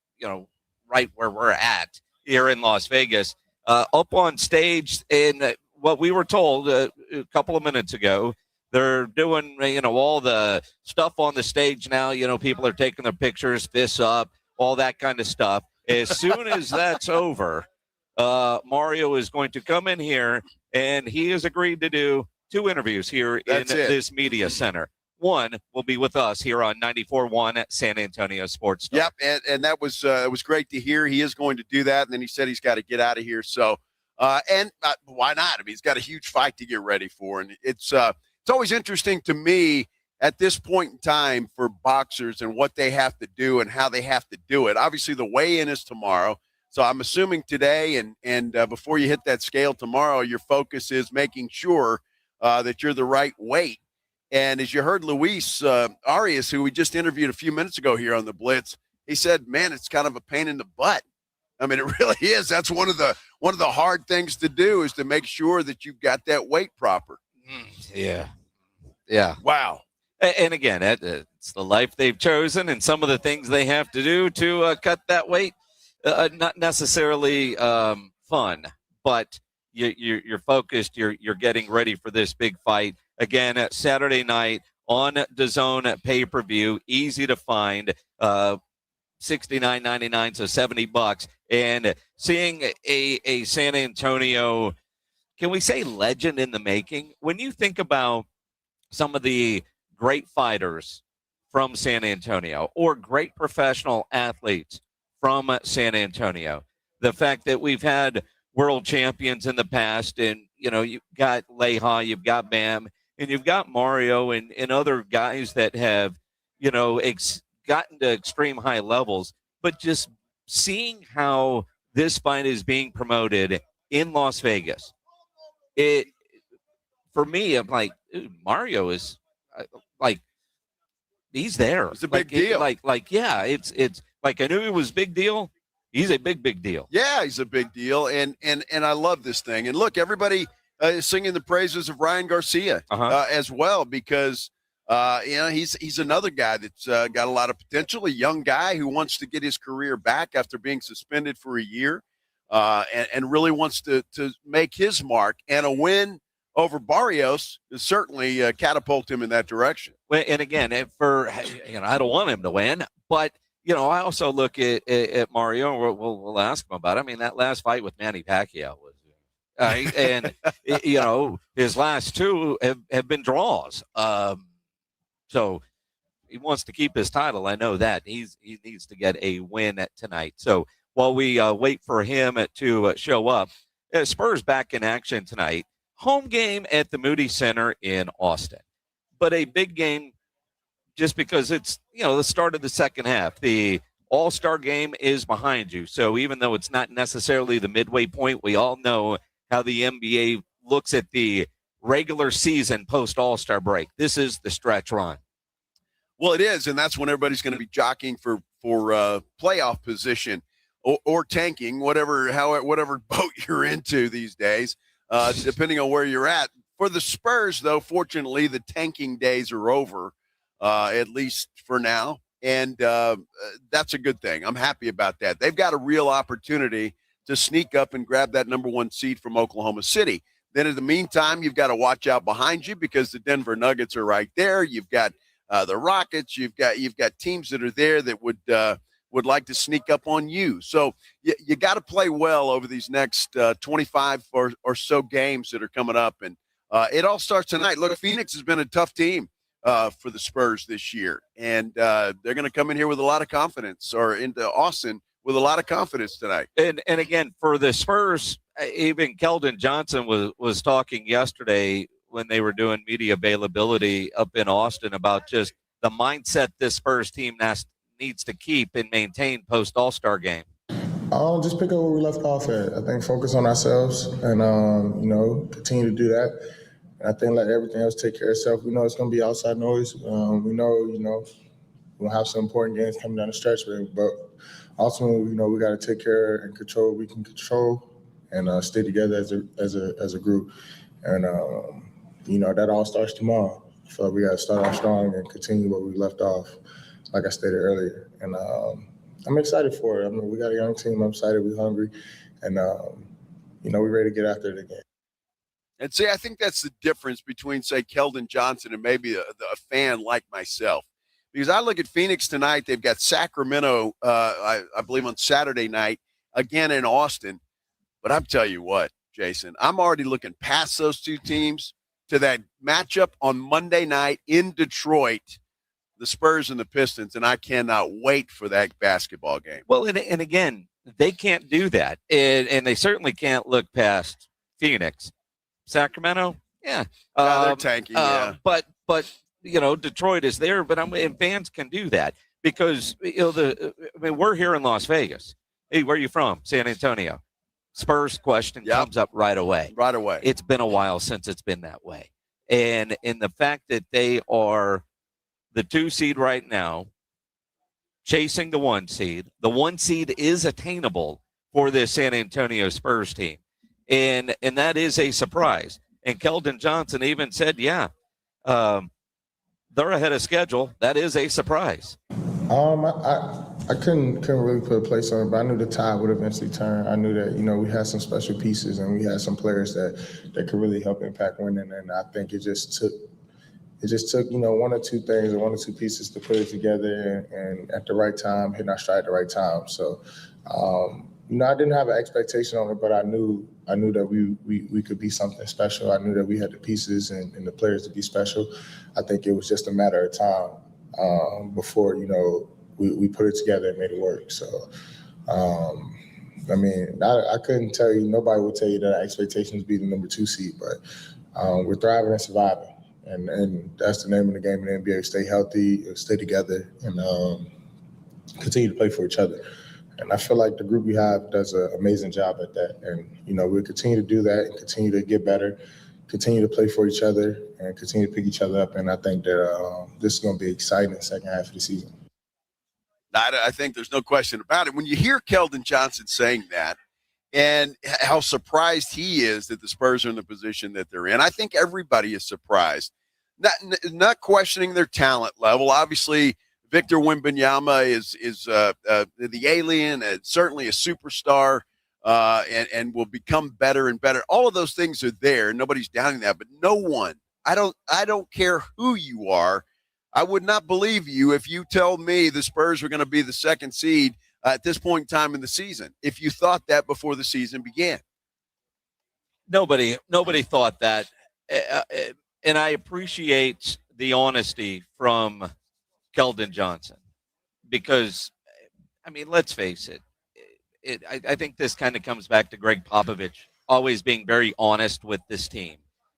right where we're at here in Las Vegas. Up on stage, and what we were told a couple of minutes ago, they're doing, all the stuff on the stage now. People are taking their pictures, fists up, all that kind of stuff. As soon as that's over, Mario is going to come in here, and he has agreed to do 2 interviews here in this media center. One will be with us here on 94.1 at San Antonio Sports Star. Yep, and that was it was great to hear. He is going to do that, and then he said he's got to get out of here. So, why not? I mean, he's got a huge fight to get ready for, and it's always interesting to me at this point in time for boxers and what they have to do and how they have to do it. Obviously, the weigh-in is tomorrow. So I'm assuming today and before you hit that scale tomorrow, your focus is making sure that you're the right weight. And as you heard Luis Arias, who we just interviewed a few minutes ago here on the Blitz, he said, man, it's kind of a pain in the butt. I mean, it really is. That's one of the one of the hard things to do is to make sure that you've got that weight proper. Yeah. Yeah. Wow. And again, it's the life they've chosen and some of the things they have to do to cut that weight. Not necessarily fun, but you're focused. You're getting ready for this big fight. Again, Saturday night on DAZN pay-per-view, easy to find, $69.99, so $70. And seeing a San Antonio, can we say legend in the making? When you think about some of the great fighters from San Antonio or great professional athletes from San Antonio, the fact that we've had world champions in the past, and you've got Leha, you've got Bam, and you've got Mario and other guys that have gotten to extreme high levels, but just seeing how this fight is being promoted in Las Vegas, for me, I'm like, dude, Mario is he's there. It's a big deal. Yeah, it's like, I knew he was big deal. He's a big deal. Yeah, he's a big deal, and I love this thing. And look, everybody is singing the praises of Ryan Garcia as well, because he's another guy that's got a lot of potential, a young guy who wants to get his career back after being suspended for a year, and really wants to make his mark. And a win over Barrios is certainly catapult him in that direction. Well, and again, I don't want him to win, but I also look at Mario, and we'll ask him about it. I mean, that last fight with Manny Pacquiao was, and his last two have been draws. So he wants to keep his title. I know that he needs to get a win tonight. So while we wait for him to show up, Spurs back in action tonight. Home game at the Moody Center in Austin, but a big game just because it's, the start of the second half. The All-Star game is behind you. So even though it's not necessarily the midway point, we all know how the NBA looks at the regular season post-All-Star break. This is the stretch run. Well, it is, and that's when everybody's going to be jockeying for playoff position or tanking, whatever boat you're into these days. Depending on where you're at. For the Spurs, though, fortunately, the tanking days are over, at least for now, and that's a good thing. I'm happy about that. They've got a real opportunity to sneak up and grab that number one seed from Oklahoma City. Then in the meantime, you've got to watch out behind you because the Denver Nuggets are right there. You've got the Rockets. You've got teams that are there that would like to sneak up on you. So you got to play well over these next 25 or so games that are coming up. And it all starts tonight. Look, Phoenix has been a tough team for the Spurs this year. And they're going to come in here with a lot of confidence, or into Austin with a lot of confidence tonight. And again, for the Spurs, even Keldon Johnson was talking yesterday when they were doing media availability up in Austin about just the mindset this Spurs team needs to keep and maintain post All-Star game. Just pick up where we left off at. I think focus on ourselves and, continue to do that. And I think let everything else take care of itself. We know it's going to be outside noise. We know, we'll have some important games coming down the stretch, but ultimately, we got to take care and control what we can control and stay together as a group. And, that all starts tomorrow. I feel like we got to start off strong and continue what we left off, like I stated earlier. And I'm excited for it. I mean, we got a young team. I'm excited. We're hungry. And, we're ready to get after it again. And see, I think that's the difference between, say, Keldon Johnson and maybe a fan like myself. Because I look at Phoenix tonight. They've got Sacramento, I believe, on Saturday night, again in Austin. But I'm telling you what, Jason, I'm already looking past those two teams to that matchup on Monday night in Detroit, the Spurs and the Pistons, and I cannot wait for that basketball game. Well, and again, they can't do that, and they certainly can't look past Phoenix. Sacramento, yeah. They're tanking, yeah. But Detroit is there, and fans can do that because, we're here in Las Vegas. Hey, where are you from? San Antonio. Spurs question comes up right away. Right away. It's been a while since it's been that way. And in the fact that they are the 2 seed right now, chasing the 1 seed. The 1 seed is attainable for this San Antonio Spurs team. And that is a surprise. And Keldon Johnson even said, they're ahead of schedule. That is a surprise. I couldn't really put a place on it, but I knew the tide would eventually turn. I knew that, we had some special pieces and we had some players that could really help impact winning. And I think it just took, one or two things or one or two pieces to put it together and at the right time, hitting our stride at the right time. So, I didn't have an expectation on it, but I knew that we could be something special. I knew that we had the pieces and the players to be special. I think it was just a matter of time before, we put it together and made it work. So, I couldn't tell you, nobody would tell you that our expectations be the number 2 seed, but we're thriving and surviving. And that's the name of the game in the NBA. Stay healthy, stay together, and continue to play for each other. And I feel like the group we have does an amazing job at that. And, we'll continue to do that and continue to get better, continue to play for each other, and continue to pick each other up. And I think that this is going to be exciting in the second half of the season. I think there's no question about it. When you hear Keldon Johnson saying that and how surprised he is that the Spurs are in the position that they're in, I think everybody is surprised. Not questioning their talent level. Obviously, Victor Wembanyama is the alien, and certainly a superstar, and will become better and better. All of those things are there. Nobody's doubting that, but no one. I don't care who you are. I would not believe you if you told me the Spurs were going to be the 2nd seed at this point in time in the season, if you thought that before the season began. Nobody thought that. And I appreciate the honesty from Keldon Johnson because, let's face it. I think this kind of comes back to Greg Popovich always being very honest with this team,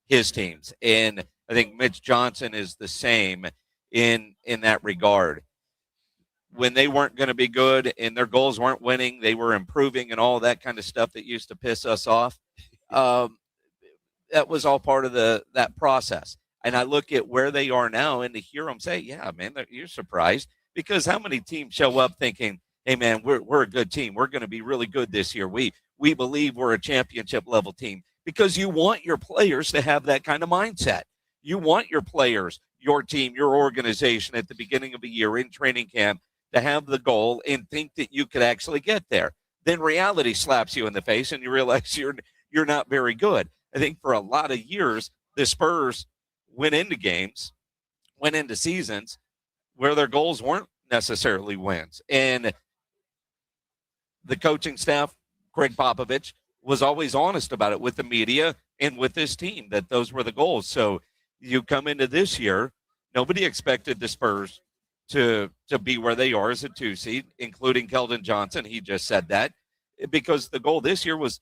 his teams. And I think Mitch Johnson is the same in that regard. When they weren't going to be good and their goals weren't winning, they were improving and all that kind of stuff that used to piss us off. That was all part of that process. And I look at where they are now and to hear them say, yeah, man, you're surprised. Because how many teams show up thinking, hey, man, we're a good team. We're going to be really good this year. We believe we're a championship level team. Because you want your players to have that kind of mindset. You want your players, your team, your organization at the beginning of a year in training camp to have the goal and think that you could actually get there. Then reality slaps you in the face and you realize you're not very good. I think for a lot of years, the Spurs went into seasons where their goals weren't necessarily wins. And the coaching staff, Greg Popovich, was always honest about it with the media and with this team, that those were the goals. So you come into this year, nobody expected the Spurs to be where they are as a 2 seed, including Keldon Johnson. He just said that because the goal this year was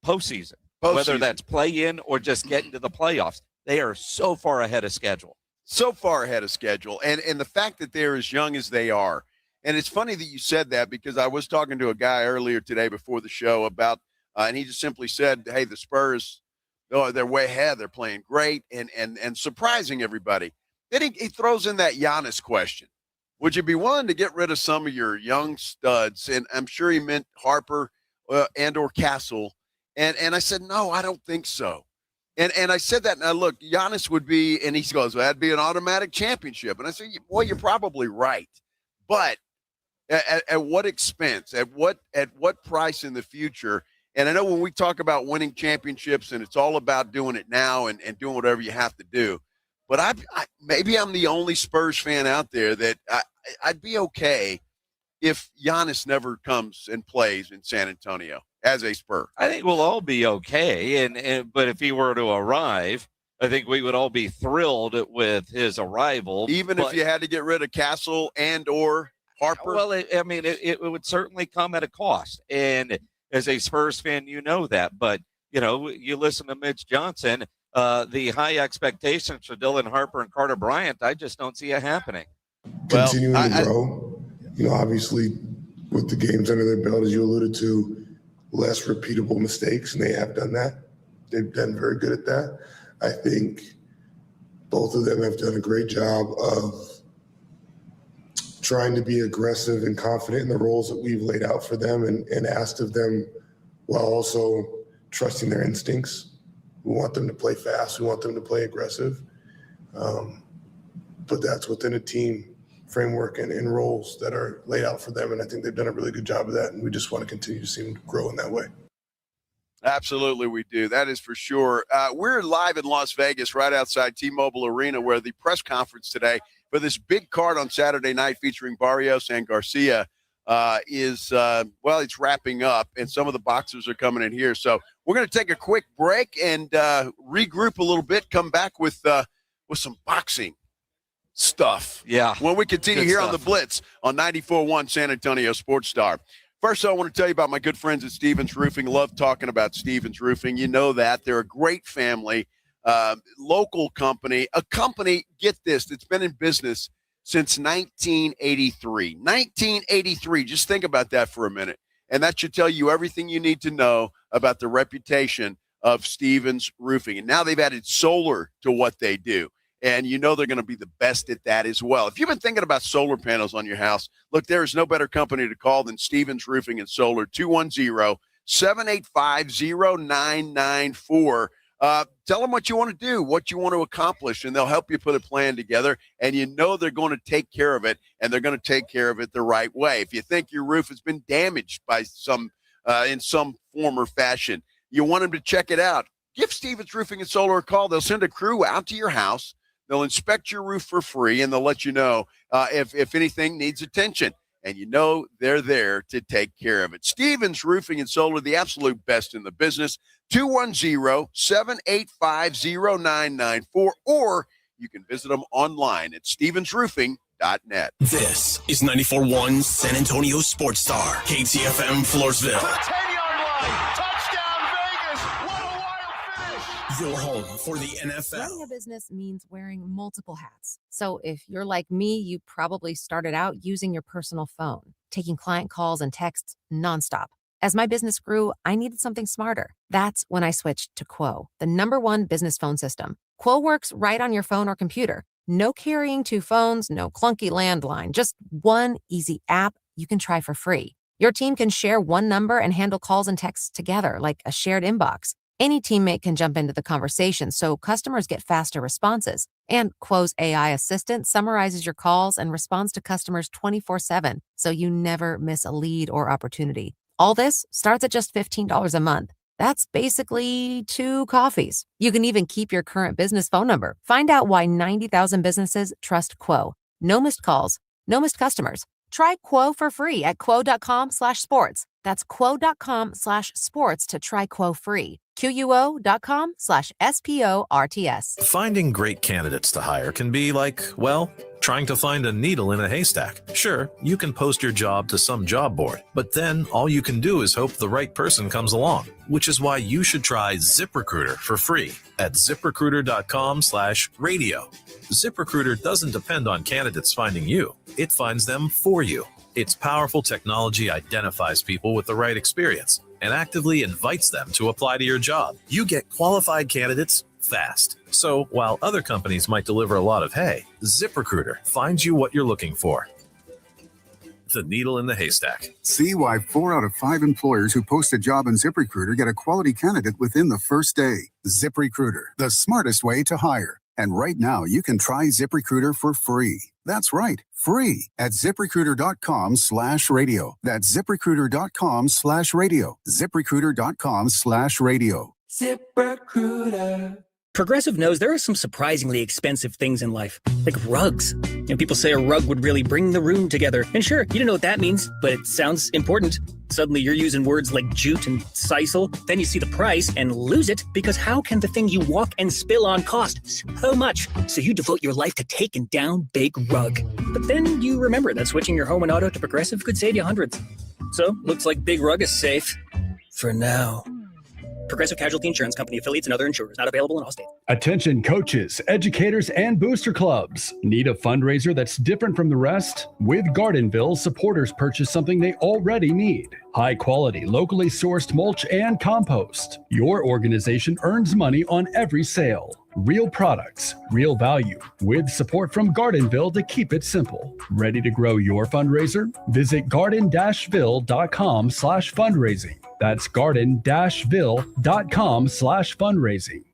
postseason. Whether that's play in or just get into the playoffs. They are so far ahead of schedule. So far ahead of schedule. And the fact that they're as young as they are. And it's funny that you said that because I was talking to a guy earlier today before the show about, and he just simply said, hey, the Spurs, they're way ahead. They're playing great and surprising everybody. Then he throws in that Giannis question. Would you be willing to get rid of some of your young studs? And I'm sure he meant Harper and or Castle. And I said, no, I don't think so. And I said that, and look, Giannis would be, and he goes, well, that'd be an automatic championship. And I said, well, you're probably right. But at what expense? At what price in the future? And I know when we talk about winning championships, and it's all about doing it now and doing whatever you have to do. But maybe I'm the only Spurs fan out there that I'd be okay if Giannis never comes and plays in San Antonio as a Spur. I think we'll all be okay. But if he were to arrive, I think we would all be thrilled with his arrival. Even if you had to get rid of Castle and or Harper? Well, it would certainly come at a cost. And as a Spurs fan, you know that. But, you listen to Mitch Johnson, the high expectations for Dylan Harper and Carter Bryant, I just don't see it happening. Continuing to grow. Obviously, with the games under their belt, as you alluded to, less repeatable mistakes, and they have done that. They've done very good at that. I think both of them have done a great job of trying to be aggressive and confident in the roles that we've laid out for them and asked of them, while also trusting their instincts. We want them to play fast. We want them to play aggressive. But that's within a team framework and roles that are laid out for them. And I think they've done a really good job of that. And we just want to continue to see them grow in that way. Absolutely, we do. That is for sure. We're live in Las Vegas, right outside T-Mobile Arena, where the press conference today for this big card on Saturday night featuring Barrios and Garcia is it's wrapping up, and some of the boxers are coming in here. So we're going to take a quick break and regroup a little bit, come back with some boxing stuff. Yeah. When we continue here on the Blitz on 94.1 San Antonio Sports Star. First, I want to tell you about my good friends at Stevens Roofing. Love talking about Stevens Roofing. You know that. They're a great family, local company, a company, get this, that's been in business since 1983. 1983. Just think about that for a minute. And that should tell you everything you need to know about the reputation of Stevens Roofing. And now they've added solar to what they do. And you know they're going to be the best at that as well. If you've been thinking about solar panels on your house, look, there is no better company to call than Stevens Roofing and Solar, 210-785-0994. Tell them what you want to do, what you want to accomplish, and they'll help you put a plan together. And you know they're going to take care of it, and they're going to take care of it the right way. If you think your roof has been damaged by in some form or fashion, you want them to check it out. Give Stevens Roofing and Solar a call. They'll send a crew out to your house. They'll inspect your roof for free, and they'll let you know if anything needs attention. And you know they're there to take care of it. Stevens Roofing and Solar, the absolute best in the business, 210-785-0994, or you can visit them online at stevensroofing.net. This is 94.1 San Antonio Sports Star, KTFM Floresville. Your home for the NFL. Running a business means wearing multiple hats. So if you're like me, you probably started out using your personal phone, taking client calls and texts nonstop. As my business grew, I needed something smarter. That's when I switched to Quo, the #1 business phone system. Quo works right on your phone or computer. No carrying 2 phones, no clunky landline, just one easy app you can try for free. Your team can share one number and handle calls and texts together like a shared inbox. Any teammate can jump into the conversation, so customers get faster responses. And Quo's AI assistant summarizes your calls and responds to customers 24/7, so you never miss a lead or opportunity. All this starts at just $15 a month. That's basically 2 coffees. You can even keep your current business phone number. Find out why 90,000 businesses trust Quo. No missed calls, no missed customers. Try Quo for free at quo.com/sports. That's quo.com/sports to try Quo free. QUO.com/SPORTS. Finding great candidates to hire can be like, well, trying to find a needle in a haystack. Sure, you can post your job to some job board, but then all you can do is hope the right person comes along, which is why you should try ZipRecruiter for free at ZipRecruiter.com/radio. ZipRecruiter doesn't depend on candidates finding you. It finds them for you. Its powerful technology identifies people with the right experience and actively invites them to apply to your job. You get qualified candidates fast. So while other companies might deliver a lot of hay, ZipRecruiter finds you what you're looking for. The needle in the haystack. See why 4 out of 5 employers who post a job in ZipRecruiter get a quality candidate within the first day. ZipRecruiter, the smartest way to hire. And right now, you can try ZipRecruiter for free. That's right, free at ZipRecruiter.com/radio. That's ZipRecruiter.com/radio. ZipRecruiter.com/radio. ZipRecruiter. Progressive knows there are some surprisingly expensive things in life, like rugs. People say a rug would really bring the room together. And sure, you don't know what that means, but it sounds important. Suddenly you're using words like jute and sisal. Then you see the price and lose it, because how can the thing you walk and spill on cost so much? So you devote your life to taking down Big Rug. But then you remember that switching your home and auto to Progressive could save you hundreds. So looks like Big Rug is safe. For now. Progressive Casualty Insurance Company, affiliates, and other insurers. Not available in all states. Attention coaches, educators, and booster clubs. Need a fundraiser that's different from the rest? With Gardenville, supporters purchase something they already need. High quality, locally sourced mulch and compost. Your organization earns money on every sale. Real products, real value, with support from Gardenville to keep it simple. Ready to grow your fundraiser? Visit garden-ville.com/fundraising. That's garden-ville.com/fundraising.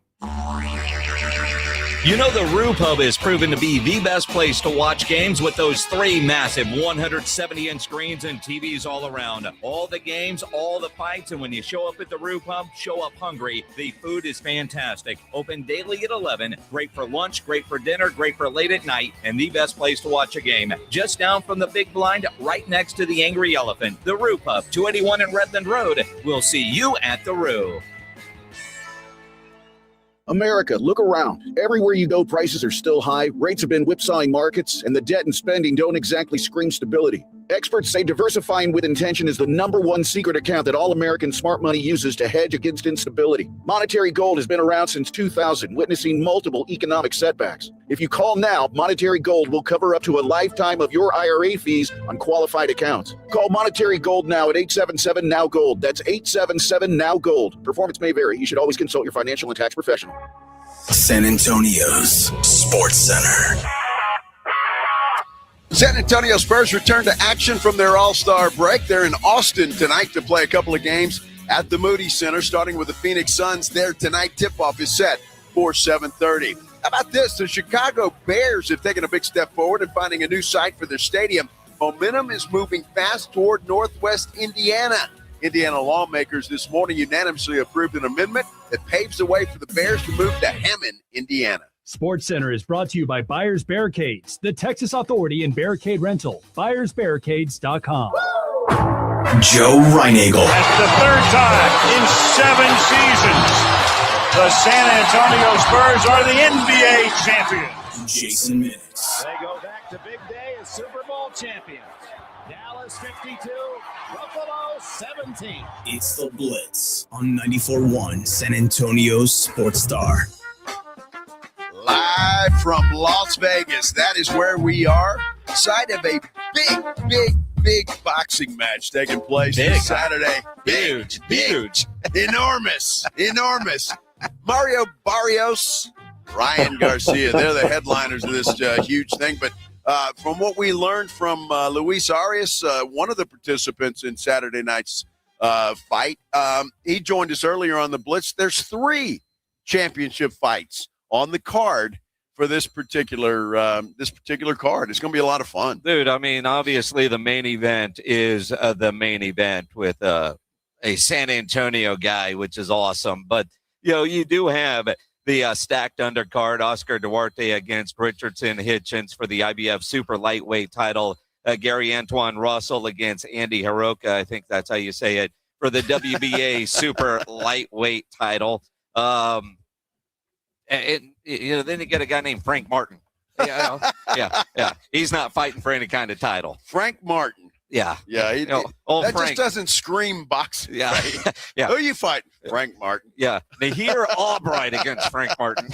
You know, the Roo Pub is proven to be the best place to watch games with those 3 massive 170-inch screens and TVs all around. All the games, all the fights, and when you show up at the Roo Pub, show up hungry. The food is fantastic. Open daily at 11. Great for lunch, great for dinner, great for late at night, and the best place to watch a game. Just down from the big blind, right next to the Angry Elephant. The Roo Pub, 281 in Redland Road. We'll see you at the Roo. America, look around. Everywhere you go, prices are still high, rates have been whipsawing markets, and the debt and spending don't exactly scream stability. Experts say diversifying with intention is the #1 secret account that all American smart money uses to hedge against instability. Monetary gold has been around since 2000, witnessing multiple economic setbacks. If you call now, Monetary Gold will cover up to a lifetime of your IRA fees on qualified accounts. Call Monetary Gold now at 877-NOW-GOLD. That's 877-NOW-GOLD. Performance may vary. You should always consult your financial and tax professional. San Antonio's Sports Center. San Antonio Spurs return to action from their All-Star break. They're in Austin tonight to play a couple of games at the Moody Center, starting with the Phoenix Suns. There tonight, tip-off is set for 7:30. How about this? The Chicago Bears have taken a big step forward in finding a new site for their stadium. Momentum is moving fast toward Northwest Indiana. Indiana lawmakers this morning unanimously approved an amendment that paves the way for the Bears to move to Hammond, Indiana. Sports Center is brought to you by Buyers Barricades, the Texas Authority in Barricade Rental. BuyersBarricades.com. Joe Reinagel. That's the 3rd time in 7 seasons. The San Antonio Spurs are the NBA champions. Jason Minutes. They go back to big day as Super Bowl champions. Dallas 52, Buffalo 17. It's the Blitz on 94.1 San Antonio's Sports Star. Live from Las Vegas. That is where we are. Site of a big boxing match taking place this Saturday. Huge. Enormous. Mario Barrios, Ryan Garcia. They're the headliners of this huge thing. But from what we learned from Luis Arias, one of the participants in Saturday night's fight, he joined us earlier on the Blitz. There's 3 championship fights on the card for this particular card. It's going to be a lot of fun. Dude, I mean, obviously the main event is the main event with a San Antonio guy, which is awesome. But, you know, you do have the stacked undercard, Oscar Duarte against Richardson Hitchens for the IBF super lightweight title, Gary Antoine Russell against Andy Hiroka, I think that's how you say it, for the WBA super lightweight title. And you know, then you get a guy named Frank Martin. Yeah. He's not fighting for any kind of title. Frank Martin. Yeah. That Frank just doesn't scream boxing. Yeah. Right? Yeah. Who are you fighting? Frank Martin. Yeah. Nahir Albright against Frank Martin.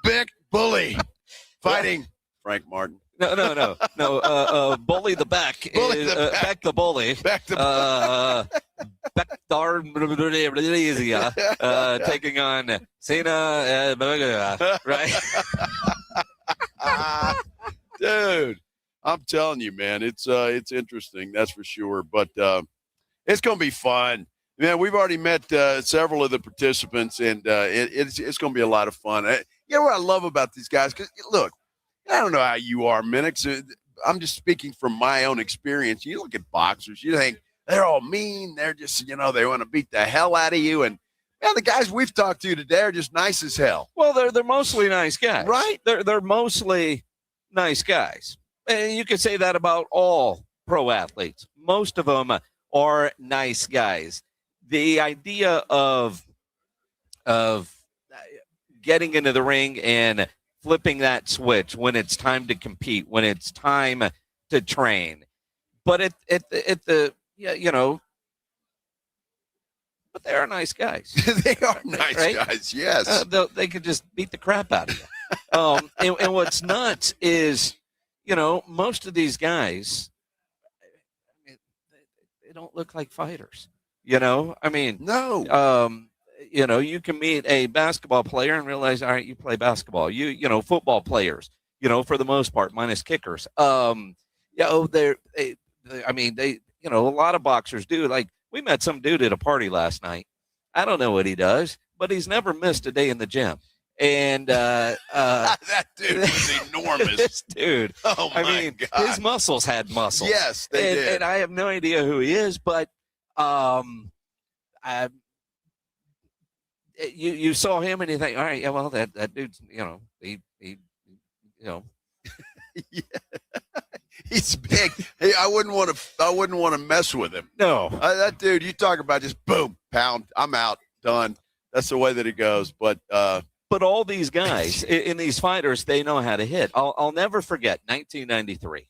Big Bully fighting Frank Martin. No. Bully the Beck. Beck the Bully. Beck the Bully. Bektar taking on Cena. Right? Dude, I'm telling you, man, it's interesting, that's for sure. But it's going to be fun. Man, we've already met several of the participants, and it's going to be a lot of fun. You know what I love about these guys? Because, look, I don't know how you are, Minix. I'm just speaking from my own experience. You look at boxers, you think they're all mean. They're just, they want to beat the hell out of you. And, man, the guys we've talked to today are just nice as hell. Well, they're mostly nice guys. Right? They're mostly nice guys. And you could say that about all pro athletes. Most of them are nice guys. The idea of getting into the ring and flipping that switch when it's time to compete, when it's time to train. But but they are nice guys. They are nice guys, yes. They could just beat the crap out of you. And what's nuts is, most of these guys, they don't look like fighters. No. you can meet a basketball player and realize, all right, you play basketball. Football players, for the most part, minus kickers. They, a lot of boxers do. Like, we met some dude at a party last night. I don't know what he does, but he's never missed a day in the gym. And that dude was enormous. This dude. Oh my God. His muscles had muscles. Yes, they did. And I have no idea who he is, but you saw him and you think, all right, yeah, well, that dude's, he yeah. He's big. Hey, I wouldn't want to mess with him. No, that dude. You talk about just boom, pound. I'm out, done. That's the way that it goes. But all these guys in these fighters, they know how to hit. I'll never forget 1993.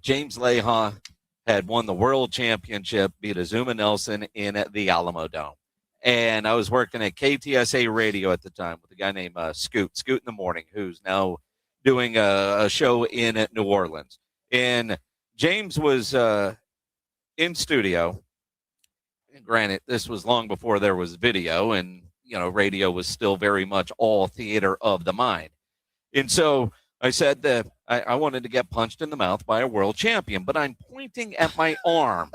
James Leha had won the world championship, beat Azuma Nelson in the Alamo Dome. And I was working at KTSA Radio at the time with a guy named Scoot in the Morning, who's now doing a show in New Orleans. And James was in studio. And granted, this was long before there was video, and radio was still very much all theater of the mind. And so I said that I wanted to get punched in the mouth by a world champion, but I'm pointing at my arm.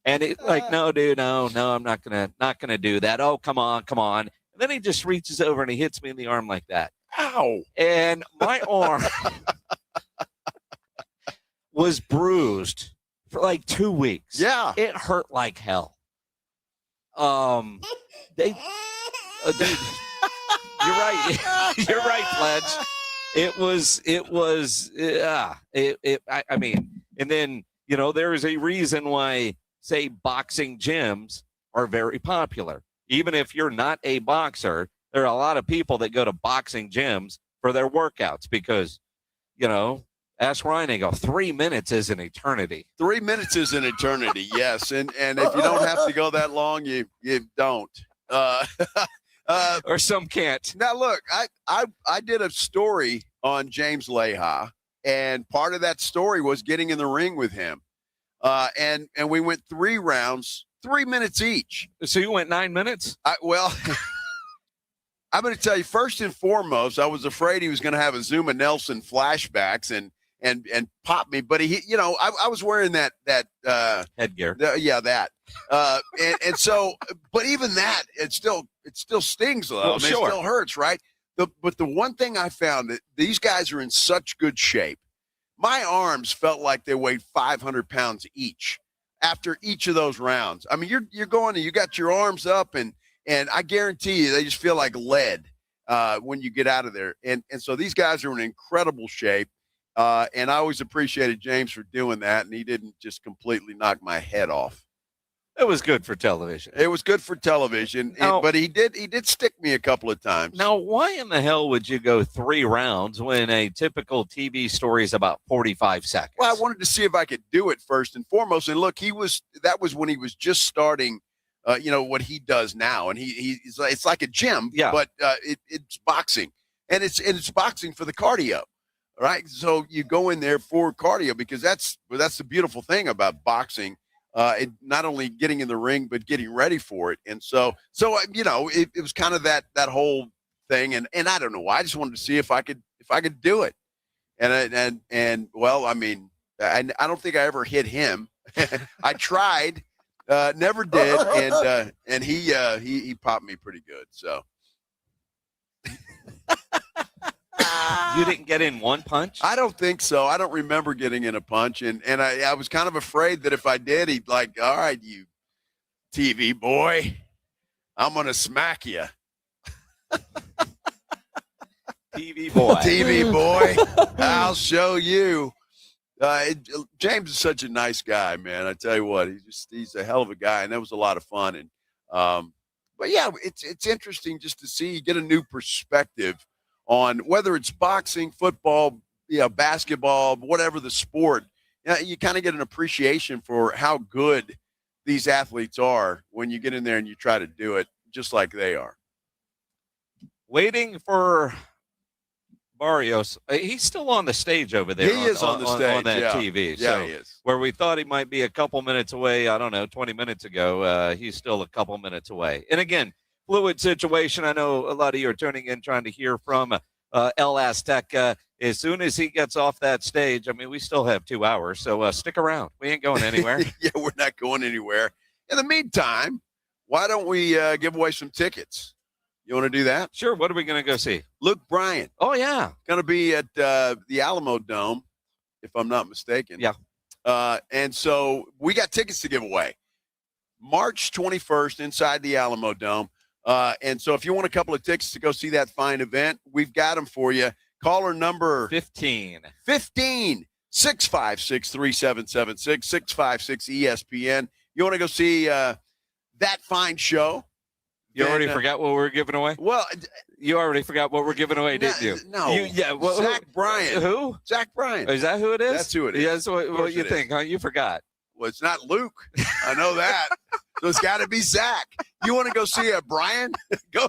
And it's like, no, dude, no, I'm not gonna do that. Oh, come on. And then he just reaches over and he hits me in the arm like that. Ow. And my arm was bruised for like 2 weeks. Yeah. It hurt like hell. Dude, you're right. You're right, Pledge. And then, there is a reason why, say, boxing gyms are very popular. Even if you're not a boxer, there are a lot of people that go to boxing gyms for their workouts because, ask Ryan and go, 3 minutes is an eternity. 3 minutes is an eternity, yes. And if you don't have to go that long, you don't. Or some can't. Now, look, I did a story on James Leha, and part of that story was getting in the ring with him. And we went 3 rounds, 3 minutes each. So you went 9 minutes? I'm going to tell you, first and foremost, I was afraid he was going to have Azuma Nelson flashbacks and pop me. But I was wearing that headgear. That. And so, but even that, it still stings though. Well, It sure. still hurts, right? But the one thing I found, that these guys are in such good shape. My arms felt like they weighed 500 pounds each after each of those rounds. I mean, you're going and you got your arms up and I guarantee you they just feel like lead when you get out of there. And so these guys are in incredible shape. And I always appreciated James for doing that. And he didn't just completely knock my head off. It was good for television. It was good for television, but he did stick me a couple of times. Now, why in the hell would you go 3 rounds when a typical TV story is about 45 seconds? Well, I wanted to see if I could do it first and foremost. And look, that was when he was just starting, what he does now. And it's like a gym, but it's boxing, and it's boxing for the cardio. Right. So you go in there for cardio because that's the beautiful thing about boxing. Not only getting in the ring, but getting ready for it. And so it was kind of that whole thing. And I don't know why. I just wanted to see if I could do it. And well, I mean, I don't think I ever hit him. I tried, never did. And he popped me pretty good. So. You didn't get in one punch? I don't think so. I don't remember getting in a punch. And I was kind of afraid that if I did, he'd like, all right, you TV boy, I'm going to smack you. TV boy. TV boy, I'll show you. James is such a nice guy, man. I tell you what, he's a hell of a guy. And that was a lot of fun. And but yeah, it's interesting just to see, get a new perspective on whether it's boxing, football, basketball, whatever the sport. You kind of get an appreciation for how good these athletes are when you get in there and you try to do it just like they are. Waiting for Barrios, he's still on the stage over there. He is on the stage. On that TV. Yeah, So he is. where we thought he might be a couple minutes away, 20 minutes ago, he's still a couple minutes away. And again, fluid situation. I know a lot of you are tuning in trying to hear from El Azteca. As soon as he gets off that stage, we still have 2 hours, so stick around. We ain't going anywhere. Yeah, we're not going anywhere. In the meantime, why don't we give away some tickets? You want to do that? Sure. What are we going to go see? Luke Bryan. Oh, yeah. Going to be at the Alamo Dome, if I'm not mistaken. Yeah. And so we got tickets to give away. March 21st inside the Alamo Dome. And so if you want a couple of tickets to go see that fine event, we've got them for you. Caller number 15 656 3776 656 ESPN. You want to go see that fine show? You already forgot what we're giving away? Well, you already forgot what we're giving away, didn't you? No. Zach Bryan. Who? Zach Bryan. Is that who it is? That's who it is. Yeah, so what you think, huh? You forgot. Well, it's not Luke. I know that. So it's got to be Zach. You want to go see Brian? Go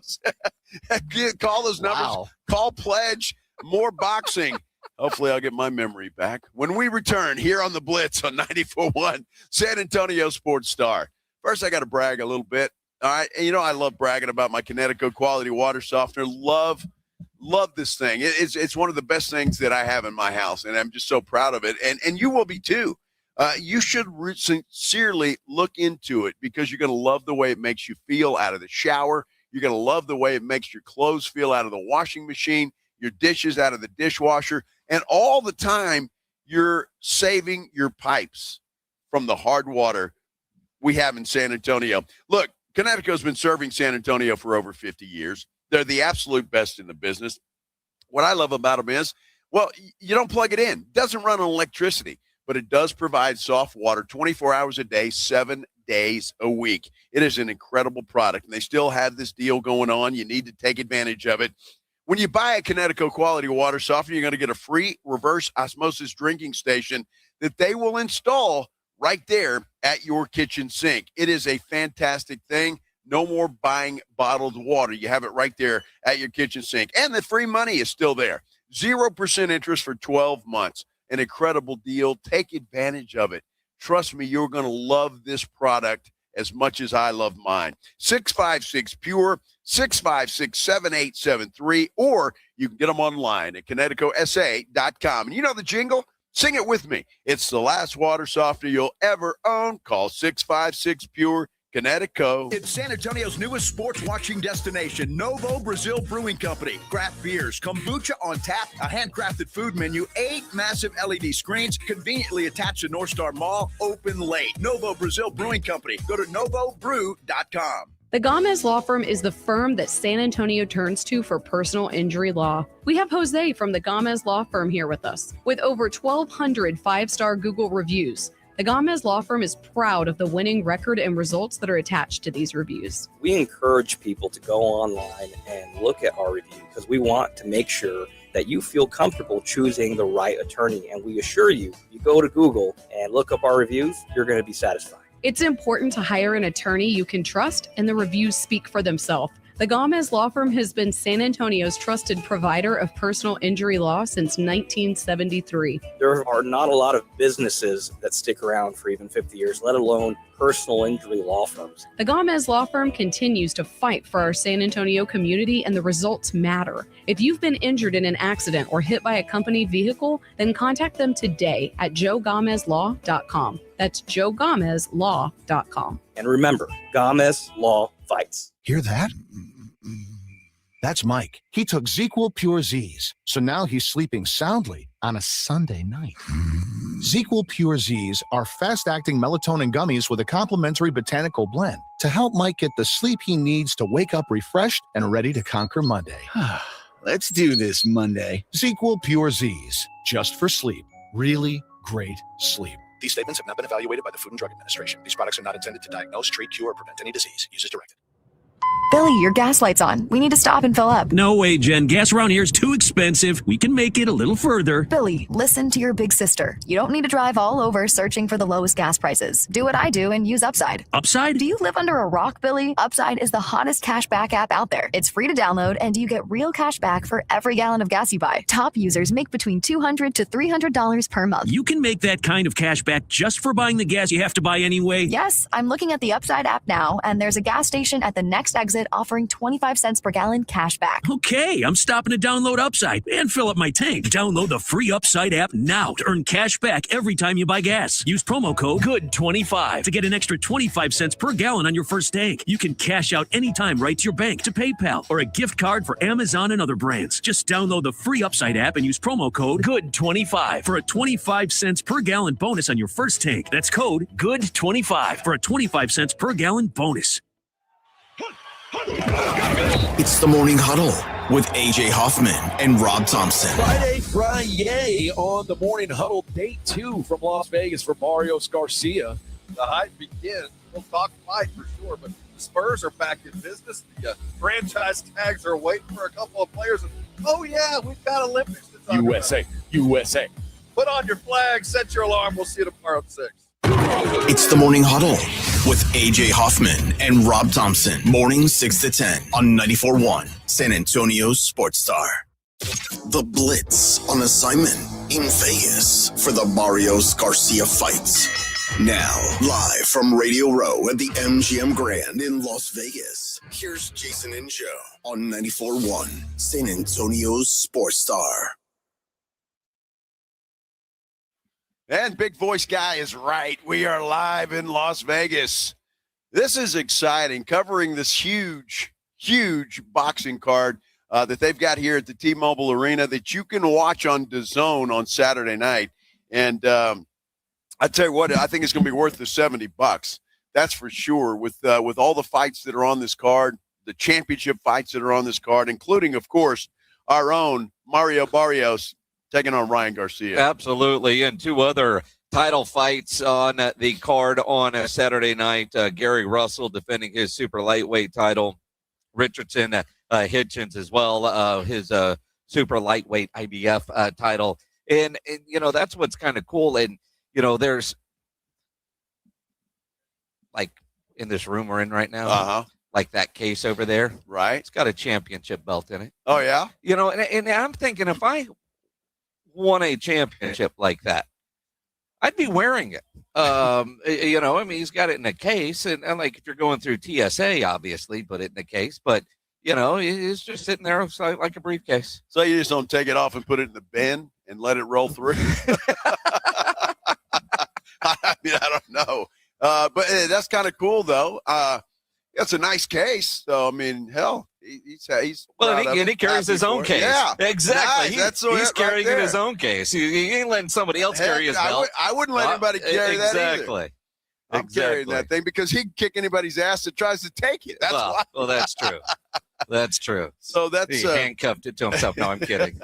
call those numbers. Wow. Call Pledge. More boxing. Hopefully I'll get my memory back. When we return here on the Blitz on 94.1 San Antonio Sports Star. First, I got to brag a little bit. All right. And I love bragging about my Connecticut quality water softener. Love this thing. It's one of the best things that I have in my house, and I'm just so proud of it. And you will be too. You should sincerely look into it because you're going to love the way it makes you feel out of the shower. You're going to love the way it makes your clothes feel out of the washing machine, your dishes out of the dishwasher, and all the time you're saving your pipes from the hard water we have in San Antonio. Look, Connecticut's been serving San Antonio for over 50 years. They're the absolute best in the business. What I love about them is, well, you don't plug it in. It doesn't run on electricity, but it does provide soft water 24 hours a day, 7 days a week. It is an incredible product, and they still have this deal going on. You need to take advantage of it. When you buy a Connecticut quality water softener, you're going to get a free reverse osmosis drinking station that they will install right there at your kitchen sink. It is a fantastic thing. No more buying bottled water. You have it right there at your kitchen sink. And the free money is still there. 0% interest for 12 months. An incredible deal. Take advantage of it. Trust me, you're going to love this product as much as I love mine. 656-PURE, 656-7873, or you can get them online at ConnecticutSA.com. And you know the jingle? Sing it with me. It's the last water softener you'll ever own. Call 656-PURE. Connecticut. It's San Antonio's newest sports watching destination, Novo Brazil Brewing Company. Craft beers, kombucha on tap, a handcrafted food menu, 8 massive LED screens conveniently attached to North Star Mall, open late. Novo Brazil Brewing Company. Go to novobrew.com. The Gomez Law Firm is the firm that San Antonio turns to for personal injury law. We have Jose from the Gomez Law Firm here with us. With over 1,200 5-star Google reviews, the Gomez Law Firm is proud of the winning record and results that are attached to these reviews. We encourage people to go online and look at our review because we want to make sure that you feel comfortable choosing the right attorney. And we assure you, you go to Google and look up our reviews, you're going to be satisfied. It's important to hire an attorney you can trust, and the reviews speak for themselves. The Gomez Law Firm has been San Antonio's trusted provider of personal injury law since 1973. There are not a lot of businesses that stick around for even 50 years, let alone personal injury law firms. The Gomez Law Firm continues to fight for our San Antonio community, and the results matter. If you've been injured in an accident or hit by a company vehicle, then contact them today at joegomezlaw.com. That's joegomezlaw.com. And remember, Gomez Law fights. Hear that? That's Mike. He took ZQL Pure Z's, so now he's sleeping soundly on a Sunday night. ZQL Pure Z's are fast-acting melatonin gummies with a complementary botanical blend to help Mike get the sleep he needs to wake up refreshed and ready to conquer Monday. Let's do this Monday. ZQL Pure Z's, just for sleep. Really great sleep. These statements have not been evaluated by the Food and Drug Administration. These products are not intended to diagnose, treat, cure, or prevent any disease. Use as directed. Billy, your gas light's on. We need to stop and fill up. No way, Jen. Gas around here is too expensive. We can make it a little further. Billy, listen to your big sister. You don't need to drive all over searching for the lowest gas prices. Do what I do and use Upside. Upside? Do you live under a rock, Billy? Upside is the hottest cash back app out there. It's free to download, and you get real cash back for every gallon of gas you buy. Top users make between $200 to $300 per month. You can make that kind of cash back just for buying the gas you have to buy anyway? Yes, I'm looking at the Upside app now, and there's a gas station at the next exit offering 25 cents per gallon cash back. Okay, I'm stopping to download Upside and fill up my tank. Download the free Upside app now to earn cash back every time you buy gas. Use promo code GOOD25 to get an extra 25 cents per gallon on your first tank. You can cash out anytime right to your bank, to PayPal, or a gift card for Amazon and other brands. Just download the free Upside app and use promo code GOOD25 for a 25 cents per gallon bonus on your first tank. That's code GOOD25 for a 25 cents per gallon bonus. It's the Morning Huddle with AJ Hoffman and Rob Thompson. Friday on the Morning Huddle, day 2 from Las Vegas for Mario Garcia. The hype begins. We'll talk fight for sure, but the Spurs are back in business. The franchise tags are waiting for a couple of players. And, oh, yeah, we've got Olympics to talk about. USA. Put on your flag, set your alarm. We'll see you tomorrow at 6. It's the Morning Huddle with AJ Hoffman and Rob Thompson. Morning 6 to 10 on 94.1 San Antonio's Sports Star. The Blitz on assignment in Vegas for the Barrios Garcia fights. Now, live from Radio Row at the MGM Grand in Las Vegas, here's Jason and Joe on 94.1 San Antonio's Sports Star. And Big Voice Guy is right. We are live in Las Vegas. This is exciting, covering this huge boxing card that they've got here at the T-Mobile Arena that you can watch on DAZN on Saturday night. And I tell you what, I think it's going to be worth the $70. That's for sure. With all the fights that are on this card, the championship fights that are on this card, including, of course, our own Mario Barrios taking on Ryan Garcia. Absolutely. And 2 other title fights on the card on a Saturday night. Gary Russell defending his super lightweight title. Richardson Hitchens as well, his super lightweight IBF title. And, you know, that's what's kind of cool. And, you know, there's, like, in this room we're in right now, like that case over there. Right. It's got a championship belt in it. Oh, yeah? You know, and I'm thinking if I won a championship like that, I'd be wearing it. You know, I mean, he's got it in a case, and like if you're going through TSA, obviously, put it in a case. But you know, it's just sitting there like a briefcase. So you just don't take it off and put it in the bin and let it roll through. I mean, I don't know, but that's kind of cool, though. That's a nice case. So I mean, hell. He's well, and he carries his own case. Yeah, exactly. Nice. He's carrying in his own case. He ain't letting somebody else carry his belt. I wouldn't let anybody carry that either. Exactly. I'm carrying that thing because he'd kick anybody's ass that tries to take it. That's why. Well, that's true. That's true. So that's he handcuffed it to himself. No, I'm kidding.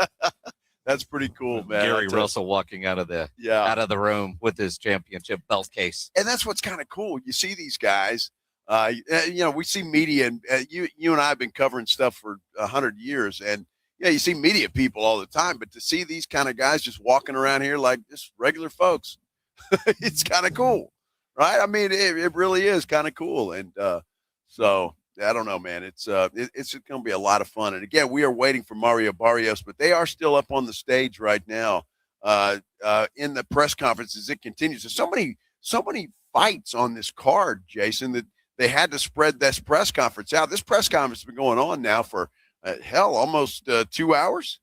That's pretty cool, man. Gary Russell walking out of the room with his championship belt case. And that's what's kind of cool. You see these guys. You know, we see media, and you and I have been covering stuff for 100 years, and you see media people all the time. But to see these kind of guys just walking around here like just regular folks, it's kind of cool, right? I mean, it really is kind of cool, and so I don't know, man. It's going to be a lot of fun. And again, we are waiting for Mario Barrios, but they are still up on the stage right now in the press conference as it continues. There's so many fights on this card, Jason, that they had to spread this press conference out. This press conference has been going on now for, almost 2 hours.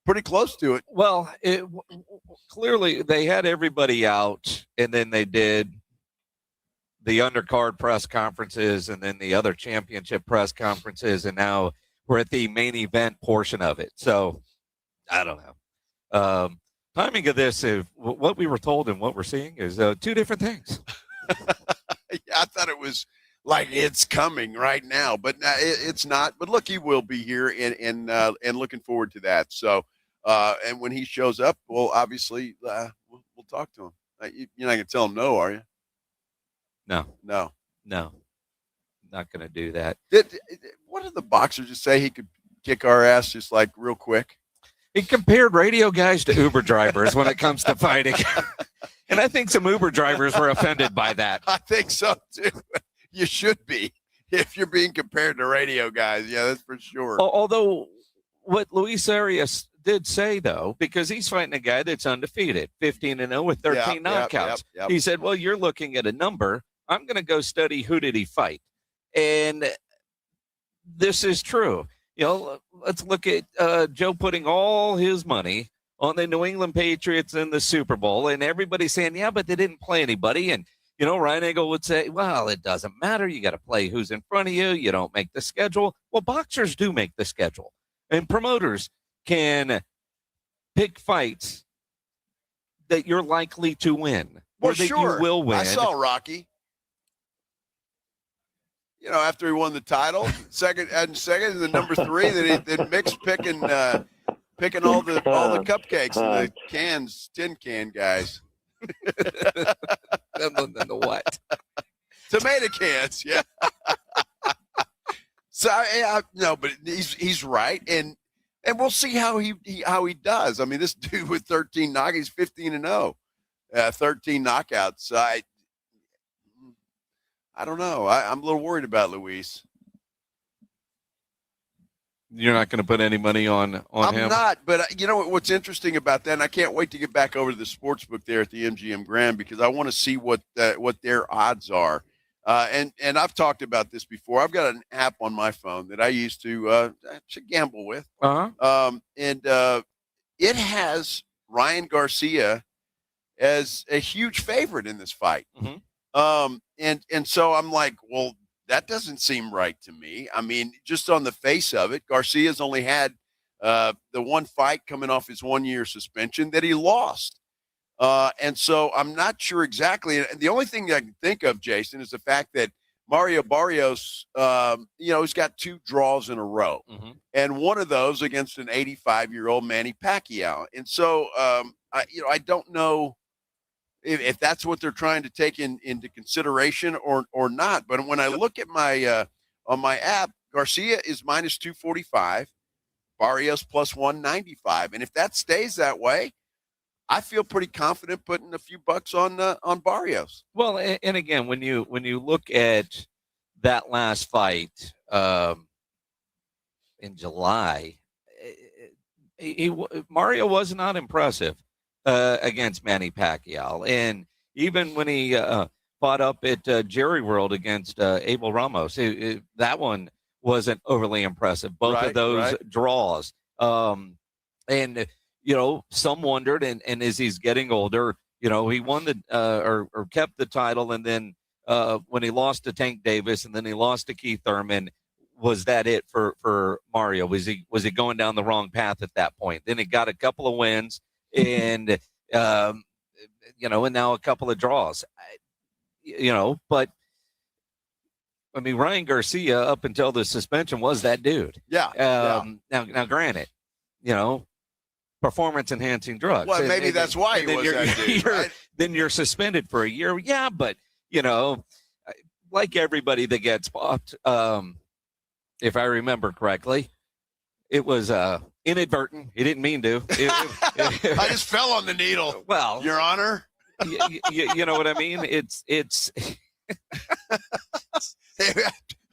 Pretty close to it. Well, clearly they had everybody out, and then they did the undercard press conferences and then the other championship press conferences, and now we're at the main event portion of it. So, I don't know. Timing of this, what we were told and what we're seeing is 2 different things. Yeah, I thought it was like it's coming right now, but it's not. But look, he will be here, and looking forward to that. So, and when he shows up, well, obviously, we'll talk to him. You're not gonna tell him no, are you? No. Not going to do that. What did the boxer just say? He could kick our ass just like real quick. He compared radio guys to Uber drivers when it comes to fighting. And I think some Uber drivers were offended by that. I think so, too. You should be if you're being compared to radio guys. Yeah, that's for sure. Although what Luis Arias did say, though, because he's fighting a guy that's undefeated, 15-0 with 13 knockouts. Yep. He said, well, you're looking at a number. I'm going to go study who did he fight. And this is true. Let's look at Joe putting all his money on the New England Patriots in the Super Bowl, and everybody's saying, yeah, but they didn't play anybody. And, Ryan Eagle would say, well, it doesn't matter. You got to play who's in front of you. You don't make the schedule. Well, boxers do make the schedule, and promoters can pick fights that you're likely to win or that you will win. I saw Rocky. After he won the title, second, and the number 3, then Mick's picking all the cupcakes and the cans, tin can guys. The what? Tomato cans, yeah. So no, but he's right, and we'll see how he does. I mean, this dude with 13 knockouts, he's 15-0, 13 knockouts. I don't know. I'm a little worried about Luis. You're not going to put any money on him? I'm not, but what's interesting about that, and I can't wait to get back over to the sports book there at the MGM Grand because I want to see what their odds are. And I've talked about this before. I've got an app on my phone that I used to gamble with. Uh-huh. And it has Ryan Garcia as a huge favorite in this fight. Mm-hmm. And so I'm like, well, that doesn't seem right to me. I mean, just on the face of it, Garcia's only had the one fight coming off his 1-year suspension that he lost. And so I'm not sure exactly. The only thing I can think of, Jason, is the fact that Mario Barrios, he's got 2 draws in a row. Mm-hmm. And one of those against an 85-year-old Manny Pacquiao. And so, I don't know if that's what they're trying to take into consideration or not. But when I look at my on my app, Garcia is minus 245, Barrios plus 195. And if that stays that way, I feel pretty confident putting a few bucks on Barrios. Well, and again, when you look at that last fight in July, Mario was not impressive against Manny Pacquiao, and even when he fought up at Jerry World against Abel Ramos, that one wasn't overly impressive. Both of those draws, and some wondered, and as he's getting older, he won the or kept the title, and then when he lost to Tank Davis, and then he lost to Keith Thurman. Was that it for Mario? Was he going down the wrong path at that point? Then he got a couple of wins. And, and now a couple of draws, but I mean, Ryan Garcia up until the suspension was that dude. Yeah. Now granted, performance enhancing drugs. Well, maybe that's why he was that dude, right? Then you're suspended for a year. Yeah. But, like everybody that gets popped, if I remember correctly, it was, inadvertent. He didn't mean to. I just fell on the needle. Well, Your Honor. You know what I mean? It's.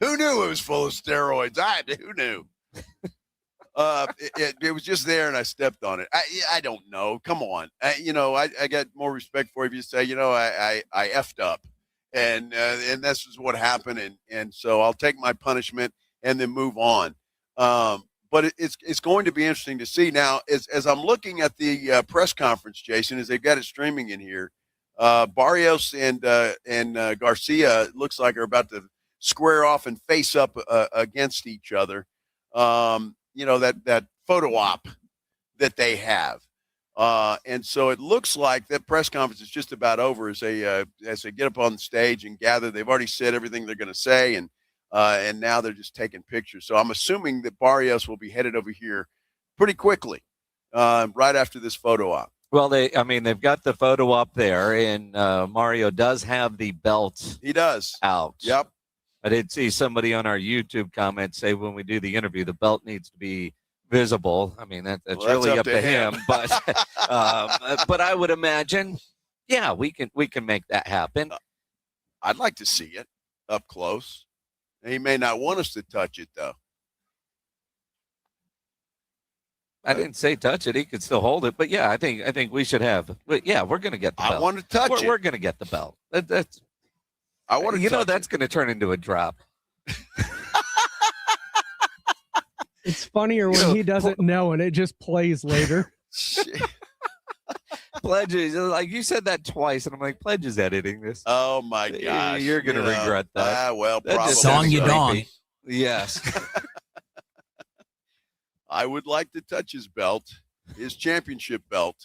Who knew it was full of steroids? Who knew? It was just there, and I stepped on it. I don't know. Come on. I got more respect for you if you say, I effed up, and this is what happened, and so I'll take my punishment and then move on. But it's going to be interesting to see. Now, as I'm looking at the press conference, Jason, as they've got it streaming in here, Barrios and Garcia looks like are about to square off and face up against each other. That photo op that they have. And so it looks like that press conference is just about over as they get up on the stage and gather. They've already said everything they're going to say, and now they're just taking pictures. So I'm assuming that Barrios will be headed over here pretty quickly, right after this photo op. Well, they've got the photo op there, and Mario does have the belt. He does out. Yep. I did see somebody on our YouTube comment say when we do the interview, the belt needs to be visible. I mean, that's really up to him. But but I would imagine, yeah, we can make that happen. I'd like to see it up close. He may not want us to touch it, though. I didn't say touch it. He could still hold it. But, yeah, I think we should have. But, yeah, we're going to get the belt. I want to touch it. We're going to get the belt. That's. I want to that's going to turn into a drop. It's funnier when he doesn't know and it just plays later. Pledge is like you said that twice, and I'm like, Pledge is editing this. Oh my gosh, you're gonna regret that. Well, that probably. Song you dong. Yes. I would like to touch his belt, his championship belt.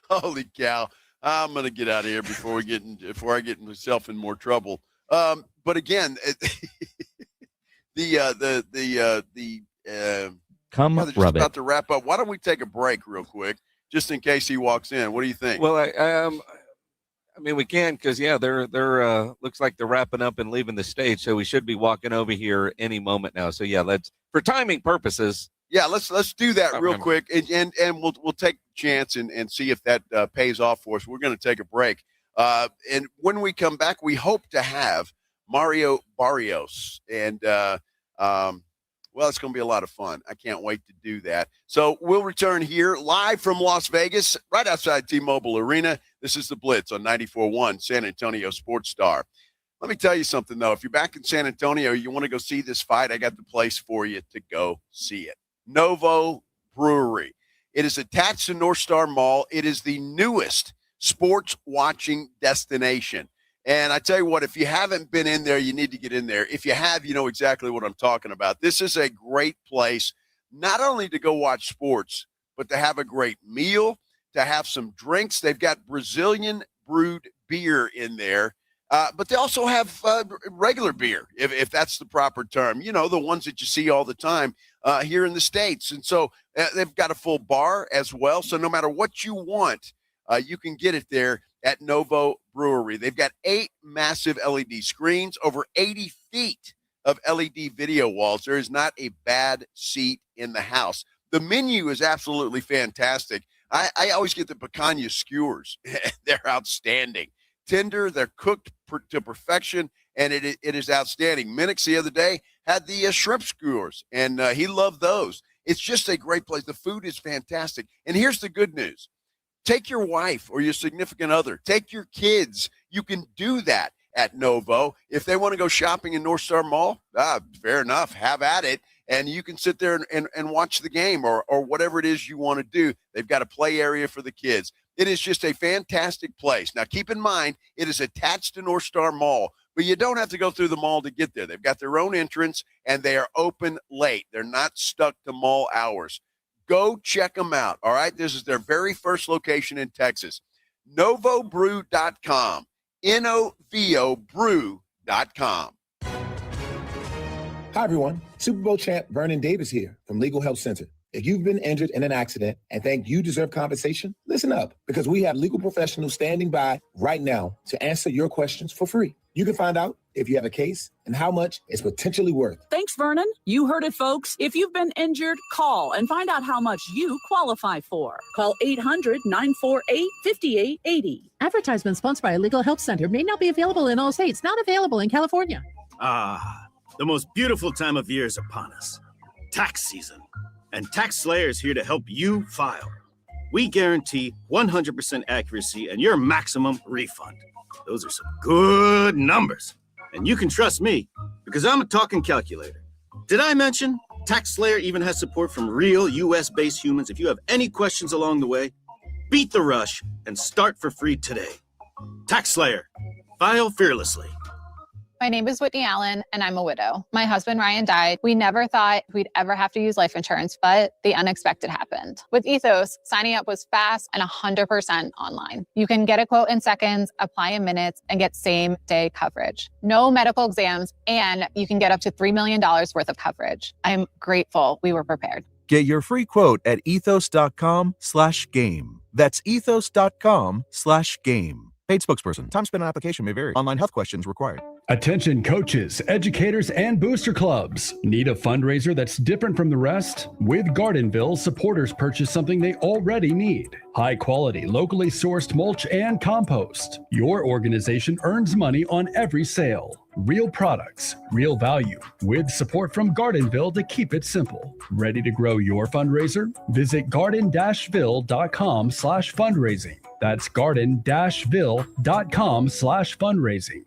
Holy cow! I'm gonna get out of here before I get myself in more trouble. But again, Come just rub about it. to wrap up. Why don't we take a break real quick, just in case he walks in? What do you think? Well, I mean, we can because they're looks like they're wrapping up and leaving the stage, so we should be walking over here any moment now. So yeah, let's for timing purposes. Yeah, let's do that real quick, and we'll take a chance and see if that pays off for us. We're going to take a break, and when we come back, we hope to have Mario Barrios, and well, it's going to be a lot of fun. I can't wait to do that. So we'll return here live from Las Vegas, right outside T-Mobile Arena. This is the Blitz on 94.1 San Antonio Sports Star. Let me tell you something, though. If you're back in San Antonio, you want to go see this fight, I got the place for you to go see it. Novo Brewery. It is attached to North Star Mall. It is the newest sports watching destination. And I tell you what, if you haven't been in there, you need to get in there. If you have, you know exactly what I'm talking about. This is a great place, not only to go watch sports, but to have a great meal, to have some drinks. They've got Brazilian brewed beer in there, but they also have regular beer, if that's the proper term. You know, the ones that you see all the time here in the States. And so they've got a full bar as well. So no matter what you want, you can get it there at Novo Brewery. They've got 8 massive LED screens, over 80 feet of LED video walls. There is not a bad seat in the house. The menu is absolutely fantastic. I always get the picanha skewers. They're outstanding. Tender, they're cooked to perfection, and it is outstanding. Minix the other day had the shrimp skewers, and he loved those. It's just a great place. The food is fantastic. And here's the good news. Take your wife or your significant other. Take your kids. You can do that at Novo. If they want to go shopping in North Star Mall, fair enough. Have at it. And you can sit there and watch the game or whatever it is you want to do. They've got a play area for the kids. It is just a fantastic place. Now, keep in mind, it is attached to North Star Mall, but you don't have to go through the mall to get there. They've got their own entrance, and they are open late. They're not stuck to mall hours. Go check them out, all right? This is their very first location in Texas. NovoBrew.com. NOVOBrew.com. Hi, everyone. Super Bowl champ Vernon Davis here from Legal Help Center. If you've been injured in an accident and think you deserve compensation, listen up, because we have legal professionals standing by right now to answer your questions for free. You can find out if you have a case and how much it's potentially worth. Thanks, Vernon. You heard it, folks. If you've been injured, call and find out how much you qualify for. Call 800-948-5880. Advertisement sponsored by Legal Help Center may not be available in all states, not available in California. The most beautiful time of year is upon us. Tax season. And Tax Slayer is here to help you file. We guarantee 100% accuracy and your maximum refund. Those are some good numbers. And you can trust me because I'm a talking calculator. Did I mention Tax Slayer even has support from real US-based humans? If you have any questions along the way, beat the rush and start for free today. Tax Slayer. File fearlessly. My name is Whitney Allen, and I'm a widow. My husband, Ryan, died. We never thought we'd ever have to use life insurance, but the unexpected happened. With Ethos, signing up was fast and 100% online. You can get a quote in seconds, apply in minutes, and get same-day coverage. No medical exams, and you can get up to $3 million worth of coverage. I'm grateful we were prepared. Get your free quote at ethos.com/game. That's ethos.com/game. Paid spokesperson. Time spent on application may vary. Online health questions required. Attention coaches, educators, and booster clubs. Need a fundraiser that's different from the rest? With Gardenville, supporters purchase something they already need. High quality, locally sourced mulch and compost. Your organization earns money on every sale. Real products, real value, with support from Gardenville to keep it simple. Ready to grow your fundraiser? Visit garden-ville.com/fundraising. That's garden-ville.com/fundraising.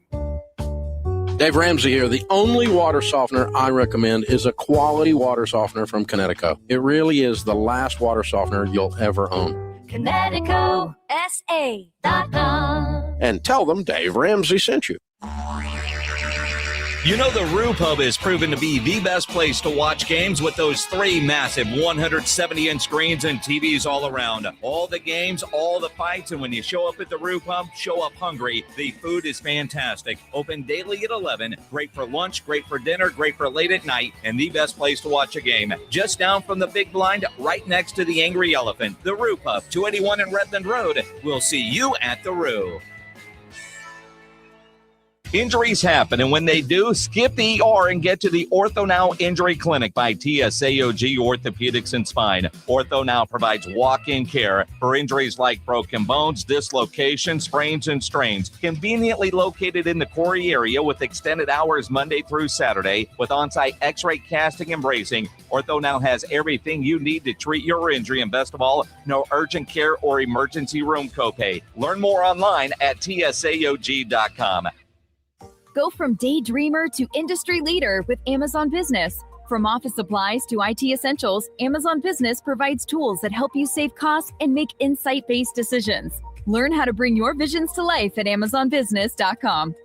Dave Ramsey here. The only water softener I recommend is a quality water softener from Connecticut. It really is the last water softener you'll ever own. ConnecticutSA.com. And tell them Dave Ramsey sent you. You know, the Roo Pub is proven to be the best place to watch games with those 3 massive 170-inch screens and TVs all around. All the games, all the fights, and when you show up at the Roo Pub, show up hungry. The food is fantastic. Open daily at 11. Great for lunch, great for dinner, great for late at night, and the best place to watch a game. Just down from the big blind, right next to the Angry Elephant. The Roo Pub, 281 in Redland Road. We'll see you at the Roo. Injuries happen, and when they do, skip the ER and get to the Ortho Now Injury Clinic by TSAOG Orthopedics and Spine. Ortho Now provides walk-in care for injuries like broken bones, dislocations, sprains, and strains. Conveniently located in the Quarry area with extended hours Monday through Saturday with on-site x-ray casting and bracing. Ortho Now has everything you need to treat your injury, and best of all, no urgent care or emergency room copay. Learn more online at tsaog.com. Go from daydreamer to industry leader with Amazon Business. From office supplies to IT essentials, Amazon Business provides tools that help you save costs and make insight-based decisions. Learn how to bring your visions to life at amazonbusiness.com.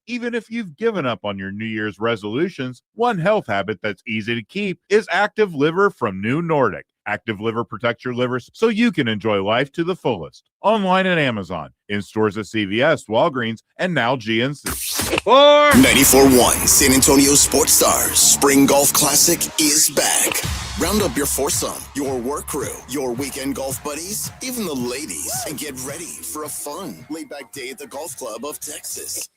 Even if you've given up on your New Year's resolutions, one health habit that's easy to keep is Active Liver from New Nordic. Active Liver protects your liver so you can enjoy life to the fullest. Online at Amazon, in stores at CVS, Walgreens, and now GNC. 94.1 San Antonio Sports Stars Spring Golf Classic is back. Round up your foursome, your work crew, your weekend golf buddies, even the ladies, and get ready for a fun, laid-back day at the Golf Club of Texas.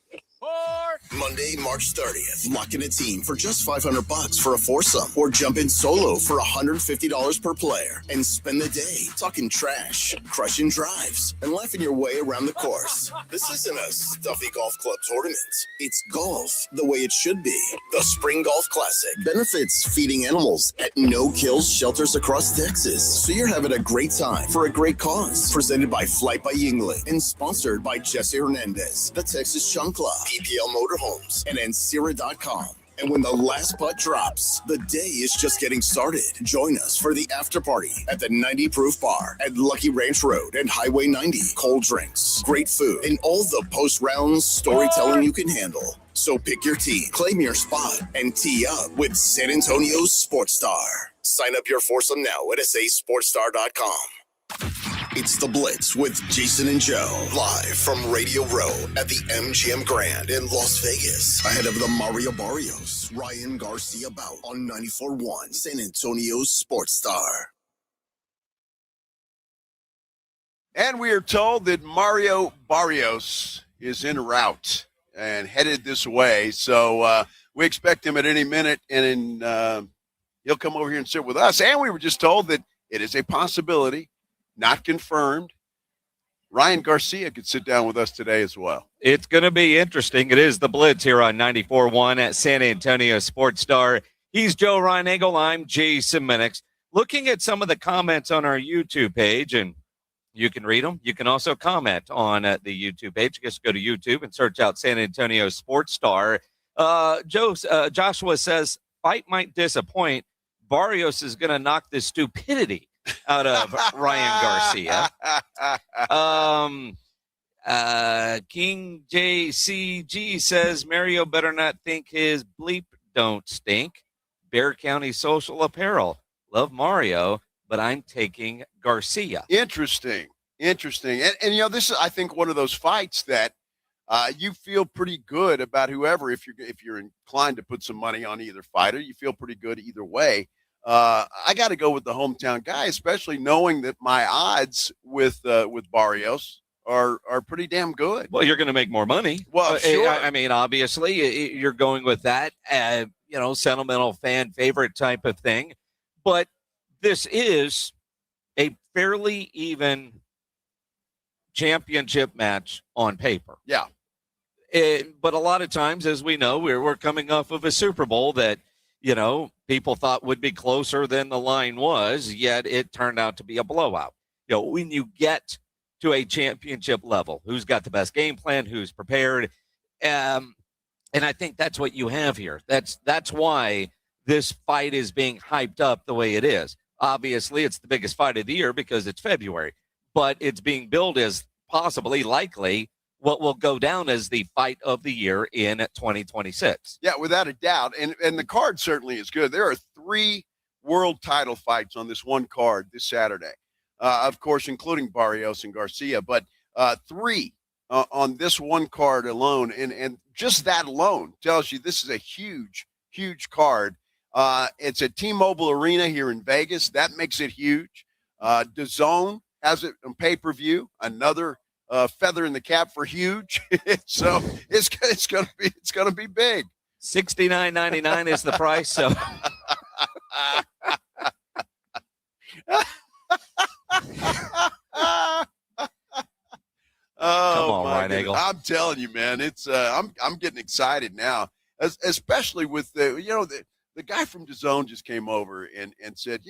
Monday, March 30th. Lock in a team for just $500 for a foursome, or jump in solo for $150 per player and spend the day talking trash, crushing drives, and laughing your way around the course. This isn't a stuffy golf club tournament. It's golf the way it should be. The Spring Golf Classic benefits feeding animals at no-kill shelters across Texas, so you're having a great time for a great cause. Presented by Flight by Yingling and sponsored by Jesse Hernandez, the Texas Shun Club, PPL Motorhomes, and Ancira.com. And when the last putt drops, the day is just getting started. Join us for the after party at the 90 Proof Bar at Lucky Ranch Road and Highway 90. Cold drinks, great food, and all the post-round storytelling you can handle. So pick your tee, claim your spot, and tee up with San Antonio's Sports Star. Sign up your foursome now at sasportstar.com. It's The Blitz with Jason and Joe, live from Radio Row at the MGM Grand in Las Vegas, ahead of the Mario Barrios, Ryan Garcia bout on 94.1 San Antonio's Sports Star. And we are told that Mario Barrios is en route and headed this way. So we expect him at any minute, and he'll come over here and sit with us. And we were just told that it is a possibility, not confirmed, Ryan Garcia could sit down with us today as well. It's going to be interesting. It is The Blitz here on 94.1 at San Antonio Sports Star. He's Joe Ryan Engel. I'm Jason Minix. Looking at some of the comments on our YouTube page, and you can read them. You can also comment on the YouTube page. Just go to YouTube and search out San Antonio Sports Star. Joshua says, fight might disappoint. Barrios is going to knock this stupidity out of Ryan Garcia. King JCG says Mario better not think his bleep don't stink. Bear County Social Apparel. Love Mario, but I'm taking Garcia. Interesting. And you know, this is, I think, one of those fights that you feel pretty good about whoever. If you're inclined to put some money on either fighter, you feel pretty good either way. I got to go with the hometown guy, especially knowing that my odds with Barrios are pretty damn good. Well, you're going to make more money. Well, sure. I mean, obviously, you're going with that, sentimental fan favorite type of thing. But this is a fairly even championship match on paper. Yeah. But a lot of times, as we know, we're coming off of a Super Bowl that, people thought would be closer than the line was, yet it turned out to be a blowout. When you get to a championship level, who's got the best game plan, who's prepared. And I think that's what you have here. That's why this fight is being hyped up the way it is. Obviously, it's the biggest fight of the year because it's February, but it's being billed as possibly, likely, what will go down as the fight of the year in 2026. Yeah, without a doubt. And the card certainly is good. There are 3 world title fights on this one card this Saturday. Of course, including Barrios and Garcia, but 3 on this one card alone. And just that alone tells you this is a huge, huge card. It's at T-Mobile Arena here in Vegas. That makes it huge. DAZN has it on pay-per-view, another feather in the cap for huge. So it's gonna be big. $69.99 is the price. So. Come on, Ryan Eagle. I'm telling you, man, it's I'm getting excited now, especially with the guy from DAZN just came over and said,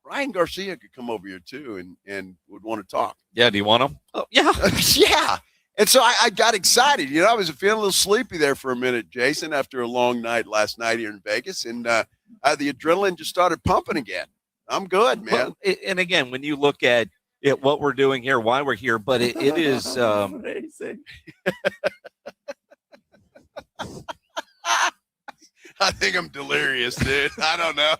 Ryan Garcia could come over here too and would want to talk. Yeah, do you want him? Oh, yeah. Yeah. And so I got excited. I was feeling a little sleepy there for a minute, Jason, after a long night last night here in Vegas, and the adrenaline just started pumping again. I'm good, man. Well, and again, when you look at what we're doing here, why we're here, but it is amazing. I think I'm delirious, dude. I don't know.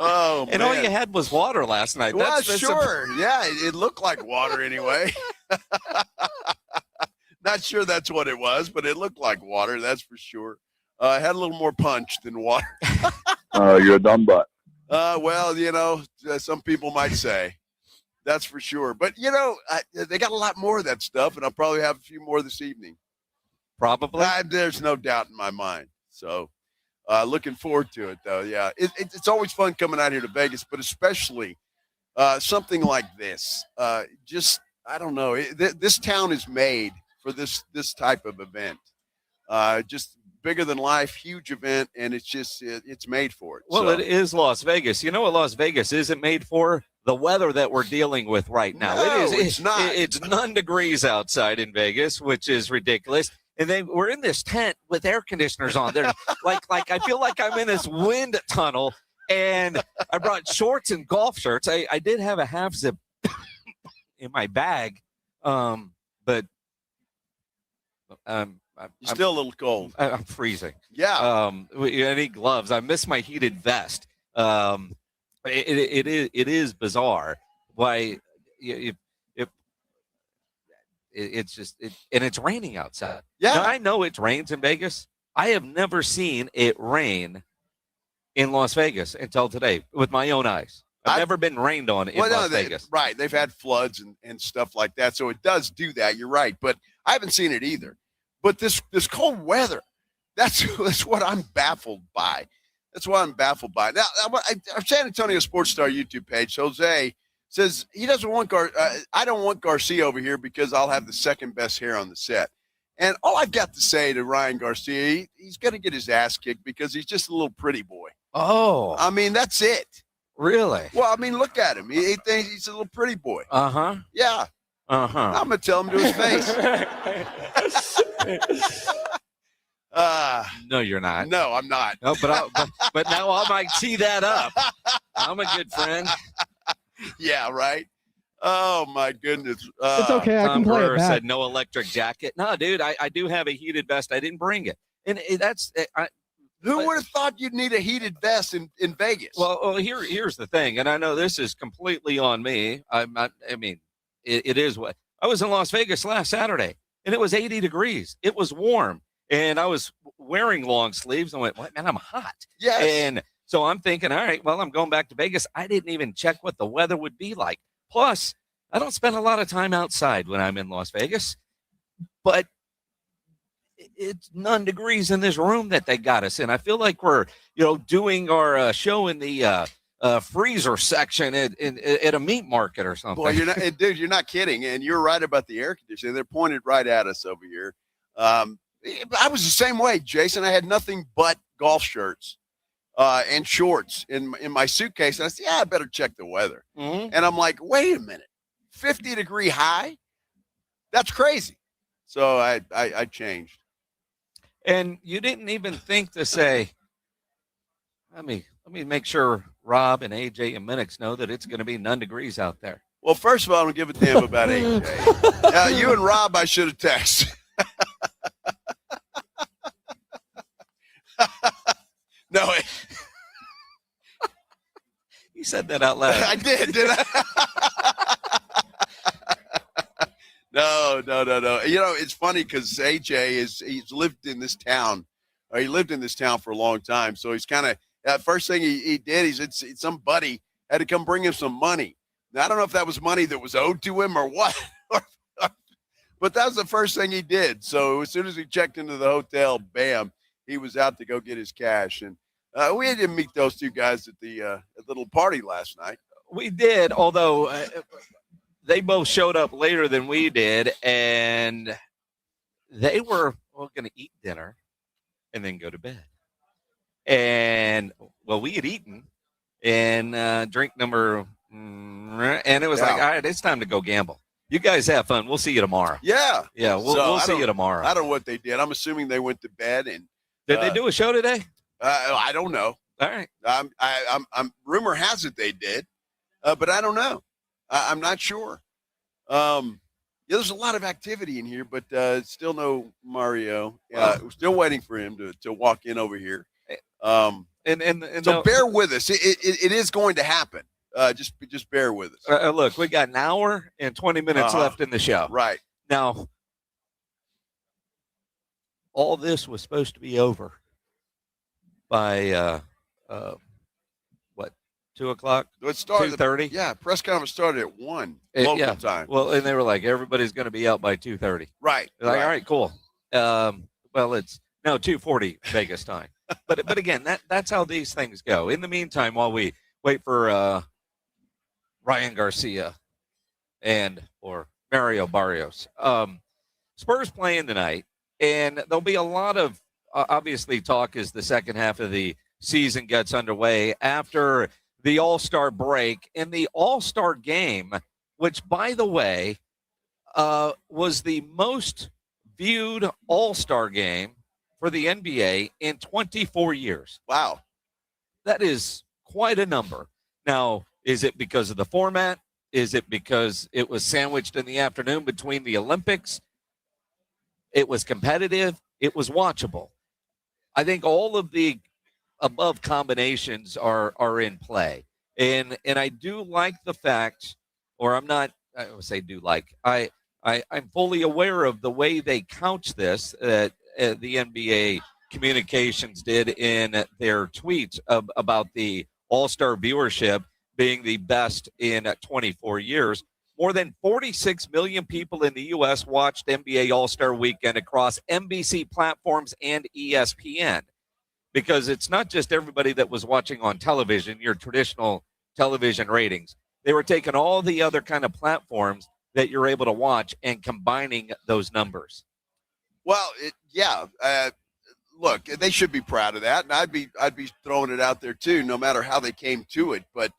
Oh, and man. all you had was water last night. Well, sure. Yeah, it looked like water anyway. Not sure that's what it was, but it looked like water, that's for sure. It had a little more punch than water. You're a dumb butt. Well, some people might say. That's for sure. But, they got a lot more of that stuff, and I'll probably have a few more this evening. Probably. There's no doubt in my mind. So, looking forward to it, though. Yeah, it's always fun coming out here to Vegas, but especially something like this. I don't know. This town is made for this type of event. Just bigger than life, huge event, and it's made for it. Well, it is Las Vegas. You know what Las Vegas isn't made for? The weather that we're dealing with right now. No, it's not. It's 9 degrees outside in Vegas, which is ridiculous. And then we're in this tent with air conditioners on. They're like I feel like I'm in this wind tunnel, and I brought shorts and golf shirts. I did have a half zip in my bag, but you're still a little cold. I'm freezing. Yeah. I need gloves. I miss my heated vest. It is bizarre why it's just and it's raining outside. Yeah. Now, I know it rains in Vegas. I have never seen it rain in Las Vegas until today with my own eyes. I've never been rained on in Las Vegas. Right. They've had floods and stuff like that. So it does do that. You're right. But I haven't seen it either. But this cold weather, that's what I'm baffled by. That's what I'm baffled by. Now, our San Antonio Sports Star YouTube page, Jose says he doesn't want I don't want Garcia over here because I'll have the second best hair on the set. And all I've got to say to Ryan Garcia, he's going to get his ass kicked because he's just a little pretty boy. Oh. I mean, that's it. Really? Well, I mean, look at him. He thinks he's a little pretty boy. Uh-huh. Yeah. Uh-huh. I'm going to tell him to his face. No, you're not. No, I'm not. No, but now I might tee that up. I'm a good friend. Yeah, right. Oh my goodness. It's okay. I can Tom play Brewer it back. said no electric jacket. No, dude, I do have a heated vest. I didn't bring it, and that's. Who would have thought you'd need a heated vest in Vegas? Well, here's the thing, and I know this is completely on me. It is what I was in Las Vegas last Saturday, and it was 80 degrees. It was warm, and I was wearing long sleeves. I went, what, man, I'm hot. Yes. And so I'm thinking, all right, well, I'm going back to Vegas. I didn't even check what the weather would be like. Plus, I don't spend a lot of time outside when I'm in Las Vegas, but it's 9 degrees in this room that they got us in. I feel like we're, doing our show in the freezer section at a meat market or something. Boy, you're not kidding. And you're right about the air conditioning. They're pointed right at us over here. I was the same way, Jason. I had nothing but golf shirts and shorts in my suitcase. And I said, I better check the weather. Mm-hmm. And I'm like, wait a minute, 50-degree high? That's crazy. So I changed. And you didn't even think to say, let me make sure Rob and AJ and Minix know that it's going to be 9 degrees out there. Well, first of all, I don't give a damn about AJ. You and Rob, I should have texted. No. You said that out loud. I did I? No. It's funny because AJ he's lived in this town. He lived in this town for a long time. So he's kind of, first thing he did, he said some buddy had to come bring him some money. Now, I don't know if that was money that was owed to him or what, but that was the first thing he did. So as soon as he checked into the hotel, bam, he was out to go get his cash. And we didn't meet those two guys at the little party last night. We did, although they both showed up later than we did, and they were going to eat dinner and then go to bed. And, we had eaten and drink number, and it was like, all right, it's time to go gamble. You guys have fun. We'll see you tomorrow. Yeah. Yeah, we'll see you tomorrow. I don't know what they did. I'm assuming they went to bed. And did they do a show today? I don't know. All right. I'm rumor has it they did, but I don't know. I'm not sure. There's a lot of activity in here, but still no Mario. We're still waiting for him to walk in over here. So bear with us. It is going to happen. Just bear with us. Look, we got an hour and 20 minutes left in the show. Right. Now, all this was supposed to be over by 2 o'clock? It started 2:30. Yeah, press conference started at 1 local time. Well, and they were like, everybody's going to be out by 2:30. Right. They're like, all right, cool. It's 2:40 Vegas time. But again, that's how these things go. In the meantime, while we wait for Ryan Garcia or Mario Barrios, Spurs playing tonight, and there'll be a lot of obviously talk as the second half of the season gets underway after the All-Star break. In the All-Star game, which, by the way, was the most viewed All-Star game for the NBA in 24 years. Wow. That is quite a number. Now, is it because of the format? Is it because it was sandwiched in the afternoon between the Olympics? It was competitive. It was watchable. I think all of the above combinations are in play. And I do like the fact, or I'm not, I would say do like, I'm fully aware of the way they couch this, the NBA communications did in their tweets about the All-Star viewership being the best in 24 years. More than 46 million people in the U.S. watched NBA All-Star Weekend across NBC platforms and ESPN, because it's not just everybody that was watching on television, your traditional television ratings. They were taking all the other kind of platforms that you're able to watch and combining those numbers. Well, look, they should be proud of that, and I'd be throwing it out there too, no matter how they came to it. But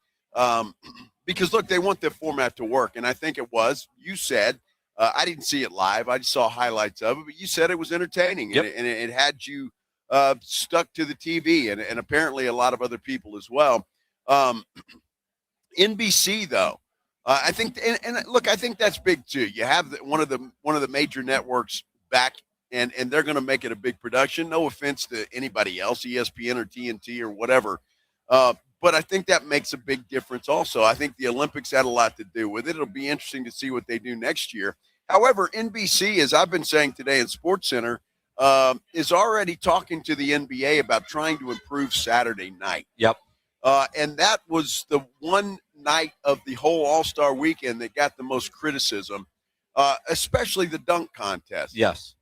because look, they want the format to work, and I think it was. You said I didn't see it live; I just saw highlights of it. But you said it was entertaining, yep. and it had you stuck to the TV, and apparently a lot of other people as well. NBC though. I think, and look, I think that's big too. You have one of the major networks back, and they're going to make it a big production. No offense to anybody else, ESPN or TNT or whatever, but I think that makes a big difference. Also, I think the Olympics had a lot to do with it. It'll be interesting to see what they do next year. However, NBC, as I've been saying today in SportsCenter, is already talking to the NBA about trying to improve Saturday night. Yep. And that was the one night of the whole All-Star weekend that got the most criticism, especially the dunk contest. Yes.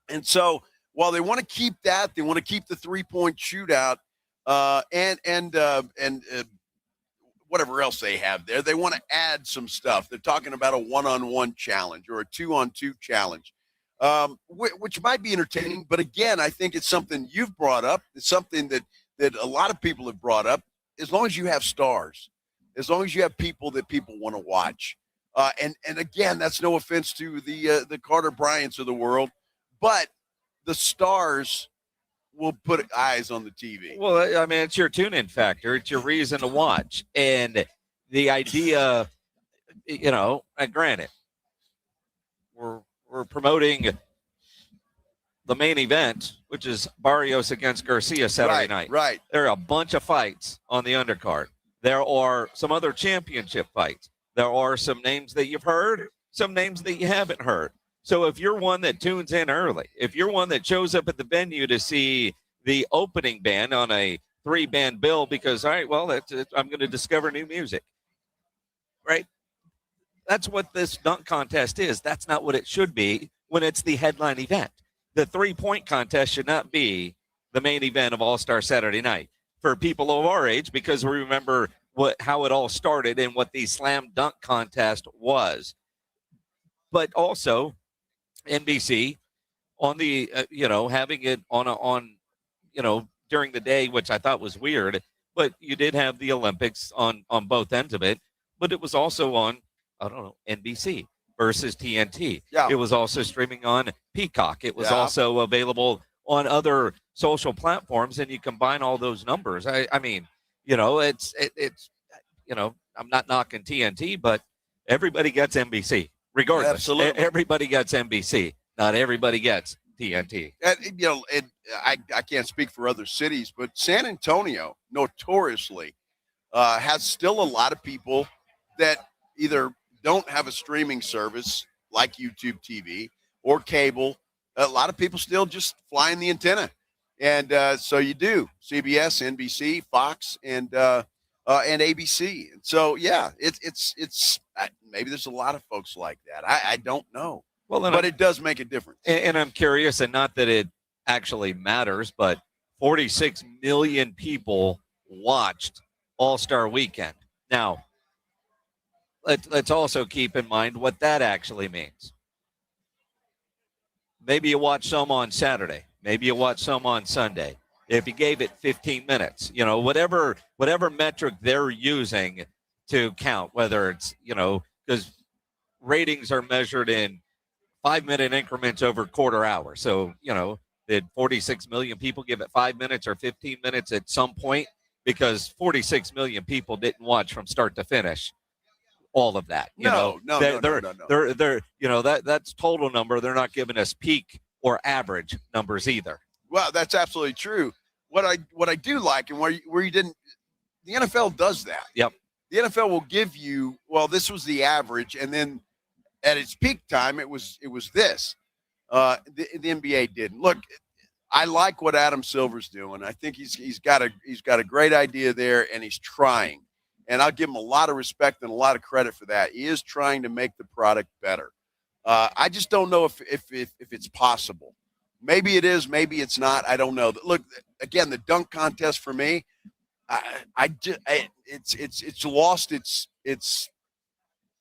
And so while they want to keep that, they want to keep the three-point shootout and whatever else they have there. They want to add some stuff. They're talking about a one-on-one challenge or a two-on-two challenge, which might be entertaining. But again, I think it's something you've brought up. It's something that a lot of people have brought up. As long as you have stars, as long as you have people that people want to watch. And again, that's no offense to the Carter Bryants of the world, but the stars will put eyes on the TV. Well, I mean, it's your tune-in factor. It's your reason to watch. And the idea, and granted, we're promoting the main event, which is Barrios against Garcia Saturday night. Right. There are a bunch of fights on the undercard. There are some other championship fights. There are some names that you've heard, some names that you haven't heard. So if you're one that tunes in early, if you're one that shows up at the venue to see the opening band on a 3-band bill because, all right, well, I'm going to discover new music, right? That's what this dunk contest is. That's not what it should be when it's the headline event. The 3-point contest should not be the main event of All-Star Saturday night for people of our age, because we remember how it all started and what the slam dunk contest was. But also NBC on the, having it on during the day, which I thought was weird, but you did have the Olympics on both ends of it, but it was also on, NBC versus TNT. Yeah. It was also streaming on Peacock. It was also available on other social platforms, and you combine all those numbers. I mean, it's I'm not knocking TNT, but everybody gets NBC regardless. Absolutely. Everybody gets NBC. Not everybody gets TNT. And, I can't speak for other cities, but San Antonio notoriously has still a lot of people that either don't have a streaming service like YouTube TV or cable. A lot of people still just flying the antenna. And so you do CBS, NBC, Fox, and ABC. And so, yeah, it's maybe there's a lot of folks like that. I don't know. Well, but it does make a difference. And I'm curious, and not that it actually matters, but 46 million people watched All-Star Weekend. Now, let's also keep in mind what that actually means. Maybe you watch some on Saturday. Maybe you watch some on Sunday. If you gave it 15 minutes, whatever metric they're using to count, whether it's, because ratings are measured in 5-minute increments over quarter hour. So, did 46 million people give it 5 minutes or 15 minutes at some point? Because 46 million people didn't watch from start to finish all of that. No. That's total number. They're not giving us peak or average numbers either. Well, that's absolutely true. What I do like, and where you didn't, the NFL does that. Yep. The NFL will give you, well, this was the average, and then at its peak time, it was this. The NBA didn't. Look, I like what Adam Silver's doing. I think he's got a great idea there, and he's trying. And I'll give him a lot of respect and a lot of credit for that. He is trying to make the product better. I just don't know if it's possible. Maybe it is, maybe it's not. I don't know. Look, again, the dunk contest for me, it's lost its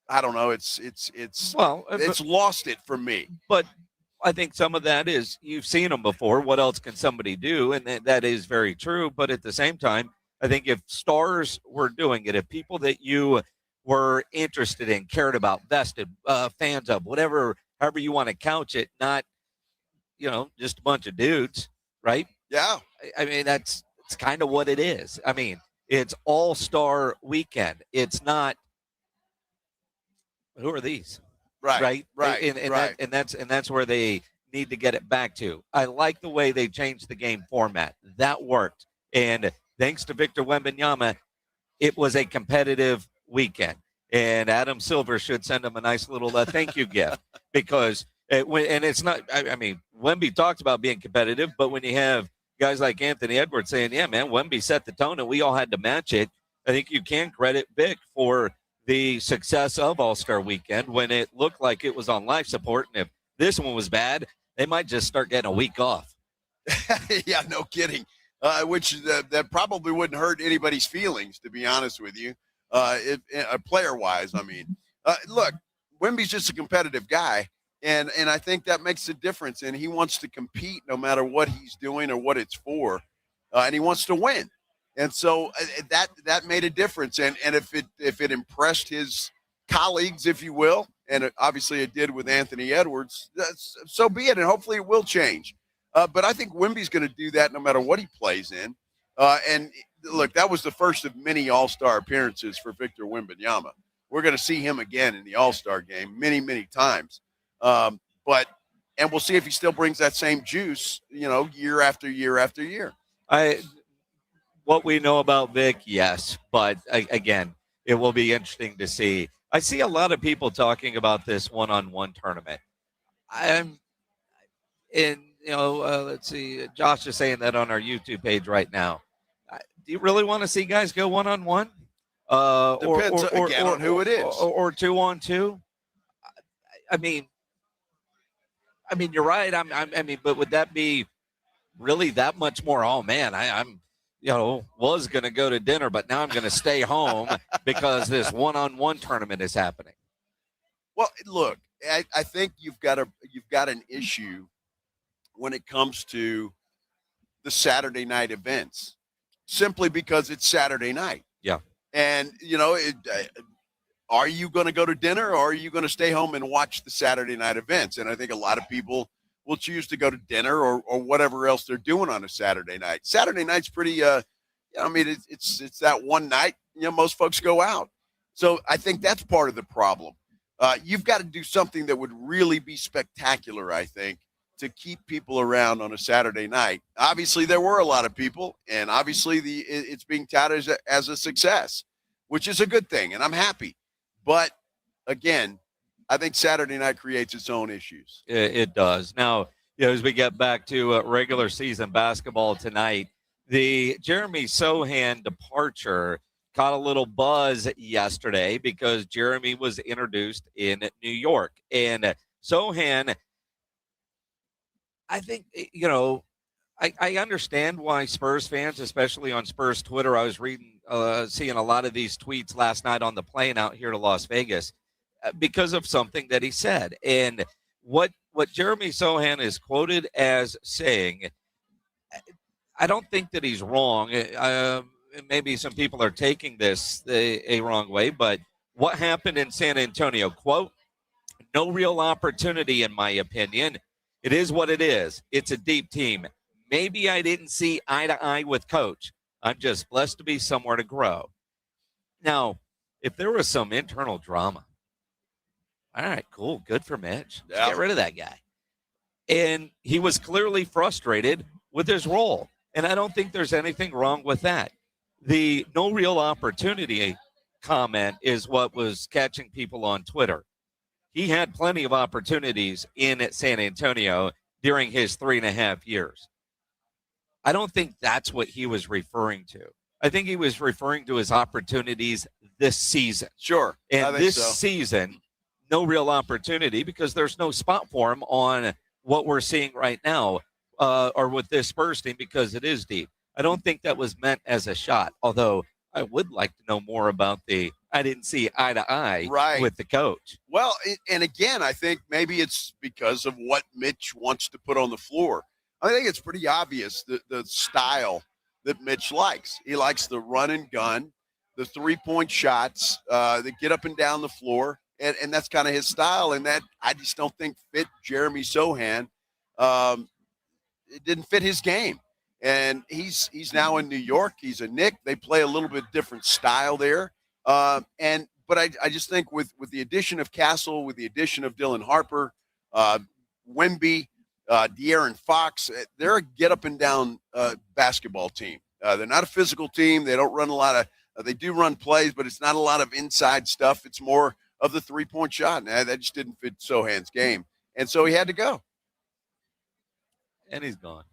I don't know. It's lost it for me. But I think some of that is you've seen them before. What else can somebody do? And that is very true. But at the same time, I think if stars were doing it, if people that you were interested in, cared about, vested, fans of, whatever, however you want to couch it, not, just a bunch of dudes, right? Yeah. I mean, it's kind of what it is. I mean, it's All-Star Weekend. It's not, who are these? Right. And that's where they need to get it back to. I like the way they changed the game format. That worked. And thanks to Victor Wembanyama, it was a competitive weekend. And Adam Silver should send him a nice little thank you gift, because it's not, I mean, Wemby talks about being competitive, but when you have guys like Anthony Edwards saying, yeah, man, Wemby set the tone and we all had to match it. I think you can credit Vic for the success of All-Star Weekend when it looked like it was on life support. And if this one was bad, they might just start getting a week off. Yeah, no kidding. Which that probably wouldn't hurt anybody's feelings, to be honest with you. Player-wise, I mean. Look, Wemby's just a competitive guy, and I think that makes a difference. And he wants to compete no matter what he's doing or what it's for, and he wants to win. And so that made a difference. And if it impressed his colleagues, if you will, and obviously it did with Anthony Edwards, so be it. And hopefully it will change. But I think Wemby's going to do that no matter what he plays in. And look, that was the first of many All-Star appearances for Victor Wembanyama. We're going to see him again in the All-Star game many, many times. And we'll see if he still brings that same juice, year after year after year. What we know about Vic, yes. But again, it will be interesting to see. I see a lot of people talking about this one-on-one tournament. Let's see. Josh is saying that on our YouTube page right now. Do you really want to see guys go one-on-one? Depends on who it is. Or 2-on-2? I mean, you're right. But would that be really that much more? Oh man, I'm was going to go to dinner, but now I'm going to stay home because this one-on-one tournament is happening. Well, look, I think you've got an issue when it comes to the Saturday night events, simply because it's Saturday night. Yeah. And, are you going to go to dinner or are you going to stay home and watch the Saturday night events? And I think a lot of people will choose to go to dinner or whatever else they're doing on a Saturday night. Saturday night's pretty, it's that one night, most folks go out. So I think that's part of the problem. You've got to do something that would really be spectacular, I think, to keep people around on a Saturday night. Obviously, there were a lot of people, and obviously it's being touted as a success, which is a good thing, and I'm happy. But, again, I think Saturday night creates its own issues. It does. Now, as we get back to regular season basketball tonight, the Jeremy Sohan departure caught a little buzz yesterday because Jeremy was introduced in New York. And Sohan, I think, I understand why Spurs fans, especially on Spurs Twitter, I was seeing a lot of these tweets last night on the plane out here to Las Vegas because of something that he said. And what Jeremy Sohan is quoted as saying, I don't think that he's wrong. Maybe some people are taking this a wrong way, but what happened in San Antonio, quote, no real opportunity in my opinion. It is what it is. It's a deep team. Maybe I didn't see eye to eye with coach. I'm just blessed to be somewhere to grow. Now, if there was some internal drama, all right, cool, good for Mitch. Let's get rid of that guy. And he was clearly frustrated with his role. And I don't think there's anything wrong with that. The no real opportunity comment is what was catching people on Twitter. He had plenty of opportunities in San Antonio during his 3.5 years. I don't think that's what he was referring to. I think he was referring to his opportunities this season. Sure. And this season, no real opportunity because there's no spot for him on what we're seeing right now or with this Spurs team because it is deep. I don't think that was meant as a shot, although I would like to know more about I didn't see eye to eye with the coach. Well, and again, I think maybe it's because of what Mitch wants to put on the floor. I think it's pretty obvious the style that Mitch likes. He likes the run and gun, the 3-point shots that get up and down the floor, and that's kind of his style, and that I just don't think fit Jeremy Sohan. It didn't fit his game. And he's now in New York. He's a Knick. They play a little bit different style there. But I just think with the addition of Castle, with the addition of Dylan Harper, Wemby, De'Aaron Fox, they're a get up and down basketball team. They're not a physical team. They don't run a lot of they do run plays, but it's not a lot of inside stuff. It's more of the 3-point shot. And that just didn't fit Sohan's game. And so he had to go. And he's gone.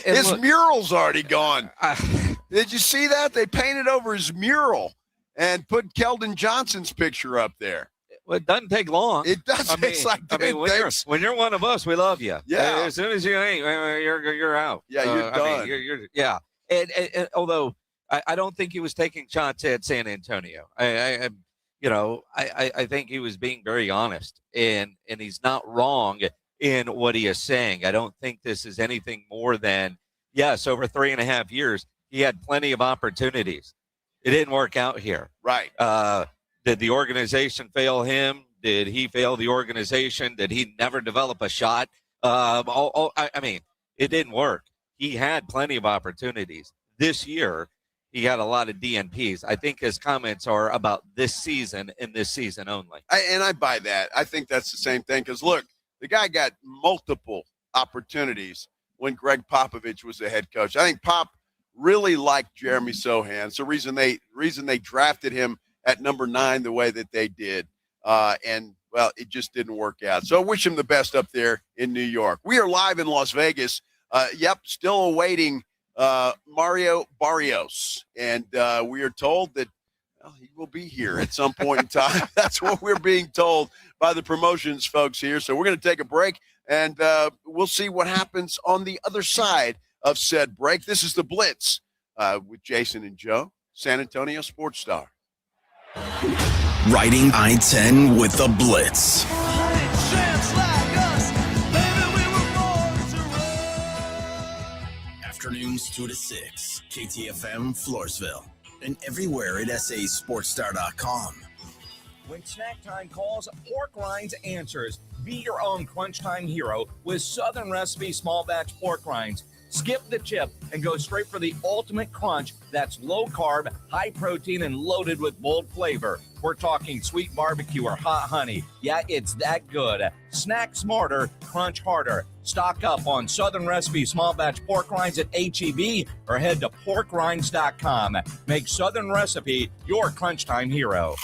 His mural's already gone. Did you see that? They painted over his mural and put Keldon Johnson's picture up there. Well, it doesn't take long. It does. When you're one of us, we love you. Yeah. As soon as you ain't, you're out. Yeah, you're done. Yeah. And although I don't think he was taking shots at San Antonio. I think he was being very honest, and he's not wrong in what he is saying. I don't think this is anything more than, yes, over 3.5 years, he had plenty of opportunities. It didn't work out here. Right. Did the organization fail him? Did he fail the organization? Did he never develop a shot? It didn't work. He had plenty of opportunities. This year, he had a lot of DNPs. I think his comments are about this season and this season only. I buy that. I think that's the same thing because, look, the guy got multiple opportunities when Greg Popovich was the head coach. I think Pop really liked Jeremy Sohan. It's the reason they drafted him at number 9 the way that they did. It just didn't work out. So I wish him the best up there in New York. We are live in Las Vegas. Still awaiting Mario Barrios. And we are told that he will be here at some point in time. That's what we're being told by the promotions folks here. So we're going to take a break, and we'll see what happens on the other side of said break. This is the Blitz with Jason and Joe, San Antonio Sports Star. Riding I-10 with the Blitz. Afternoons 2 to 6, KTFM Floresville, and everywhere at sasportstar.com. When snack time calls, Pork Rinds answers. Be your own crunch time hero with Southern Recipe small batch pork rinds. Skip the chip and go straight for the ultimate crunch that's low carb, high protein, and loaded with bold flavor. We're talking sweet barbecue or hot honey. Yeah, it's that good. Snack smarter, crunch harder. Stock up on Southern Recipe small batch pork rinds at H-E-B or head to porkrinds.com. Make Southern Recipe your crunch time hero.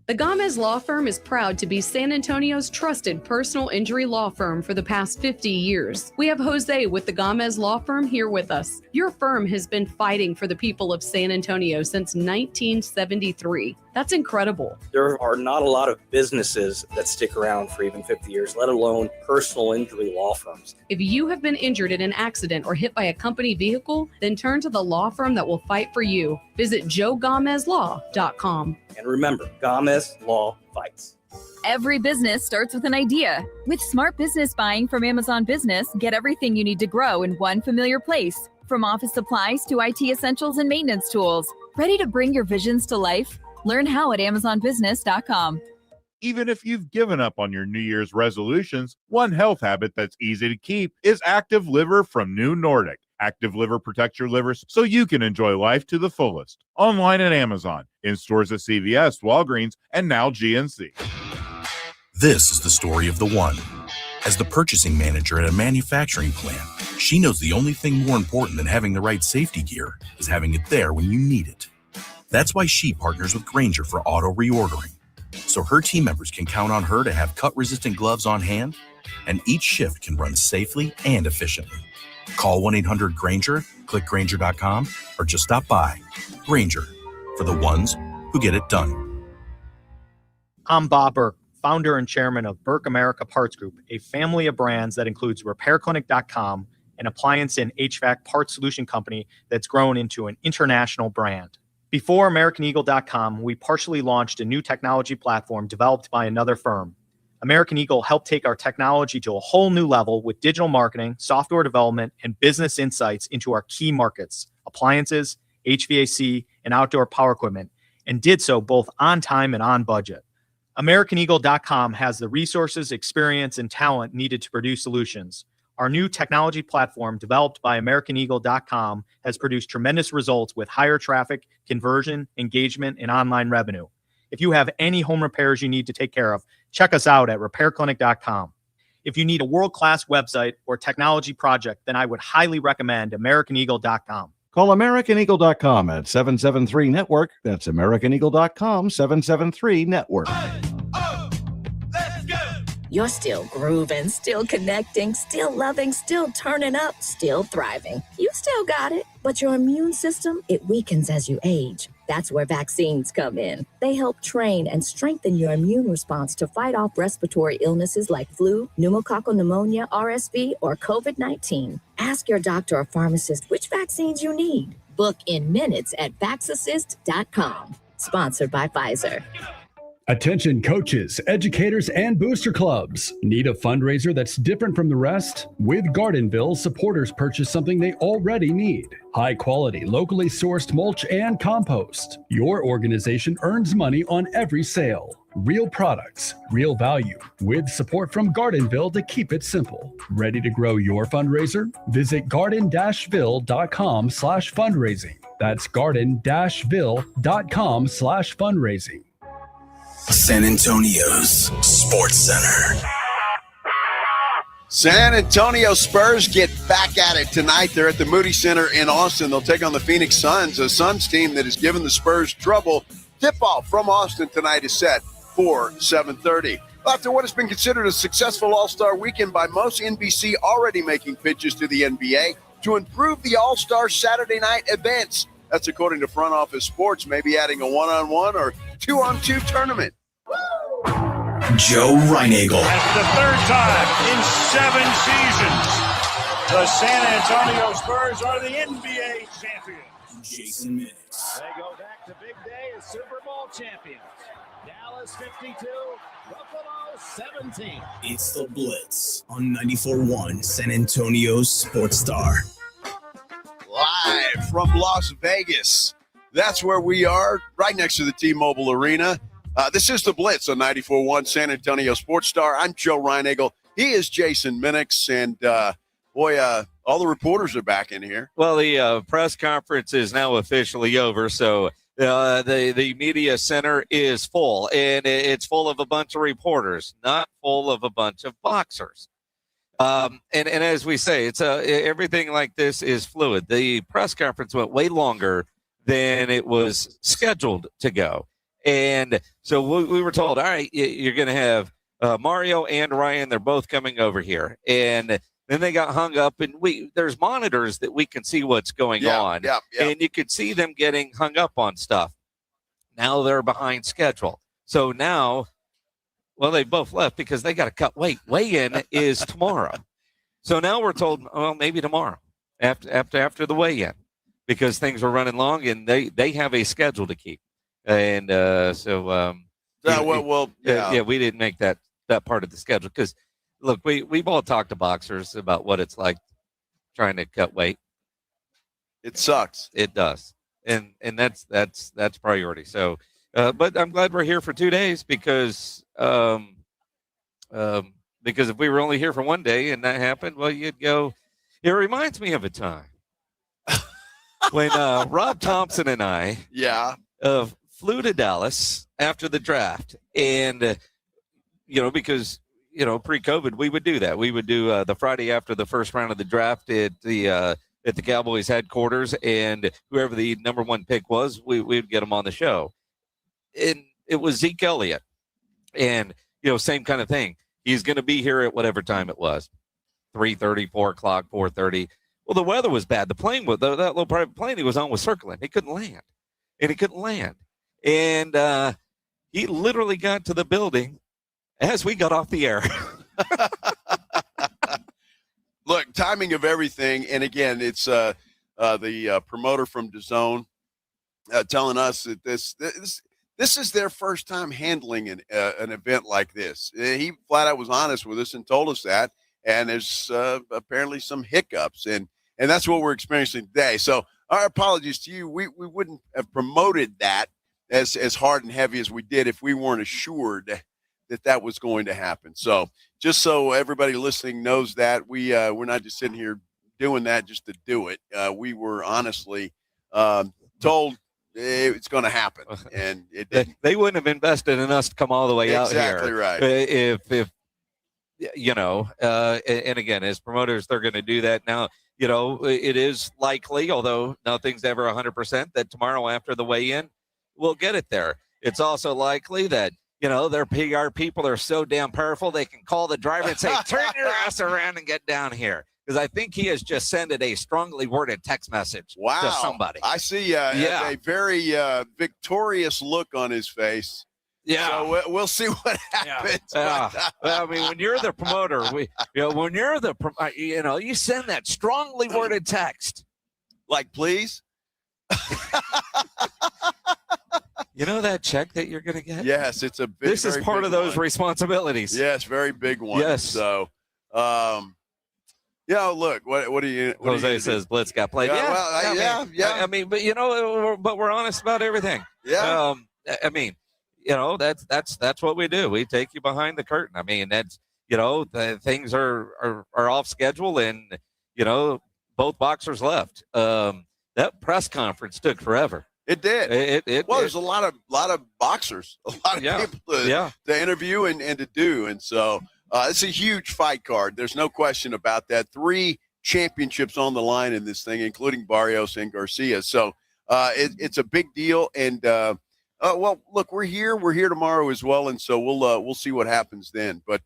The Gomez Law Firm is proud to be San Antonio's trusted personal injury law firm for the past 50 years. We have Jose with the Gomez Law Firm here with us. Your firm has been fighting for the people of San Antonio since 1973. That's incredible. There are not a lot of businesses that stick around for even 50 years, let alone personal injury law firms. If you have been injured in an accident or hit by a company vehicle, then turn to the law firm that will fight for you. Visit joegomezlaw.com. And remember, Gomez Law fights. Every business starts with an idea. With smart business buying from Amazon Business, get everything you need to grow in one familiar place. From office supplies to IT essentials and maintenance tools. Ready to bring your visions to life? Learn how at amazonbusiness.com. Even if you've given up on your New Year's resolutions, one health habit that's easy to keep is Active Liver from New Nordic. Active Liver protects your liver so you can enjoy life to the fullest. Online at Amazon, in stores at CVS, Walgreens, and now GNC. This is the story of the one. As the purchasing manager at a manufacturing plant, she knows the only thing more important than having the right safety gear is having it there when you need it. That's why she partners with Grainger for auto reordering, so her team members can count on her to have cut-resistant gloves on hand, and each shift can run safely and efficiently. Call 1-800-GRAINGER, click Grainger.com, or just stop by. Grainger, for the ones who get it done. I'm Bob Burke, founder and chairman of Burke America Parts Group, a family of brands that includes RepairClinic.com, an appliance and HVAC parts solution company that's grown into an international brand. Before AmericanEagle.com, we partially launched a new technology platform developed by another firm. American Eagle helped take our technology to a whole new level with digital marketing, software development, and business insights into our key markets, appliances, HVAC, and outdoor power equipment, and did so both on time and on budget. AmericanEagle.com has the resources, experience, and talent needed to produce solutions. Our new technology platform, developed by AmericanEagle.com, has produced tremendous results with higher traffic, conversion, engagement, and online revenue. If you have any home repairs you need to take care of, check us out at RepairClinic.com. If you need a world-class website or technology project, then I would highly recommend AmericanEagle.com. Call AmericanEagle.com at 773-NETWORK. That's AmericanEagle.com, 773-NETWORK. You're still grooving, still connecting, still loving, still turning up, still thriving. You still got it, but your immune system, it weakens as you age. That's where vaccines come in. They help train and strengthen your immune response to fight off respiratory illnesses like flu, pneumococcal pneumonia, RSV, or COVID-19. Ask your doctor or pharmacist which vaccines you need. Book in minutes at vaxassist.com. Sponsored by Pfizer. Attention coaches, educators, and booster clubs. Need a fundraiser that's different from the rest? With Gardenville, supporters purchase something they already need. High quality, locally sourced mulch and compost. Your organization earns money on every sale. Real products, real value, with support from Gardenville to keep it simple. Ready to grow your fundraiser? Visit garden-ville.com/fundraising. That's garden-ville.com/fundraising. San Antonio's Sports Center. San Antonio Spurs get back at it tonight. They're at the Moody Center in Austin. They'll take on the Phoenix Suns, a Suns team that has given the Spurs trouble. Tip-off from Austin tonight is set for 7:30. After what has been considered a successful All-Star weekend by most, NBC already making pitches to the NBA to improve the All-Star Saturday night events. That's according to Front Office Sports, maybe adding a one-on-one or two-on-two tournament. Joe Reinagel. That's the third time in 7 seasons, the San Antonio Spurs are the NBA champions. Jason Minix. They go back to big day as Super Bowl champions. Dallas 52, Buffalo 17. It's the Blitz on 94.1 San Antonio's Sports Star. Live from Las Vegas. That's where we are, right next to the T-Mobile Arena. This is the Blitz on 94.1 San Antonio Sports Star. I'm Joe Reinagel. He is Jason Minix, and all the reporters are back in here. Well, the press conference is now officially over, so the media center is full, and it's full of a bunch of reporters, not full of a bunch of boxers. And as we say, it's everything like this is fluid. The press conference went way longer than it was scheduled to go. And so we were told, all right, you're going to have Mario and Ryan. They're both coming over here. And then they got hung up, and there's monitors that we can see what's going on. Yeah. And you could see them getting hung up on stuff. Now they're behind schedule. So now, well, they both left because they got to cut weight. Weigh-in is tomorrow. So now we're told, well, maybe tomorrow after the weigh-in, because things were running long and they have a schedule to keep. And we didn't make that part of the schedule because, look, we've all talked to boxers about what it's like trying to cut weight. It sucks. It does, and that's priority. So, but I'm glad we're here for 2 days because if we were only here for one day and that happened, well, you'd go. It reminds me of a time when Rob Thompson and I, flew to Dallas after the draft, and because pre-COVID we would do that. We would do the Friday after the first round of the draft at the Cowboys headquarters, and whoever the number one pick was, we would get them on the show. And it was Zeke Elliott, and same kind of thing. He's going to be here at whatever time it was, 3:30, 4 o'clock, 4:30. Well, the weather was bad. The plane that little private plane he was on was circling. He couldn't land. And he literally got to the building as we got off the air. Look, timing of everything. And again, it's the promoter from DAZN telling us that this is their first time handling an event like this. He flat out was honest with us and told us that. And there's apparently some hiccups. And that's what we're experiencing today. So our apologies to you. We wouldn't have promoted that as hard and heavy as we did if we weren't assured that was going to happen. So just so everybody listening knows that, we're not just sitting here doing that just to do it. We were honestly told it's going to happen, and it didn't. They wouldn't have invested in us to come all the way out here. Exactly right. If and again, as promoters, they're going to do that now. It is likely, although nothing's ever 100%, that tomorrow after the weigh-in, we'll get it there. It's also likely that, their PR people are so damn powerful they can call the driver and say, turn your ass around and get down here. Because I think he has just sent a strongly worded text message to somebody. I see a very victorious look on his face. Yeah. So we'll see what happens. Yeah. I mean, when you're the promoter, you send that strongly worded text. Like, please? You know that check that you're going to get? Yes, it's a big. This is part of those responsibilities. Yes, very big one. Yes. So, look, what do you? Jose says Blitz got played. Yeah, I mean, but we're honest about everything. Yeah. I mean, that's what we do. We take you behind the curtain. I mean, that's the things are off schedule, and both boxers left. That press conference took forever. It did. There's a lot of boxers, a lot of people to interview and to do, and so it's a huge fight card. There's no question about that. 3 championships on the line in this thing, including Barrios and Garcia. So it's a big deal. And look, we're here. We're here tomorrow as well, and so we'll see what happens then. But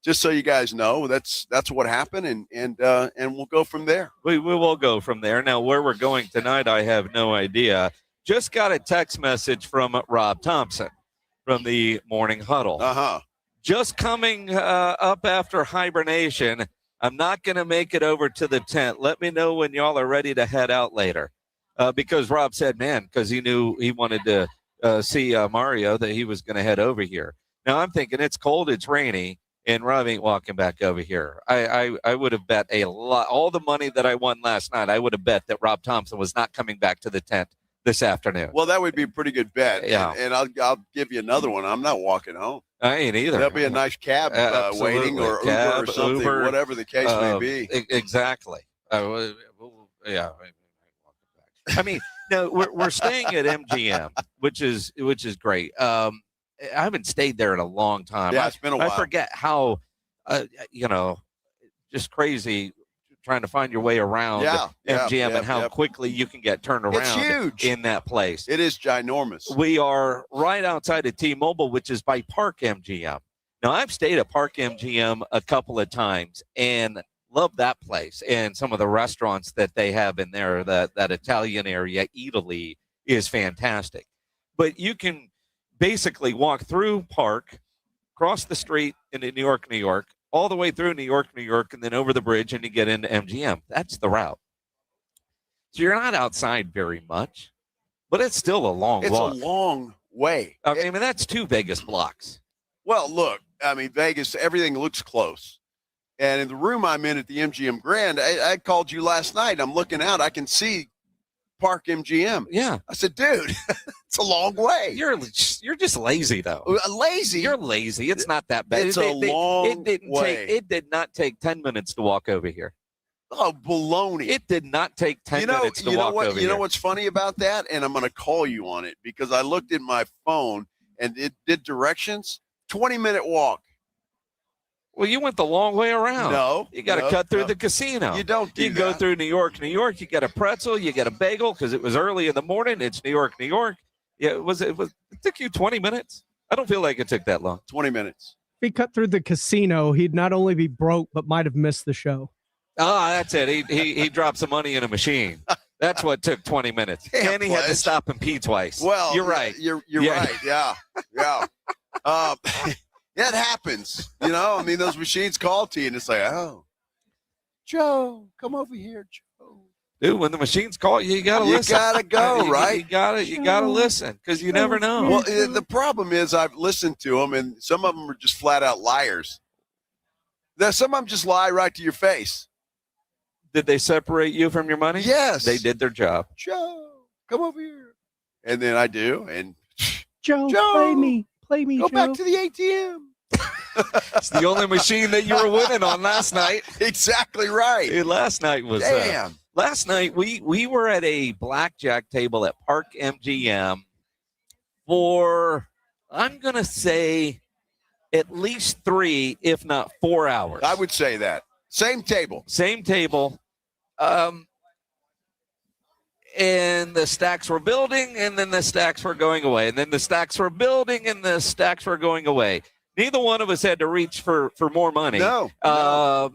just so you guys know, that's what happened, and we'll go from there. We will go from there. Now, where we're going tonight, I have no idea. Just got a text message from Rob Thompson from the Morning Huddle. Just coming up after hibernation. I'm not going to make it over to the tent. Let me know when y'all are ready to head out later. Because Rob said, because he knew he wanted to see Mario, that he was going to head over here. Now, I'm thinking it's cold, it's rainy, and Rob ain't walking back over here. I would have bet a lot. All the money that I won last night, I would have bet that Rob Thompson was not coming back to the tent this afternoon. Well, that would be a pretty good bet. Yeah. And I'll give you another one. I'm not walking home. I ain't either. There'll be a nice cab waiting, or Uber or something, whatever the case may be. Exactly. I mean, no, we're staying at MGM, which is great. I haven't stayed there in a long time. Yeah, it's been a while. I forget how, just crazy trying to find your way around MGM and how quickly you can get turned around. It's huge in that place. It is ginormous. We are right outside of T-Mobile, which is by Park MGM. Now, I've stayed at Park MGM a couple of times and love that place, and some of the restaurants that they have in there. That Italian area, Italy, is fantastic. But you can basically walk through Park, cross the street into New York, all the way through New York, and then over the bridge, and you get into MGM. That's the route. So you're not outside very much, but it's still a long walk. It's a long way. I mean, that's 2 Vegas blocks. Well, look, I mean, Vegas, everything looks close. And in the room I'm in at the MGM Grand, I called you last night. I'm looking out. I can see Park MGM. Yeah. I said, dude, it's a long way. You're just lazy, though. Lazy? You're lazy. It's not that bad. It's a long way. It did not take 10 minutes to walk over here. Oh, baloney. It did not take 10 minutes to walk over here. You know what's funny about that? And I'm going to call you on it because I looked at my phone and it did directions. 20-minute walk. Well, you went the long way around. No. You got to cut through the casino. You don't do You go through New York. You get a pretzel. You get a bagel because it was early in the morning. It's New York. Yeah, it took you 20 minutes. I don't feel like it took that long. 20 minutes. If he cut through the casino, he'd not only be broke, but might have missed the show. Oh, that's it. He dropped some money in a machine. That's what took 20 minutes. And he had to stop and pee twice. Well, you're right. You're right. Yeah. That happens. I mean, those machines call to you, and it's like, oh, Joe, come over here, Joe. Dude, when the machines call you, you got to listen. You got to go, right? You got to listen because you never know. Well, the problem is I've listened to them, and some of them are just flat out liars. Some of them just lie right to your face. Did they separate you from your money? Yes. They did their job. Joe, come over here. And then I do, and Joe, play me. Go Joe. back to the ATM. It's the only machine that you were winning on last night. Exactly right. Dude, last night was damn. Last night we were at a blackjack table at Park MGM for, I'm gonna say, at least 3, if not 4 hours. I would say that. Same table. and the stacks were building, and then the stacks were going away, and then the stacks were building, and the stacks were going away. Neither one of us had to reach for more money. No. Or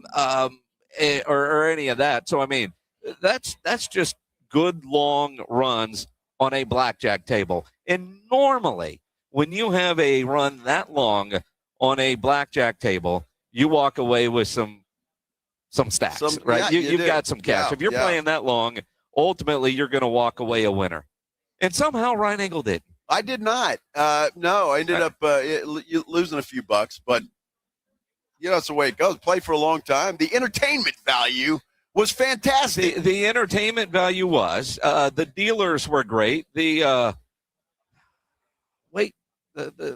any of that. So, I mean, that's just good long runs on a blackjack table. And normally, when you have a run that long on a blackjack table, you walk away with some stacks, right? Yeah, You've got some cash. Yeah, if you're playing that long, ultimately, you're going to walk away a winner. And somehow Ryan Engel did. I did not. No, I ended up losing a few bucks, but that's the way it goes. Play for a long time. The entertainment value was fantastic. The entertainment value was. The dealers were great. The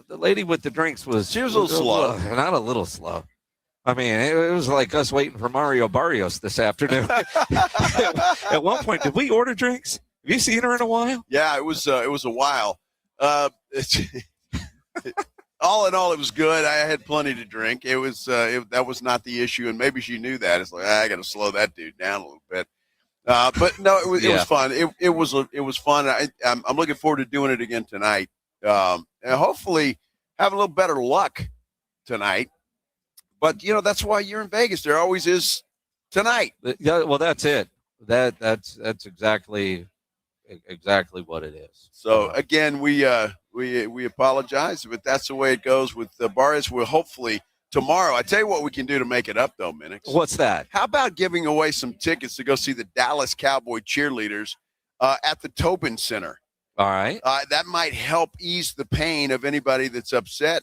lady with the drinks was. She was a little slow. Not a little slow. I mean, it was like us waiting for Mario Barrios this afternoon. At one point, did we order drinks? Have you seen her in a while? Yeah, it was a while. All in all, it was good. I had plenty to drink. It was that was not the issue, and maybe she knew that. It's like I got to slow that dude down a little bit. But no, it was fun. It was fun. I'm looking forward to doing it again tonight, and hopefully have a little better luck tonight. But that's why you're in Vegas. There always is tonight. Yeah, well, that's it. That's exactly what it is. So again, we apologize, but that's the way it goes with the Barrios. We'll hopefully tomorrow. I tell you what we can do to make it up, though, Minix. What's that? How about giving away some tickets to go see the Dallas Cowboy cheerleaders at the Tobin Center? All right. That might help ease the pain of anybody that's upset.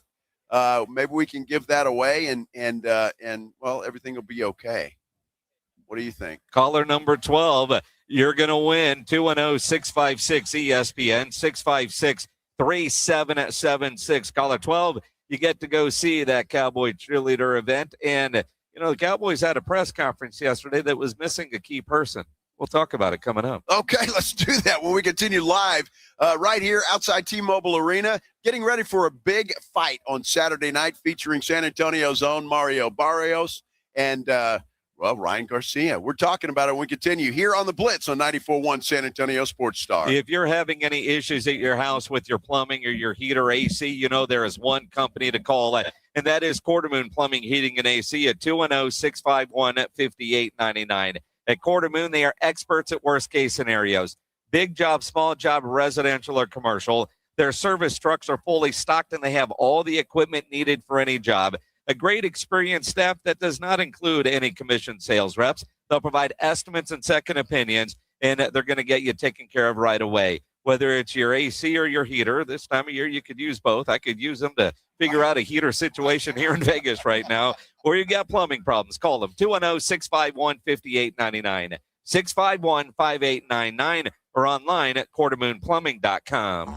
Maybe we can give that away, and well, everything will be okay. What do you think? Caller number 12. You're going to win 210-656-ESPN, 656-3776. Caller 12, you get to go see that Cowboy cheerleader event. And, the Cowboys had a press conference yesterday that was missing a key person. We'll talk about it coming up. Okay, let's do that when we continue live right here outside T-Mobile Arena, getting ready for a big fight on Saturday night featuring San Antonio's own Mario Barrios and Ryan Garcia. We're talking about it when we continue here on the Blitz on 94.1 San Antonio Sports Star. If you're having any issues at your house with your plumbing or your heater AC, there is one company to call, and that is Quartermoon Plumbing, Heating, and AC at 210-651-5899. At Quartermoon, they are experts at worst-case scenarios. Big job, small job, residential or commercial. Their service trucks are fully stocked, and they have all the equipment needed for any job. A great experienced staff that does not include any commissioned sales reps. They'll provide estimates and second opinions, and they're going to get you taken care of right away. Whether it's your AC or your heater, this time of year you could use both. I could use them to figure out a heater situation here in Vegas right now. Or you got plumbing problems, call them 210-651-5899, 651-5899, or online at quartermoonplumbing.com.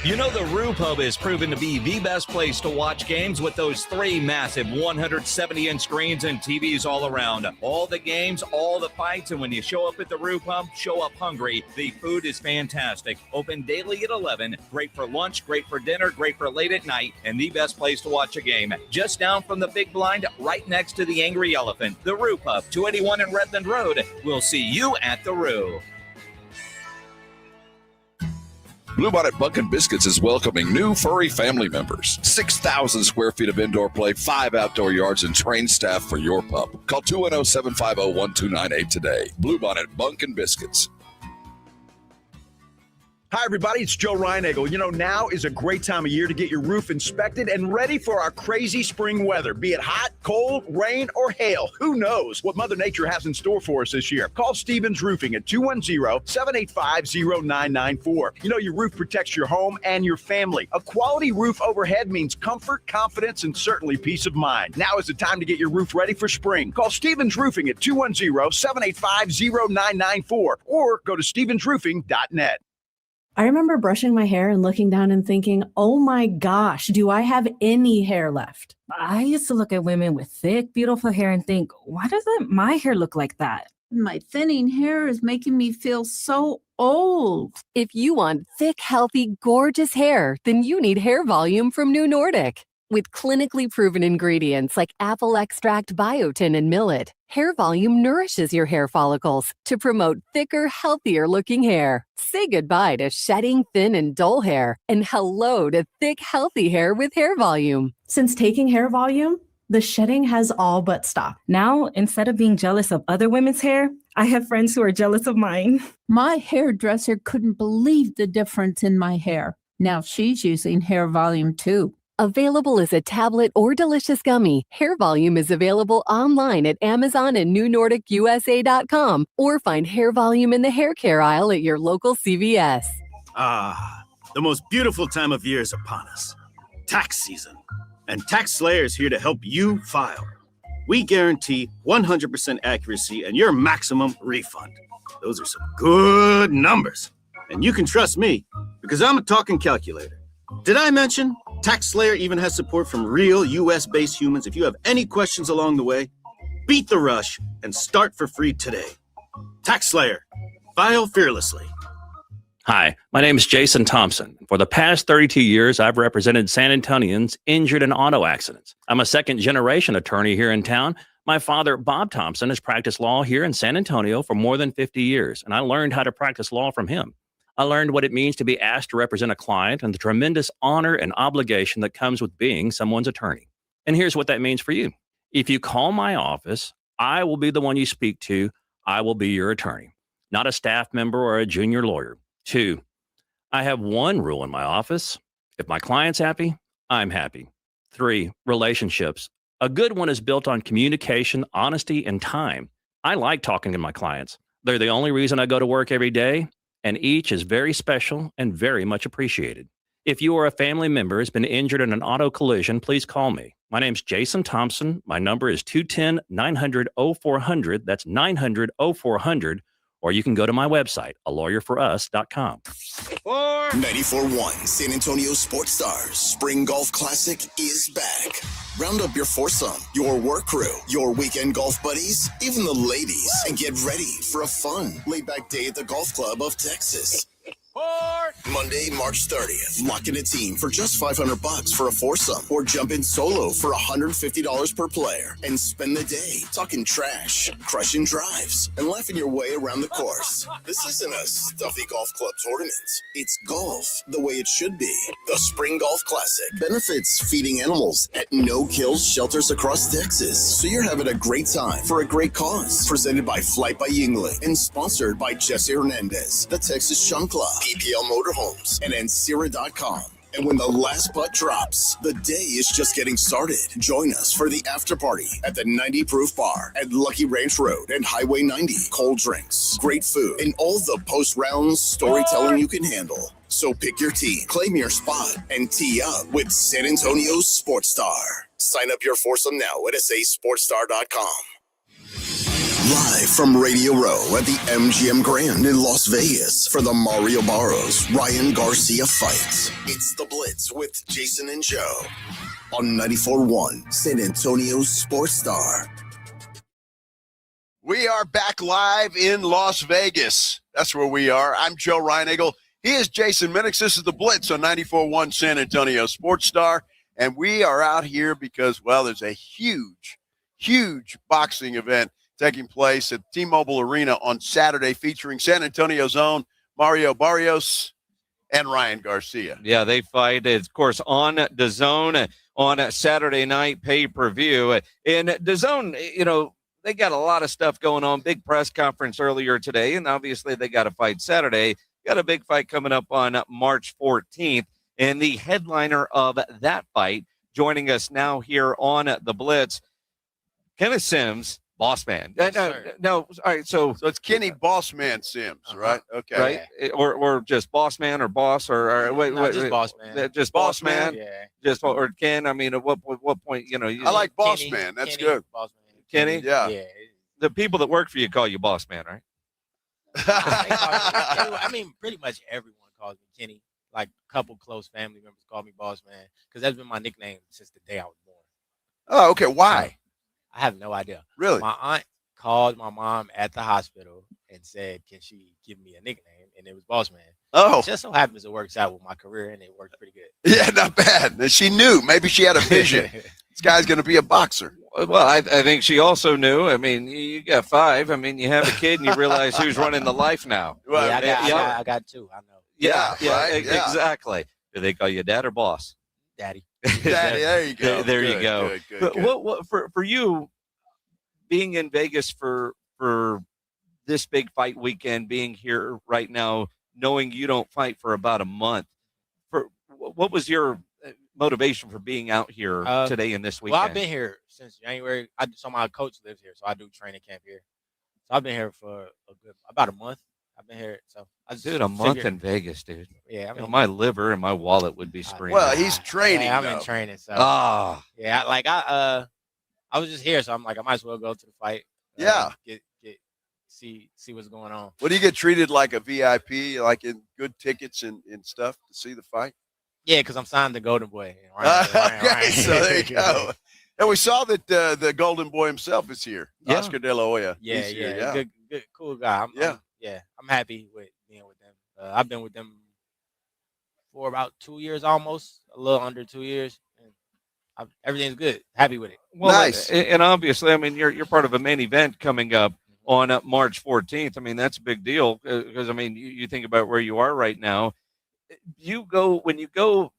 The Roo Pub has proven to be the best place to watch games with those 3 massive 170-inch screens and TVs all around. All the games, all the fights, and when you show up at the Roo Pub, show up hungry. The food is fantastic. Open daily at 11. Great for lunch, great for dinner, great for late at night, and the best place to watch a game. Just down from the big blind, right next to the Angry Elephant. The Roo Pub, 281 in Redland Road. We'll see you at the Roo. Bluebonnet Bunkin' Biscuits is welcoming new furry family members. 6,000 square feet of indoor play, 5 outdoor yards, and trained staff for your pup. Call 210-750-1298 today. Bluebonnet Bunkin' Biscuits. Hi, everybody. It's Joe Reinagel. Now is a great time of year to get your roof inspected and ready for our crazy spring weather. Be it hot, cold, rain, or hail. Who knows what Mother Nature has in store for us this year. Call Stevens Roofing at 210-785-0994. Your roof protects your home and your family. A quality roof overhead means comfort, confidence, and certainly peace of mind. Now is the time to get your roof ready for spring. Call Stevens Roofing at 210-785-0994 or go to stevensroofing.net. I remember brushing my hair and looking down and thinking, oh my gosh, do I have any hair left? I used to look at women with thick, beautiful hair and think, why doesn't my hair look like that? My thinning hair is making me feel so old. If you want thick, healthy, gorgeous hair, then you need Hair Volume from New Nordic. With clinically proven ingredients like apple extract, biotin, and millet, Hair Volume nourishes your hair follicles to promote thicker, healthier-looking hair. Say goodbye to shedding, thin, and dull hair, and hello to thick, healthy hair with Hair Volume. Since taking Hair Volume, the shedding has all but stopped. Now, instead of being jealous of other women's hair, I have friends who are jealous of mine. My hairdresser couldn't believe the difference in my hair. Now she's using Hair Volume too. Available as a tablet or delicious gummy, Hair Volume is available online at Amazon and NewNordicUSA.com, or find Hair Volume in the hair care aisle at your local CVS. Ah, the most beautiful time of year is upon us. Tax season. And TaxSlayer is here to help you file. We guarantee 100% accuracy and your maximum refund. Those are some good numbers. And you can trust me, because I'm a talking calculator. Did I mention TaxSlayer even has support from real US-based humans? If you have any questions along the way, beat the rush and start for free today. TaxSlayer. File fearlessly. Hi, my name is Jason Thompson. For the past 32 years, I've represented San Antonians injured in auto accidents. I'm a second-generation attorney here in town. My father, Bob Thompson, has practiced law here in San Antonio for more than 50 years, and I learned how to practice law from him. I learned what it means to be asked to represent a client and the tremendous honor and obligation that comes with being someone's attorney. And here's what that means for you. If you call my office, I will be the one you speak to. I will be your attorney, not a staff member or a junior lawyer. 2, I have one rule in my office. If my client's happy, I'm happy. 3, relationships. A good one is built on communication, honesty, and time. I like talking to my clients. They're the only reason I go to work every day, and each is very special and very much appreciated. If you or a family member has been injured in an auto collision, please call me. My name's Jason Thompson. My number is 210-900-0400. That's 900-0400. Or you can go to my website, alawyerforus.com. 94.1 San Antonio Sports Stars Spring Golf Classic is back. Round up your foursome, your work crew, your weekend golf buddies, even the ladies, and get ready for a fun, laid-back day at the Golf Club of Texas. Monday, March 30th. Lock in a team for just $500 for a foursome, or jump in solo for $150 per player and spend the day talking trash, crushing drives, and laughing your way around the course. This isn't a stuffy golf club tournament. It's golf the way it should be. The Spring Golf Classic benefits feeding animals at no-kill shelters across Texas, so you're having a great time for a great cause. Presented by Flight by Yingling and sponsored by Jesse Hernandez, the Texas Shun Club, PPL Motorhomes, and Ancira.com. And when the last putt drops, the day is just getting started. Join us for the after party at the 90 Proof Bar at Lucky Ranch Road and Highway 90. Cold drinks, great food, and all the post-round storytelling you can handle. So pick your team, claim your spot, and tee up with San Antonio's Sports Star. Sign up your foursome now at sasportstar.com. Live from Radio Row at the MGM Grand in Las Vegas for the Mario Barrios Ryan Garcia fight. It's the Blitz with Jason and Joe on 94.1 San Antonio's Sports Star. We are back live in Las Vegas. That's where we are. I'm Joe Reinagle. He is Jason Minix. This is the Blitz on 94.1 San Antonio Sports Star. And we are out here because, well, there's a huge boxing event taking place at T-Mobile Arena on Saturday, featuring San Antonio's own Mario Barrios and Ryan Garcia. Yeah, they fight, of course, on DAZN on a Saturday night pay-per-view. And DAZN, you know, they got a lot of stuff going on. Big press conference earlier today, and obviously they got a fight Saturday. Got a big fight coming up on March 14th. And the headliner of that fight, joining us now here on the Blitz, Kenneth Sims, Boss Man. No, all right. So it's Kenny Boss Man Sims, right? Okay. Right. Or just Boss Man or Boss or wait, just Boss Man. Just Boss Man. Yeah. Just or Ken. I mean, at what point, you know? I like Boss Kenny, Man. That's Kenny, good. Boss Man. Kenny. Yeah. The people that work for you call you Boss Man, right? I mean, pretty much everyone calls me Kenny. Like a couple close family members call me Boss Man because that's been my nickname since the day I was born. Oh, okay. Why? I have no idea. Really? My aunt called my mom at the hospital and said, "Can she give me a nickname?" And it was Boss Man. Oh, it just so happens it works out with my career, and it worked pretty good. Yeah, not bad. And she knew. Maybe she had a vision. This guy's going to be a boxer. Well, I think she also knew. I mean, you got 5. I mean, you have a kid and you realize who's running the life now. Well, I got 2. I know. Yeah, right? Yeah. Exactly. Do they call you dad or boss? Daddy. Daddy, there you go. There you Good, go. good, But good. what for you being in Vegas for this big fight weekend, being here right now, knowing you don't fight for about a month, what was your motivation for being out here today and this weekend? Well, I've been here since January. So my coach lives here, so I do training camp here. So I've been here for about a month. I've been here, so I just a month in Vegas, dude. Yeah, I mean, my liver and my wallet would be screaming. Well, he's training. I'm though. in training, so yeah. I was just here, so I'm like, I might as well go to the fight. Yeah. See what's going on. What do you get treated like a VIP, like in good tickets and stuff to see the fight? Yeah, because I'm signed to Golden Boy. Okay, so there you go. And we saw that the Golden Boy himself is here, Oscar De La Hoya. Yeah, He's here, Good, cool guy. I'm happy with being with them. I've been with them for about 2 years, almost a little under 2 years. And everything's good. Happy with it. Well, nice. And obviously, I mean, you're part of a main event coming up on March 14th. I mean, that's a big deal because I mean, you think about where you are right now. When you go,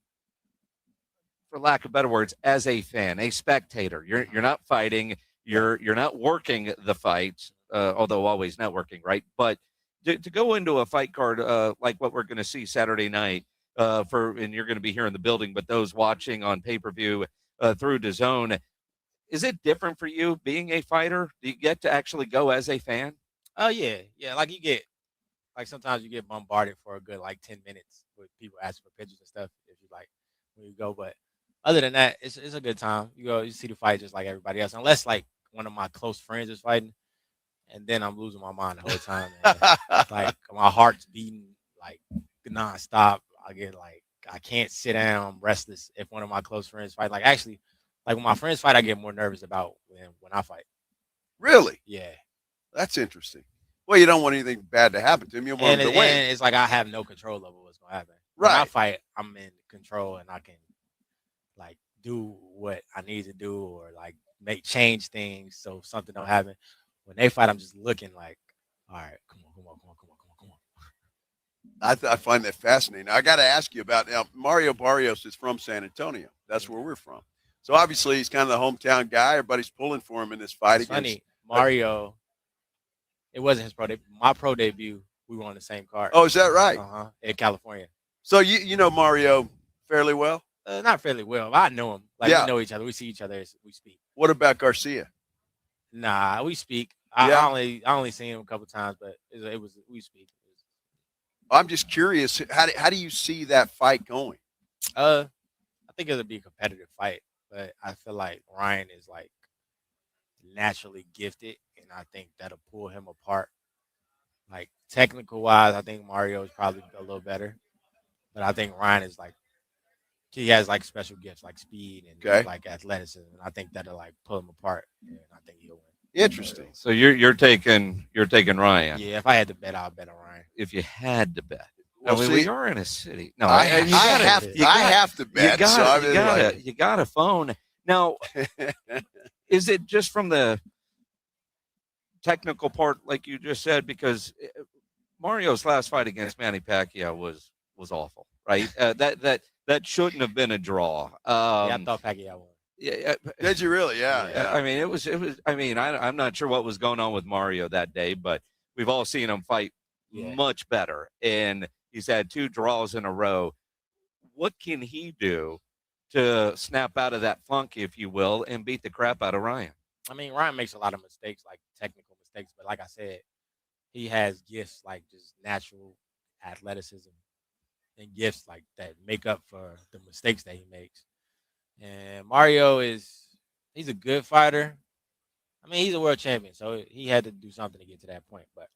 for lack of better words, as a fan, a spectator, you're not fighting, you're not working the fight, although always networking, right? But to go into a fight card like what we're going to see Saturday night, and you're going to be here in the building, but those watching on pay-per-view through DAZN, is it different for you being a fighter? Do you get to actually go as a fan? Oh yeah. Like sometimes you get bombarded for a good 10 minutes with people asking for pictures and stuff if you when you go. But other than that, it's a good time. You go, you see the fight just like everybody else, unless one of my close friends is fighting, and then I'm losing my mind the whole time. My heart's beating nonstop. I get I can't sit down. I'm restless if one of my close friends fight. Actually, when my friends fight, I get more nervous about when I fight. Really? Yeah. That's interesting. Well, you don't want anything bad to happen to him. You want him to win. And it's I have no control over what's going to happen. Right. When I fight, I'm in control and I can do what I need to do or change things so something don't happen. When they fight, I'm just looking all right, come on. I find that fascinating. I got to ask you about now. Mario Barrios is from San Antonio. That's where we're from. So obviously he's kind of the hometown guy. Everybody's pulling for him in this fight. It's funny, Mario. It wasn't his pro debut. My pro debut, we were on the same card. Oh, is that right? In California. So you know Mario fairly well? Not fairly well. I know him. We know each other. We see each other as we speak. What about Garcia? Nah, we speak. I only seen him a couple times, but we speak. I'm just curious. How do you see that fight going? I think it'll be a competitive fight, but I feel like Ryan is naturally gifted, and I think that'll pull him apart. Technical wise, I think Mario is probably a little better, but I think Ryan is he has special gifts like speed and athleticism, and I think that'll pull him apart, and I think he'll win. Interesting. So you're taking Ryan. Yeah, if I had to bet, I'll bet on Ryan. If you had to bet. Well, we are in a city. No, I have to bet. You got a phone. Now, is it just from the technical part, like you just said? Because Mario's last fight against Manny Pacquiao was awful, right? That shouldn't have been a draw. I thought Pacquiao won. Yeah. Did you really? Yeah. I mean, it was. I mean, I'm not sure what was going on with Mario that day, but we've all seen him fight much better, and he's had 2 draws in a row. What can he do to snap out of that funk, if you will, and beat the crap out of Ryan? I mean, Ryan makes a lot of mistakes, technical mistakes, but like I said, he has gifts just natural athleticism and gifts that make up for the mistakes that he makes. And Mario he's a good fighter. I mean, he's a world champion, so he had to do something to get to that point. But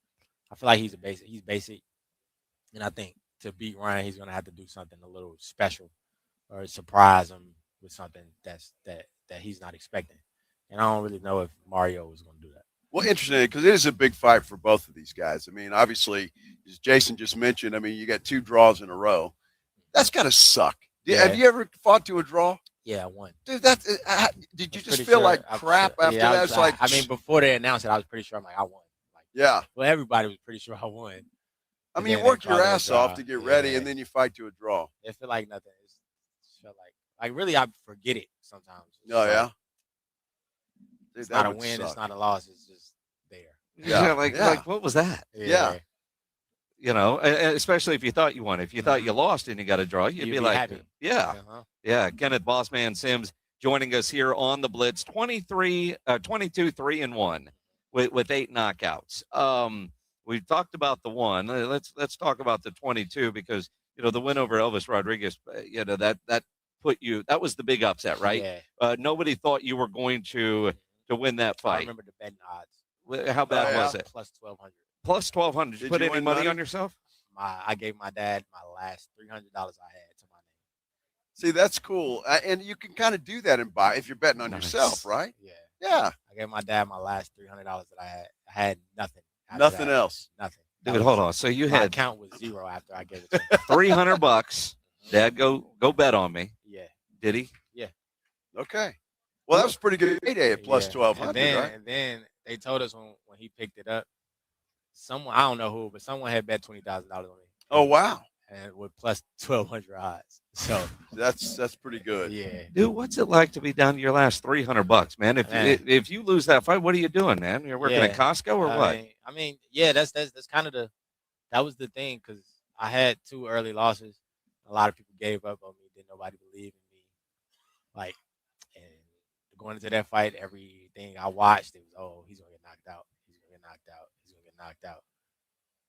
I feel like he's basic. And I think to beat Ryan, he's gonna have to do something a little special or surprise him with something that he's not expecting. And I don't really know if Mario is gonna do that. Well, interesting, because it is a big fight for both of these guys. I mean, obviously, as Jason just mentioned, I mean, you got 2 draws in a row. That's got to suck. Yeah. Have you ever fought to a draw? Yeah, I won. Dude, did you just feel like crap after that? It's like, I mean, before they announced it, I was pretty sure I won. Yeah. Well, everybody was pretty sure I won. I mean, you work your ass off to get ready, and then you fight to a draw. It felt like nothing. It felt like really, I forget it sometimes. Oh, yeah? Dude, It's not a win. It's not a loss. It's just there. Yeah, like what was that? Yeah. You know, especially if you thought you won. If you thought you lost and you got a draw, you'd be like, happy. yeah. Yeah. Kenneth Bossman Sims joining us here on the Blitz, 22-3-1 with 8 knockouts. We've talked about the one. Let's talk about the 22 because, you know, the win over Elvis Rodriguez, you know, that put you, that was the big upset, right? Yeah. Nobody thought you were going to win that fight. I remember the betting odds. How bad was it? Plus 1,200. Plus 1,200. Did you put any money on yourself? I gave my dad my last $300 I had to my name. See, that's cool. And you can kind of do that if you're betting on yourself, right? Yeah. Yeah. I gave my dad my last $300 that I had. I had nothing. Nothing else. Nothing. Dude, hold on. So you my had account was 0 after I gave it to him. $300. Dad, go bet on me. Yeah. Did he? Yeah. Okay. Well, that was pretty good payday at plus 1,200, right? And then they told us when he picked it up, someone, I don't know who, but someone had bet $20,000 on me. Oh, wow. And with plus 1,200 odds. So that's pretty good. Yeah. Dude, what's it like to be down to your last $300, man? If you lose that fight, what are you doing, man? You're working at Costco or what? I mean, yeah, that's kind of that was the thing because I had 2 early losses. A lot of people gave up on me. Didn't nobody believe in me. Like, and going into that fight, everything I watched, it was, oh, he's gonna get knocked out. He's gonna get knocked out. He's gonna get knocked out.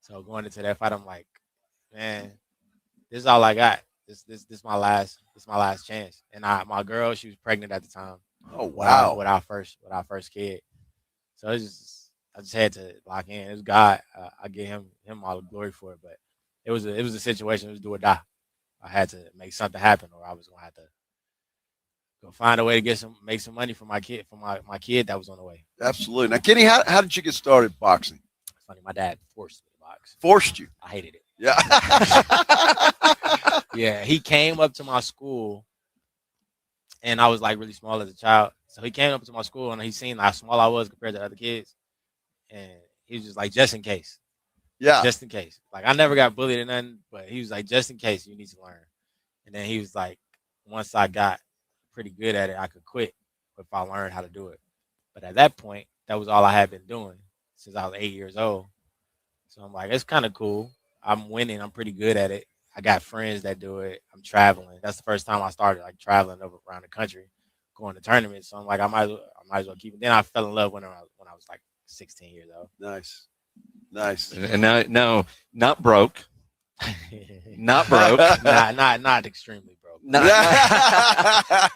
So going into that fight, I'm like, man, this is all I got. This my last chance. And my girl, she was pregnant at the time. Oh wow! With our first kid. So I just had to lock in. It was God. I give him all the glory for it. But it was a situation. It was do or die. I had to make something happen, or I was gonna have to go find a way to make some money for my kid, my kid that was on the way. Absolutely. Now, Kenny, how did you get started boxing? It's funny. My dad forced me to box. Forced you? I hated it. Yeah. Yeah. He came up to my school, and I was like really small as a child. So he came up to my school, and he seen how small I was compared to other kids, and he was just like, just in case. Yeah. Just in case. Like, I never got bullied or nothing, but he was like, just in case, you need to learn. And then he was like, once I got pretty good at it, I could quit if I learned how to do it. But at that point, that was all I had been doing since I was 8 years old. So I'm like, it's kind of cool. I'm winning. I'm pretty good at it. I got friends that do it. I'm traveling. That's the first time I started like traveling over around the country, going to tournaments. So I'm like, I might as well keep it. Then I fell in love when I was like 16 years old. Nice. And now not broke. Not broke. not extremely broke.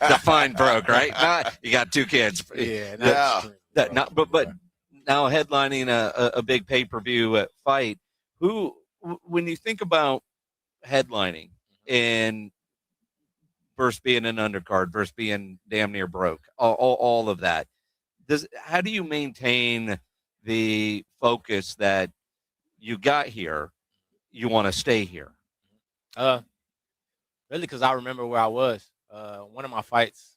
Define broke, right? You got 2 kids. Yeah. But now headlining a big pay-per-view fight. When you think about headlining and versus being an undercard versus being damn near broke, all of that, how do you maintain the focus that you got here, you want to stay here? Really, because I remember where I was. One of my fights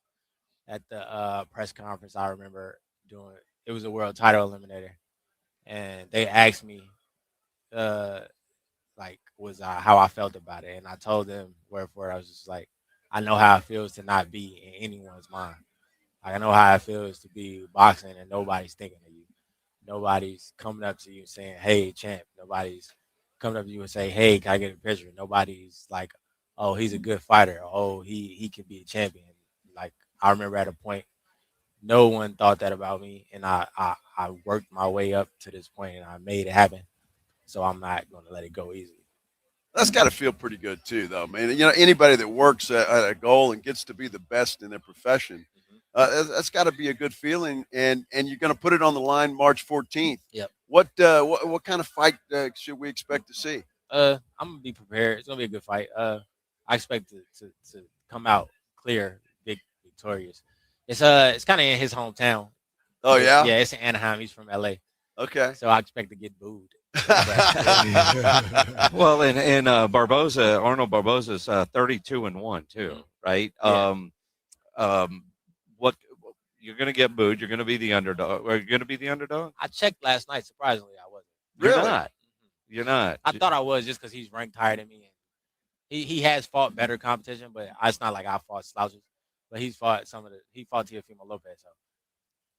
at the press conference, I remember doing. It was a world title eliminator, and they asked me, how I felt about it, and I told them word for word. I was just like, I know how it feels to not be in anyone's mind. Like, I know how it feels to be boxing and nobody's thinking of you. Nobody's coming up to you saying, hey, champ. Nobody's coming up to you and say, hey, can I get a picture? Nobody's like, oh, he's a good fighter. Oh, he can be a champion. Like, I remember at a point, no one thought that about me. And I worked my way up to this point and I made it happen. So I'm not going to let it go easily. That's got to feel pretty good too, though, man. You know, anybody that works at a goal and gets to be the best in their profession, that's got to be a good feeling. And you're going to put it on the line March 14th. Yep. What kind of fight should we expect to see? I'm gonna be prepared. It's gonna be a good fight. I expect to come out clear, victorious. It's kind of in his hometown, Oh, yeah? Yeah, it's in Anaheim. He's from LA. Okay. So I expect to get booed. Well, and Barboza, Arnold Barboza's 32-1 too, right? Yeah. What you're going to get booed? You're going to be the underdog. Are you going to be the underdog? I checked last night. Surprisingly, I wasn't. You're not. You're not. I thought I was just because he's ranked higher than me. He has fought better competition, but it's not like I fought slouches. But he fought Teofimo Lopez.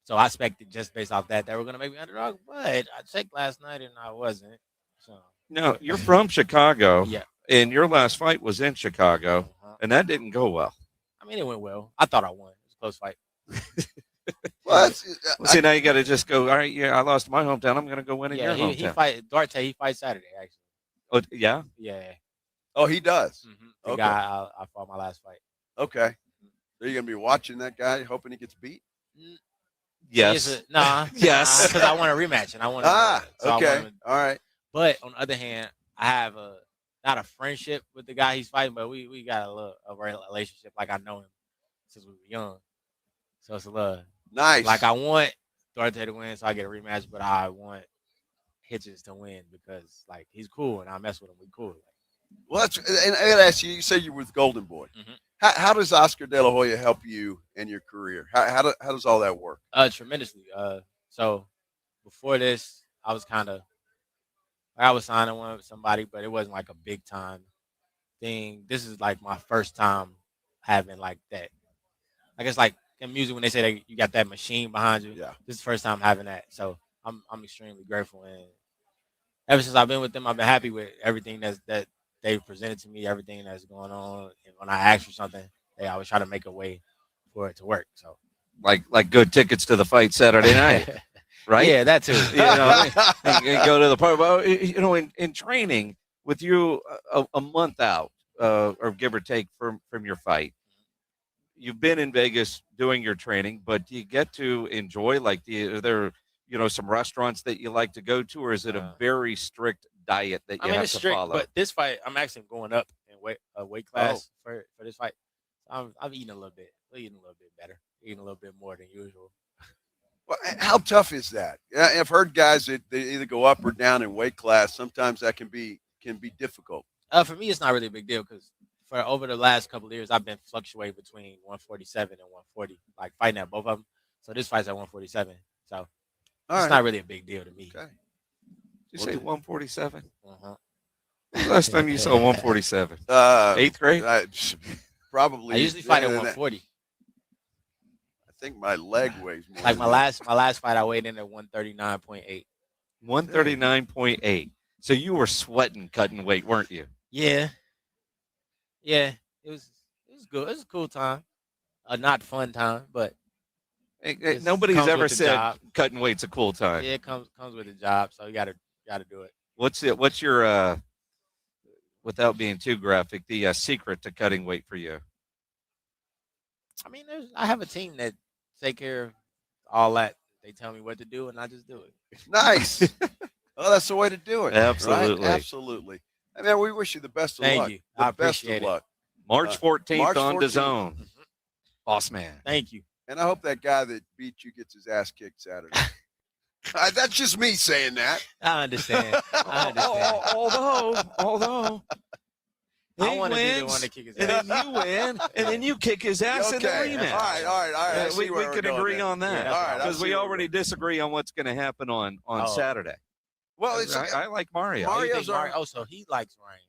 So I expected just based off that they were going to make me underdog. But I checked last night and I wasn't. So No, you're from Chicago. Yeah. And your last fight was in Chicago, and that didn't go well. I mean, it went well. I thought I won. It was a close fight. Well, See, now you got to just go. All right, yeah, I lost my hometown. I'm going to go win in your hometown. He fights Saturday actually. Oh, yeah. Yeah. Oh, he does. The Okay. guy I fought my last fight. Okay. So you're gonna be watching that guy, hoping he gets beat. Yes. Yes. Because I want a rematch and I want. Okay. All right. But on the other hand, I have not a friendship with the guy he's fighting, but we got a relationship. Like I know him since we were young, so it's a little nice. Like I want Duarte to win, so I get a rematch, but I want Hitchens to win because like he's cool and I mess with him. We cool. Well, and I gotta ask you. You say you were with Golden Boy. How does Oscar De La Hoya help you in your career? How does all that work? Tremendously. So before this, I was I was signing one with somebody, but it wasn't like a big time thing. This is like my first time having like that. I guess like in music when they say that you got that machine behind you. Yeah. This is the first time having that. So I'm extremely grateful, and ever since I've been with them, I've been happy with everything that they've presented to me, everything that's going on. And when I ask for something, they always try to make a way for it to work. So Like good tickets to the fight Saturday night, right? Yeah, that too. And go to the party. Well, in training with you a month out, or give or take from your fight, you've been in Vegas doing your training, but do you get to enjoy are there some restaurants that you like to go to, or is it a very strict diet that you have to follow? But this fight, I'm actually going up in weight class for this fight. I'm eating a little bit. Eating a little bit better. Eating a little bit more than usual. Well, how tough is that? I've heard guys that they either go up or down in weight class. Sometimes that can be difficult. For me, it's not really a big deal because for over the last couple of years, I've been fluctuating between 147 and 140, like fighting at both of them. So this fight's at 147. So it's not really a big deal to me. Okay. Did you say 147? Last time you saw 147? 8th grade? Probably. I usually fight at 140. I think my leg weighs more. Like my last fight, I weighed in at 139.8. 139.8. So you were sweating cutting weight, weren't you? Yeah. Yeah. It was good. It was a cool time. A not fun time, but nobody's ever said cutting weight's a cool time. Yeah, it comes with the job, so you gotta do it. What's your without being too graphic, the secret to cutting weight for you? I mean, I have a team that take care of all that. They tell me what to do, and I just do it. Nice. Oh, that's the way to do it. Absolutely. Right? Absolutely. I mean, we wish you the best of luck. Thank you. I appreciate it. March 14th March on 14th. DAZN. Boss man. Thank you. And I hope that guy that beat you gets his ass kicked Saturday. That's just me saying that. I understand. Although I want to be the one to kick his ass. And then you win, and then you kick his ass in the rematch. All right. We can agree on that. Yeah, because we already disagree on what's going to happen on Saturday. Well, I like Mario. So he likes Ryan.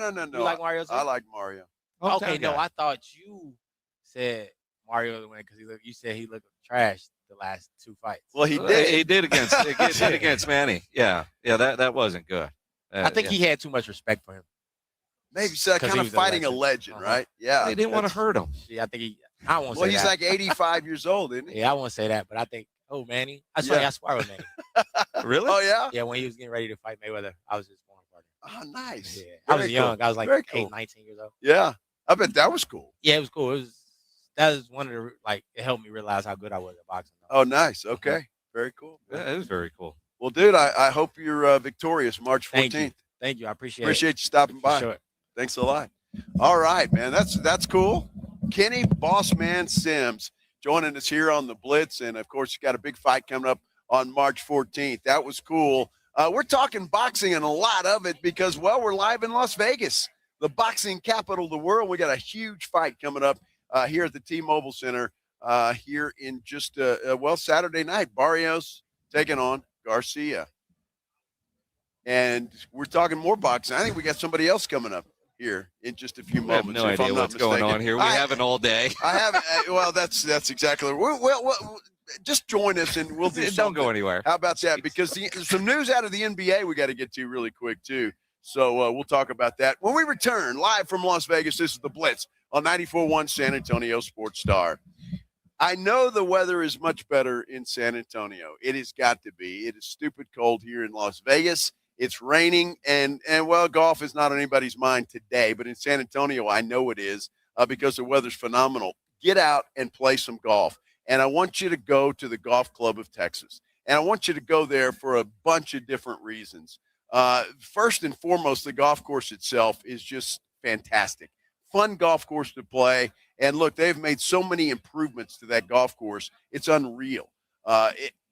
No. You like Mario too? I like Mario. Okay, no, I thought you said Mario would win because you said he looked trash the last two fights. Well, he did. He did against Manny. Yeah, that wasn't good. I think he had too much respect for him. Maybe so, kind of fighting a legend, right? Yeah. They didn't want to hurt him. Yeah, I think I won't say that. Well, he's like 85 years old, isn't he? Yeah, I won't say that, but I think, Manny. I spar with Manny. Really? Oh, yeah? Yeah, when he was getting ready to fight Mayweather, I was his sparring partner. Oh, nice. Yeah. I was young. I was like 19 years old. Yeah. I bet that was cool. Yeah, it was cool. That was one of the, it helped me realize how good I was at boxing. Oh, nice. Okay. Very cool. Yeah, it was very cool. Well, dude, I hope you're victorious March 14th. Thank you. I appreciate you stopping by. Sure. Thanks a lot. All right, man. That's cool. Kenny Bossman Sims joining us here on the Blitz. And, of course, you got a big fight coming up on March 14th. That was cool. We're talking boxing and a lot of it because, well, we're live in Las Vegas, the boxing capital of the world. We got a huge fight coming up here at the T-Mobile Center here in just, Saturday night. Barrios taking on Garcia. And we're talking more boxing. I think we got somebody else coming up here in just a few moments. I have no idea what's going on here. We have an all day. I haven't. Well, that's exactly. Well, just join us and we'll do something. Don't go anywhere. How about that? Because some news out of the NBA we got to get to really quick too. So we'll talk about that when we return live from Las Vegas. This is the Blitz on 94.1 San Antonio Sports Star. I know the weather is much better in San Antonio. It has got to be. It is stupid cold here in Las Vegas. It's raining, and golf is not on anybody's mind today. But in San Antonio, I know it is because the weather's phenomenal. Get out and play some golf. And I want you to go to the Golf Club of Texas. And I want you to go there for a bunch of different reasons. First and foremost, the golf course itself is just fantastic. Fun golf course to play. And look, they've made so many improvements to that golf course. It's unreal.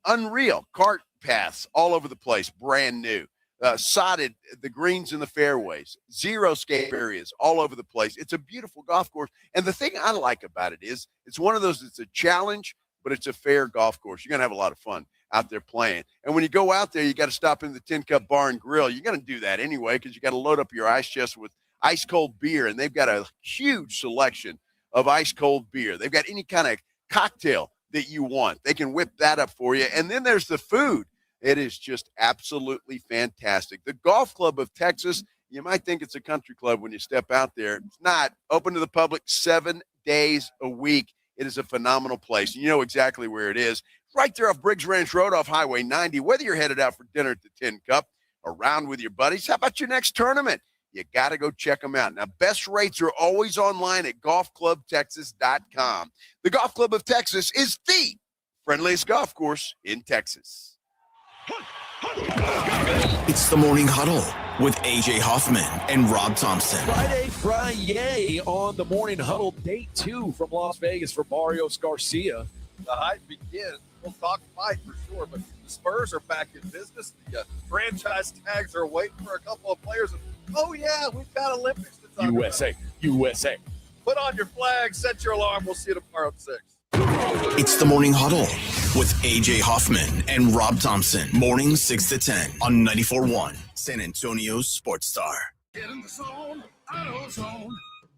Unreal. Cart paths all over the place, brand new. Sodded the greens and the fairways, zero escape areas all over the place. It's a beautiful golf course. And the thing I like about it is it's one of those, it's a challenge, but it's a fair golf course. You're going to have a lot of fun out there playing. And when you go out there, you got to stop in the Tin Cup Bar and Grill. You're going to do that anyway because you got to load up your ice chest with ice cold beer. And they've got a huge selection of ice cold beer. They've got any kind of cocktail that you want. They can whip that up for you. And then there's the food. It is just absolutely fantastic. The Golf Club of Texas, you might think it's a country club when you step out there. It's not. Open to the public 7 days a week. It is a phenomenal place. You know exactly where it is. Right there off Briggs Ranch Road off Highway 90. Whether you're headed out for dinner at the Tin Cup, around with your buddies, how about your next tournament? You got to go check them out. Now, best rates are always online at golfclubtexas.com. The Golf Club of Texas is the friendliest golf course in Texas. It's the Morning Huddle with AJ Hoffman and Rob Thompson. Friday on the Morning Huddle, day 2 from Las Vegas for Mario Garcia. The hype begins. We'll talk fight for sure, but the Spurs are back in business. The franchise tags are waiting for a couple of players. Oh, yeah, we've got Olympics to talk about. USA. Put on your flag, set your alarm. We'll see you tomorrow at 6. It's the Morning Huddle with AJ Hoffman and Rob Thompson. Morning 6 to 10 on 94.1 San Antonio Sports Star. Get in the zone, AutoZone.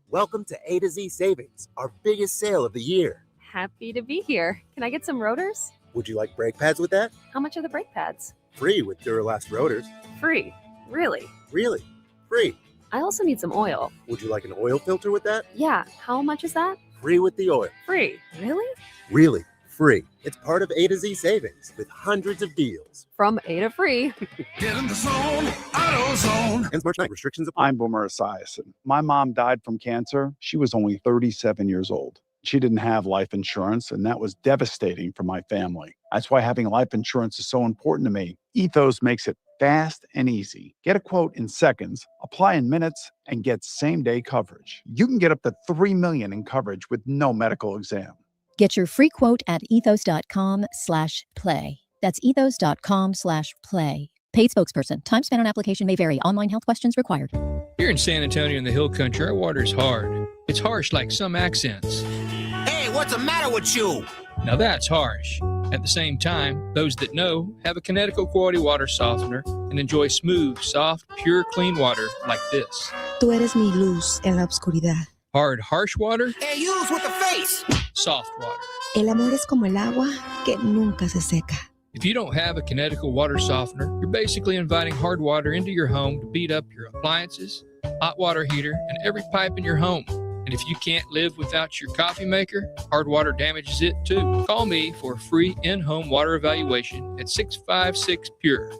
Welcome to A to Z Savings, our biggest sale of the year. Happy to be here. Can I get some rotors? Would you like brake pads with that? How much are the brake pads? Free with Duralast rotors. Free. Really? Really? Free. I also need some oil. Would you like an oil filter with that? Yeah. How much is that? Free with the oil. Free. Really? Really free. It's part of A to Z Savings with hundreds of deals. From A to free. Get in the zone, AutoZone. Ends March 9th. Restrictions apply. I'm Boomer Esiason. My mom died from cancer. She was only 37 years old. She didn't have life insurance, and that was devastating for my family. That's why having life insurance is so important to me. Ethos makes it fast and easy. Get a quote in seconds, apply in minutes, and get same-day coverage. You can get up to $3 million in coverage with no medical exam. Get your free quote at ethos.com/play. That's ethos.com/play. Paid spokesperson. Time spent on application may vary. Online health questions required. Here in San Antonio in the Hill Country, our water is hard. It's harsh like some accents. Hey, what's the matter with you? Now that's harsh. At the same time, those that know have a Connecticut quality water softener and enjoy smooth, soft, pure, clean water like this. Tú eres mi luz en la oscuridad. Hard, harsh water. Hey, use with the face. Soft water. El amor es como el agua que nunca se seca. If you don't have a Connecticut water softener, you're basically inviting hard water into your home to beat up your appliances, hot water heater, and every pipe in your home. And if you can't live without your coffee maker, hard water damages it too. Call me for a free in-home water evaluation at 656-PURE.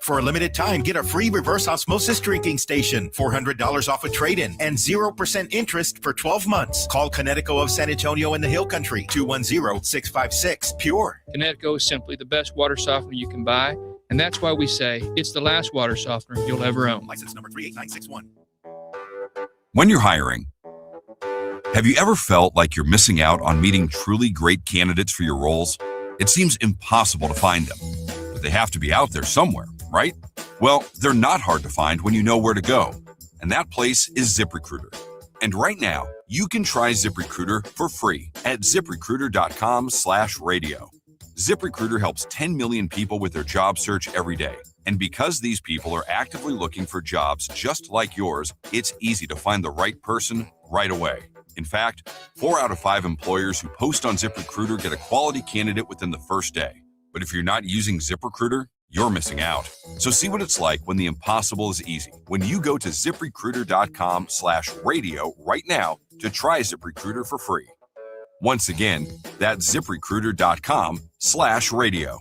For a limited time, get a free reverse osmosis drinking station, $400 off a trade-in, and 0% interest for 12 months. Call Connecticut of San Antonio in the Hill Country, 210-656-PURE. Connecticut is simply the best water softener you can buy, and that's why we say it's the last water softener you'll ever own. License number 38961. When you're hiring, Have you ever felt like you're missing out on meeting truly great candidates for your roles? It seems impossible to find them, but they have to be out there somewhere, right? Well, they're not hard to find when you know where to go, and that place is ZipRecruiter. And right now, you can try ZipRecruiter for free at ZipRecruiter.com/radio. ZipRecruiter helps 10 million people with their job search every day. And because these people are actively looking for jobs just like yours, it's easy to find the right person right away. In fact, 4 out of 5 employers who post on ZipRecruiter get a quality candidate within the first day. But if you're not using ZipRecruiter, you're missing out. So see what it's like when the impossible is easy. When you go to ZipRecruiter.com/radio right now to try ZipRecruiter for free. Once again, that's ZipRecruiter.com/radio.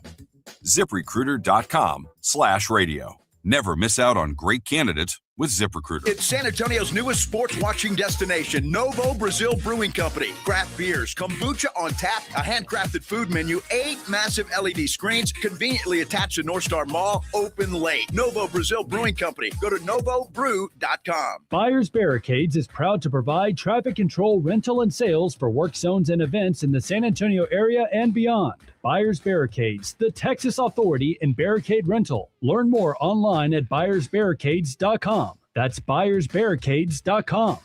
ZipRecruiter.com/radio. Never miss out on great candidates with ZipRecruiter. It's San Antonio's newest sports watching destination, Novo Brazil Brewing Company. Craft beers, kombucha on tap, a handcrafted food menu, 8 massive LED screens conveniently attached to North Star Mall, open late. Novo Brazil Brewing Company. Go to novobrew.com. Buyers Barricades is proud to provide traffic control, rental, and sales for work zones and events in the San Antonio area and beyond. Buyers Barricades, the Texas authority in barricade rental. Learn more online at buyersbarricades.com. That's buyersbarricades.com.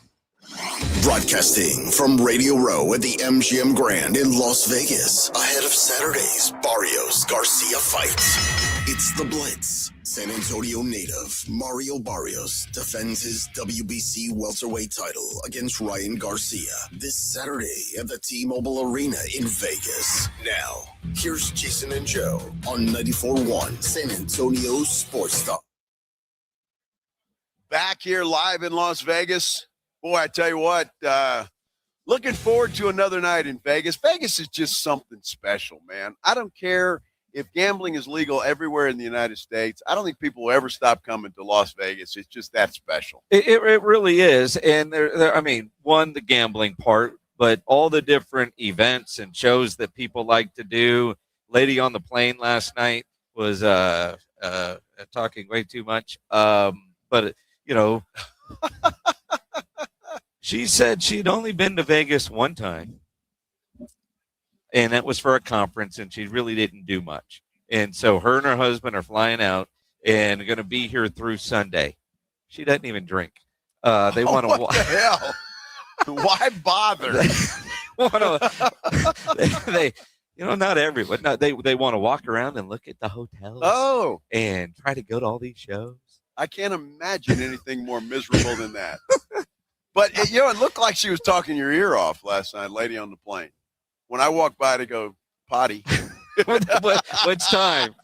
Broadcasting from Radio Row at the MGM Grand in Las Vegas, ahead of Saturday's Barrios Garcia fight. It's the Blitz. San Antonio native Mario Barrios defends his WBC welterweight title against Ryan Garcia this Saturday at the T-Mobile Arena in Vegas. Now, here's Jason and Joe on 94.1 San Antonio Sports Talk. Back here live in Las Vegas. Boy, I tell you what, looking forward to another night in Vegas. Vegas is just something special, man. I don't care if gambling is legal everywhere in the United States. I don't think people will ever stop coming to Las Vegas. It's just that special. It really is. And the gambling part, but all the different events and shows that people like to do. Lady on the plane last night was talking way too much. But she said she'd only been to Vegas one time, and that was for a conference, and she really didn't do much. And so her and her husband are flying out and are going to be here through Sunday. She doesn't even drink. They want to. What the hell? Why bother? Not everyone. No, they want to walk around and look at the hotels. Oh, and try to go to all these shows. I can't imagine anything more miserable than that. But, it looked like she was talking your ear off last night, lady on the plane. When I walked by to go potty. What's time?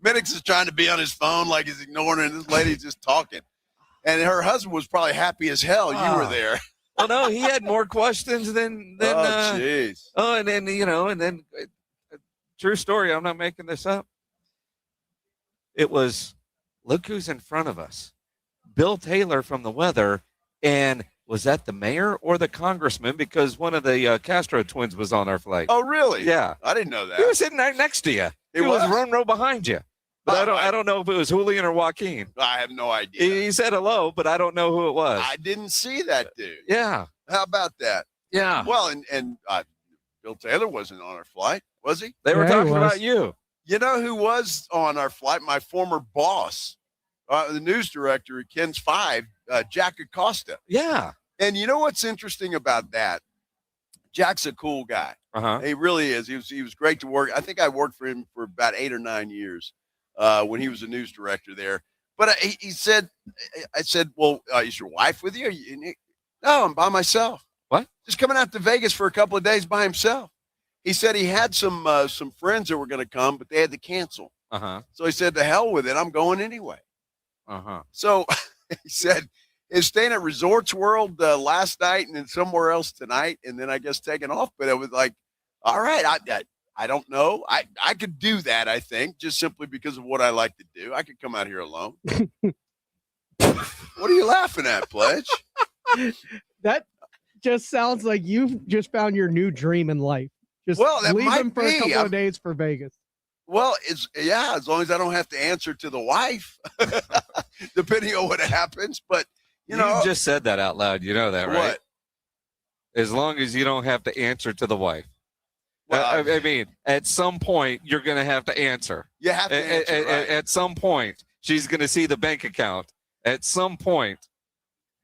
Minix is trying to be on his phone like he's ignoring it, and this lady's just talking. And her husband was probably happy as hell you were there. Well, no, he had more questions than oh, jeez. And then true story, I'm not making this up. It was, look who's in front of us. Bill Taylor from the weather. And was that the mayor or the congressman? Because one of the Castro twins was on our flight. Oh, really? Yeah. I didn't know that. He was sitting right next to you. He was one row behind you. But I don't know if it was Julian or Joaquin. I have no idea. He said hello, but I don't know who it was. I didn't see that dude. Yeah. How about that? Yeah. Well, and Bill Taylor wasn't on our flight, was he? They were talking about you. You know who was on our flight? My former boss, the news director at Ken's 5, Jack Acosta. Yeah. And you know what's interesting about that? Jack's a cool guy. Uh-huh. He really is. He was great to work. I think I worked for him for about 8 or 9 years when he was a news director there. But he said, I said, well, is your wife with you? No, I'm by myself. What? Just coming out to Vegas for a couple of days by himself. He said he had some friends that were going to come, but they had to cancel. Uh-huh. So he said, to hell with it. I'm going anyway. Uh-huh. So he said, is staying at Resorts World last night and then somewhere else tonight, and then I guess taking off. But it was like, all right, I don't know. I could do that, I think, just simply because of what I like to do. I could come out here alone. What are you laughing at, Pledge? That just sounds like you've just found your new dream in life. Just that leave might him for a be. couple of days for Vegas. Well, as long as I don't have to answer to the wife, depending on what happens. But, you know. just said that out loud. You know that, right? What? as long as you don't have to answer to the wife. Well, I mean, at some point, you're going to have to answer. You have to answer, right. At some point, she's going to see the bank account. At some point.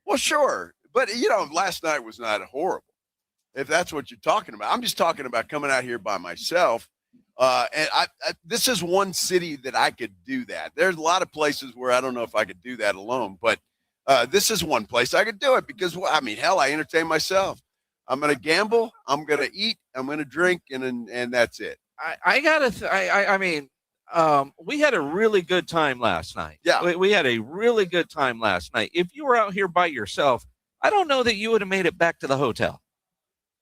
Well, sure. But, last night was not horrible, if that's what you're talking about. I'm just talking about coming out here by myself. And this is one city that I could do that. There's a lot of places where I don't know if I could do that alone. But this is one place I could do it because, hell, I entertain myself. I'm going to gamble. I'm going to eat. I'm going to drink. And that's it. We had a really good time last night. Yeah. We had a really good time last night. If you were out here by yourself, I don't know that you would have made it back to the hotel.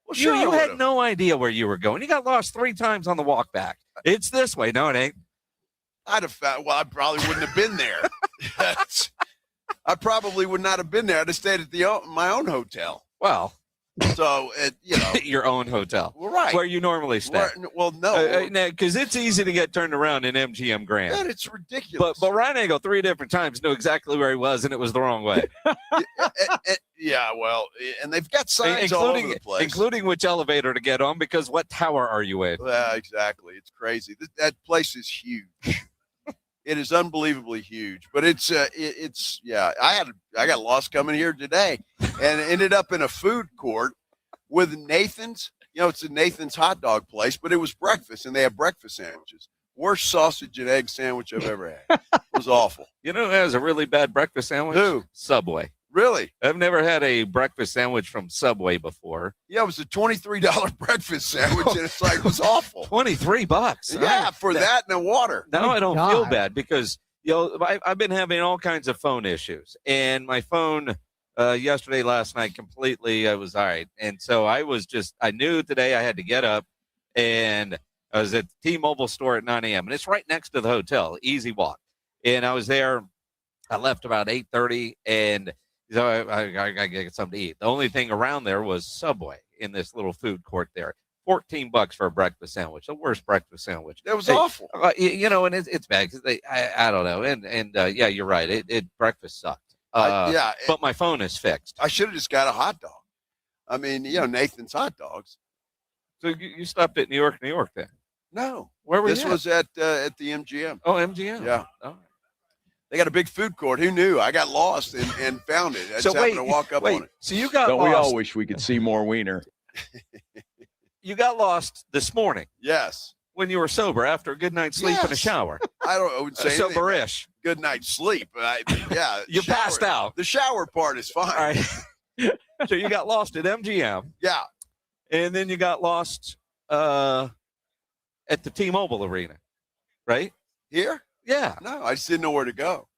Well, sure. You had no idea where you were going. You got lost 3 times on the walk back. It's this way. No, it ain't. I probably wouldn't have been there. I probably would not have been there. I'd have stayed at my own hotel. Well. So, your own hotel. Well, right. Where you normally stay. No. Because it's easy to get turned around in MGM Grand. Man, it's ridiculous. But Ryan Angle 3 different times knew exactly where he was, and it was the wrong way. Yeah, well, and they've got signs all over the place. Including which elevator to get on, because what tower are you in? Yeah, exactly. It's crazy. That place is huge. It is unbelievably huge. But it's I got lost coming here today and ended up in a food court with Nathan's. It's a Nathan's hot dog place, but it was breakfast, and they have breakfast sandwiches. Worst sausage and egg sandwich I've ever had. It was awful. You know who has a really bad breakfast sandwich? Who? Subway. Really? I've never had a breakfast sandwich from Subway before. Yeah, it was a $23 breakfast sandwich, and it was awful. $23. Yeah, for that and the water. Now I don't feel bad because I've been having all kinds of phone issues, and my phone last night completely. I was all right, and so I knew today I had to get up, and I was at the T-Mobile store at 9 a.m. and it's right next to the hotel, easy walk. And I was there. I left about 8:30, and so I got to get something to eat. The only thing around there was Subway in this little food court there. $14 for a breakfast sandwich, the worst breakfast sandwich. That was awful. And it's bad because I don't know. And yeah, you're right. Breakfast sucked. But my phone is fixed. I should have just got a hot dog. I mean, Nathan's hot dogs. So you stopped at New York then? No. Where were you? This was at the MGM. Oh, MGM. Yeah. Oh. They got a big food court. Who knew? I got lost and found it. I just happened to walk up on it. So you got Don't lost. we all wish we could see more wiener? You got lost this morning. Yes. When you were sober after a good night's sleep in a shower. I wouldn't say anything. Sober-ish. Good night's sleep. You passed out. The shower part is fine. All right. So you got lost at MGM. Yeah. And then you got lost at the T-Mobile Arena, right? Here? Yeah. No, I just didn't know where to go.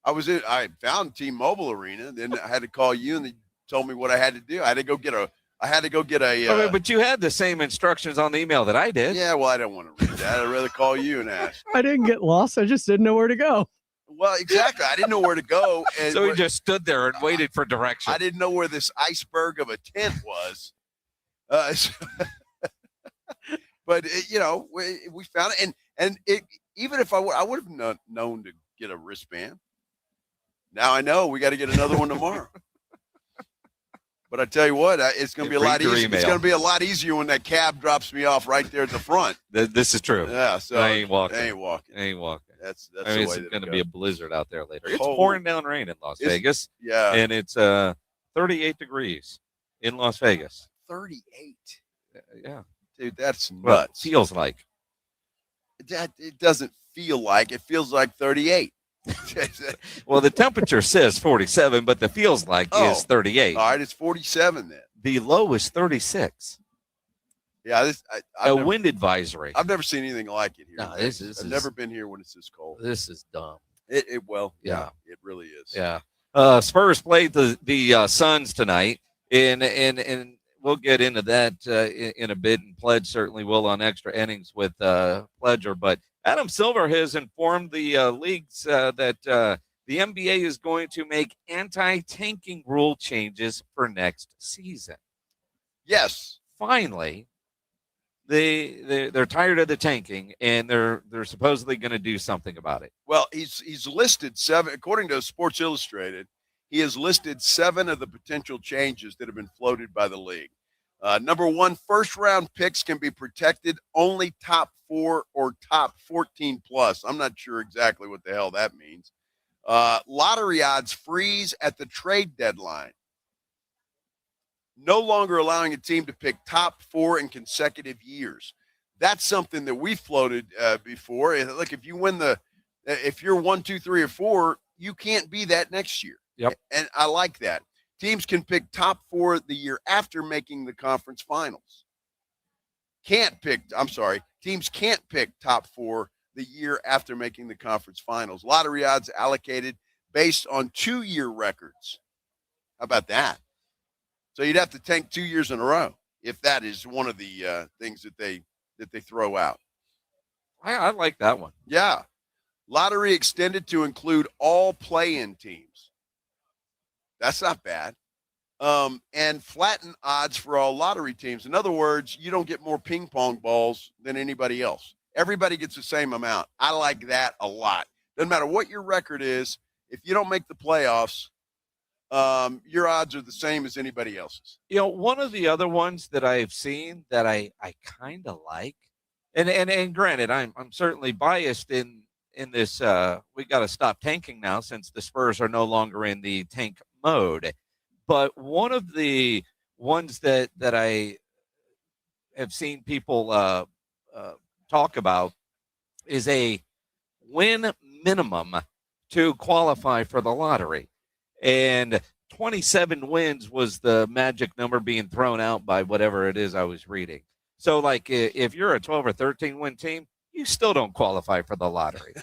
I found T-Mobile Arena, then I had to call you, and they told me what I had to do. I had to go get a. But you had the same instructions on the email that I did. Yeah, well, I don't want to read that. I'd rather call you and ask. I didn't get lost. I just didn't know where to go. Well, exactly. I didn't know where to go. And so he just stood there and waited for direction. I didn't know where this iceberg of a tent was. But we found it, and even if I would have known to get a wristband. Now I know we got to get another one tomorrow. But I tell you what, it's going to be a lot easier. It's going to be a lot easier when that cab drops me off right there at the front. This is true. Yeah, so I ain't walking. That's the way it's going to be a blizzard out there later. It's pouring down rain in Las Vegas. Yeah, and it's 38 degrees in Las Vegas. 38. Yeah, dude, that's nuts. Well, it feels like. It doesn't feel like. It feels like 38. Well, the temperature says 47, but the feels like is 38. All right, it's 47 then. The low is 36. Yeah, wind advisory. I've never seen anything like it here. No, I've never been here when it's this cold. This is dumb. Yeah, it really is. Yeah. Spurs played the Suns tonight, and we'll get into that in a bit, and Pledge certainly will on extra innings with Pledger. But Adam Silver has informed the leagues that the NBA is going to make anti-tanking rule changes for next season. Yes. Finally, they're tired of the tanking, and they're supposedly going to do something about it. Well, he's listed 7, according to Sports Illustrated. He has listed 7 of the potential changes that have been floated by the league. Number one, first-round picks can be protected only top 4 or top 14 plus. I'm not sure exactly what the hell that means. Lottery odds freeze at the trade deadline. No longer allowing a team to pick top 4 in consecutive years. That's something that we floated before. Look, if you win if you're 1, 2, 3, or 4, you can't be that next year. Yep. And I like that. Teams can pick top 4 the year after making the conference finals. Teams can't pick top 4 the year after making the conference finals. Lottery odds allocated based on 2-year records. How about that? So you'd have to tank 2 years in a row if that is one of the things that they throw out. I like that one. Yeah. Lottery extended to include all play-in teams. That's not bad. And flatten odds for all lottery teams. In other words, you don't get more ping pong balls than anybody else. Everybody gets the same amount. I like that a lot. Doesn't matter what your record is. If you don't make the playoffs, your odds are the same as anybody else's. One of the other ones that I've seen that I kind of like, and granted, I'm certainly biased in this. We got to stop tanking now since the Spurs are no longer in the tank mode. But one of the ones that I have seen people talk about is a win minimum to qualify for the lottery. And 27 wins was the magic number being thrown out by whatever it is I was reading. So, like, if you're a 12 or 13 win team, you still don't qualify for the lottery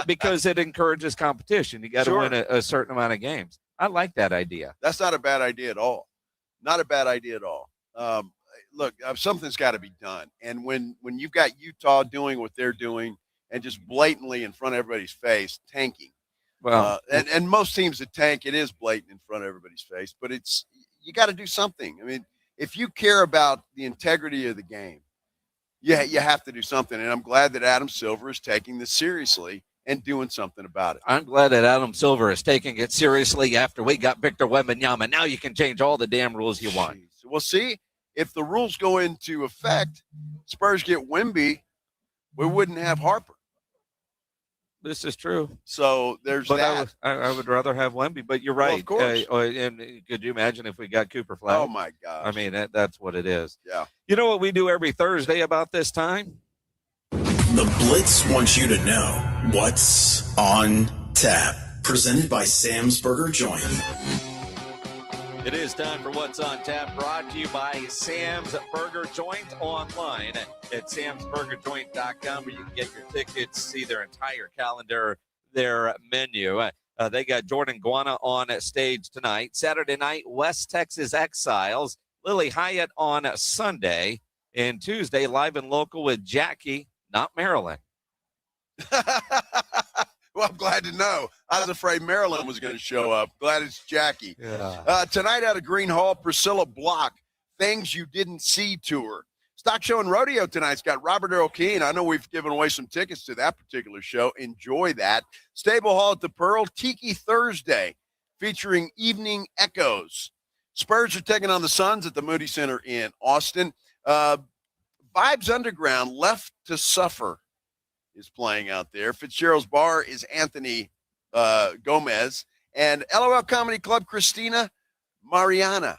because it encourages competition. You got to win a certain amount of games. I like that idea. That's not a bad idea at all. Not a bad idea at all. Look, something's got to be done. And when you've got Utah doing what they're doing and just blatantly in front of everybody's face, tanking. Well, and most teams that tank, it is blatant in front of everybody's face. But you got to do something. I mean, if you care about the integrity of the game, you have to do something. And I'm glad that Adam Silver is taking this seriously and doing something about it. I'm glad that Adam Silver is taking it seriously after we got Victor Wembanyama. Now you can change all the damn rules you want. Well, see, if the rules go into effect, Spurs get Wemby, we wouldn't have Harper. This is true. So there's that. I would rather have Wemby, but you're right. Well, of course. And could you imagine if we got Cooper Flag? Oh, my gosh. I mean, that's what it is. Yeah. You know what we do every Thursday about this time? The Blitz wants you to know what's on tap. Presented by Sam's Burger Joint. It is time for What's on Tap, brought to you by Sam's Burger Joint, online at samsburgerjoint.com, where you can get your tickets, see their entire calendar, their menu. They got Jordan Guana on stage tonight. Saturday night, West Texas Exiles, Lily Hyatt on Sunday, and Tuesday, live and local with Jackie, not Maryland. Well, I'm glad to know. I was afraid Maryland was going to show up. Glad it's Jackie. Yeah. Tonight out of Green Hall, Priscilla Block, Things You Didn't See Tour. Stock Show and Rodeo tonight's got Robert Earl Keen. I know we've given away some tickets to that particular show. Enjoy that. Stable Hall at the Pearl, Tiki Thursday, featuring Evening Echoes. Spurs are taking on the Suns at the Moody Center in Austin. Vibes Underground, Left to Suffer, is playing out there. Fitzgerald's Bar is Anthony Gomez. And LOL Comedy Club, Christina Mariani.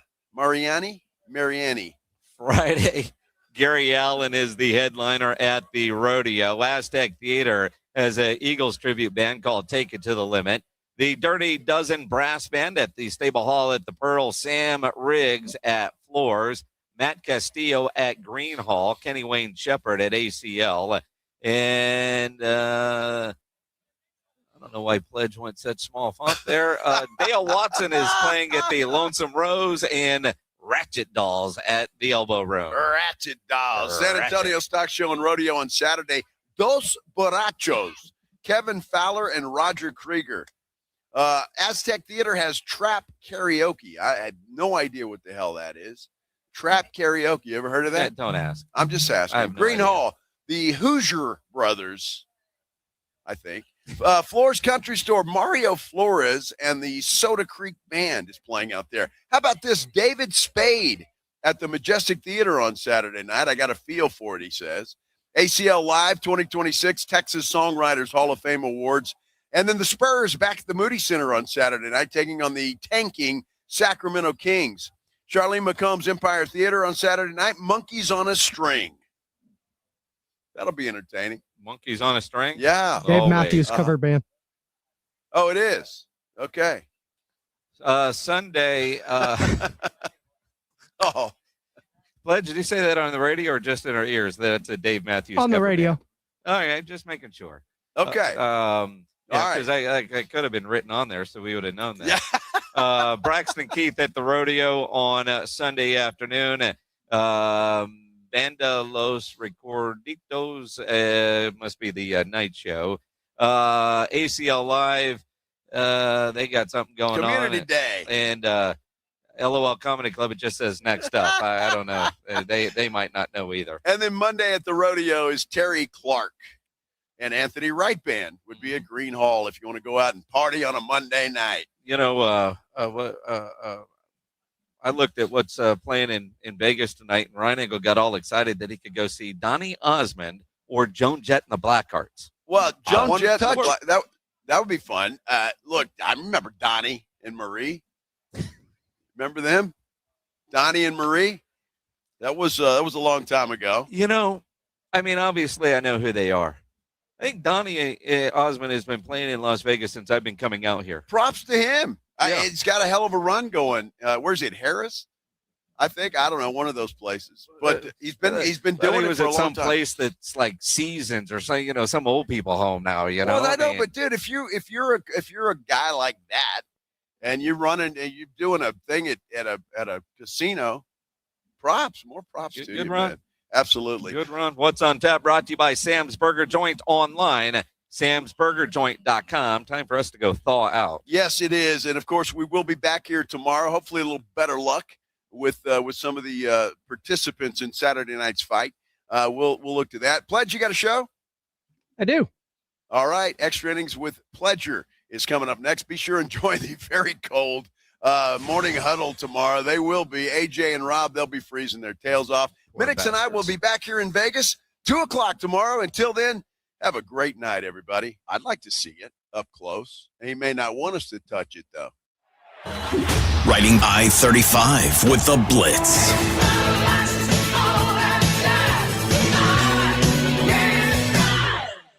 Friday, Gary Allen is the headliner at the rodeo. Aztec Theater has an Eagles tribute band called Take It to the Limit. The Dirty Dozen Brass Band at the Stable Hall at the Pearl. Sam Riggs at Floors. Matt Castillo at Green Hall. Kenny Wayne Shepherd at ACL. And I don't know why Pledge went such small font there. Dale Watson is playing at the Lonesome Rose, and Ratchet Dolls at the Elbow Room. Ratchet Dolls. San Antonio Stock Show and Rodeo on Saturday. Dos Borrachos, Kevin Fowler and Roger Krieger. Aztec Theater has Trap Karaoke. I have no idea what the hell that is. Trap Karaoke. You ever heard of that? Don't ask. I'm just asking. Green Hall. The Hoosier Brothers, I think. Floors Country Store, Mario Flores and the Soda Creek Band is playing out there. How about this? David Spade at the Majestic Theater on Saturday night. I got a feel for it, he says. ACL Live 2026 Texas Songwriters Hall of Fame Awards. And then the Spurs back at the Moody Center on Saturday night, taking on the tanking Sacramento Kings. Charlene McComb's Empire Theater on Saturday night, Monkeys on a String. That'll be entertaining. Monkeys on a String? Yeah. Dave Matthews cover band. Oh, it is? Okay. Sunday. Oh. Pledge, did you say that on the radio or just in our ears? That it's a Dave Matthews On the cover radio. band? All right, just making sure. Okay. Because I could have been written on there, so we would have known that. Yeah. Braxton Keith at the rodeo on Sunday afternoon. Banda Los Recorditos must be the night show. ACL Live, they got something going on. Community Day. And LOL Comedy Club, it just says next up. I don't know. They might not know either. And then Monday at the rodeo is Terry Clark. And Anthony Wright Band would be at Green Hall if you want to go out and party on a Monday night. You know, I looked at what's playing in Vegas tonight, and Ryan Engel got all excited that he could go see Donny Osmond or Joan Jett and the Blackhearts. Well, Joan Jett, that would be fun. Look, I remember Donnie and Marie. Remember them? Donnie and Marie? That was a long time ago. You know, I mean, obviously I know who they are. I think Donny Osmond has been playing in Las Vegas since I've been coming out here. Props to him. Yeah. It's got a hell of a run going. Where's it? Harris? I think, I don't know, one of those places. But he's been doing it for a long time. Some place that's like Seasons or something, you know, some old people home now, you know. Well, I know, but dude, if you're a guy like that and you're running and you're doing a thing at a casino, more props to you. Good run. Man. Absolutely. Good run. What's on tap brought to you by Sam's Burger Joint online, samsburgerjoint.com. Time for us to go thaw out. Yes, it is. And of course, we will be back here tomorrow. Hopefully a little better luck with some of the participants in Saturday night's fight. We'll look to that. Pledge, you got a show? I do. All right. Extra Innings with Pledger is coming up next. Be sure and enjoy the very cold morning huddle tomorrow. They will be. AJ and Rob, they'll be freezing their tails off. Minix and I will be back here in Vegas, 2 o'clock tomorrow. Until then, have a great night, everybody. I'd like to see it up close. And he may not want us to touch it, though. Riding I-35 with the Blitz.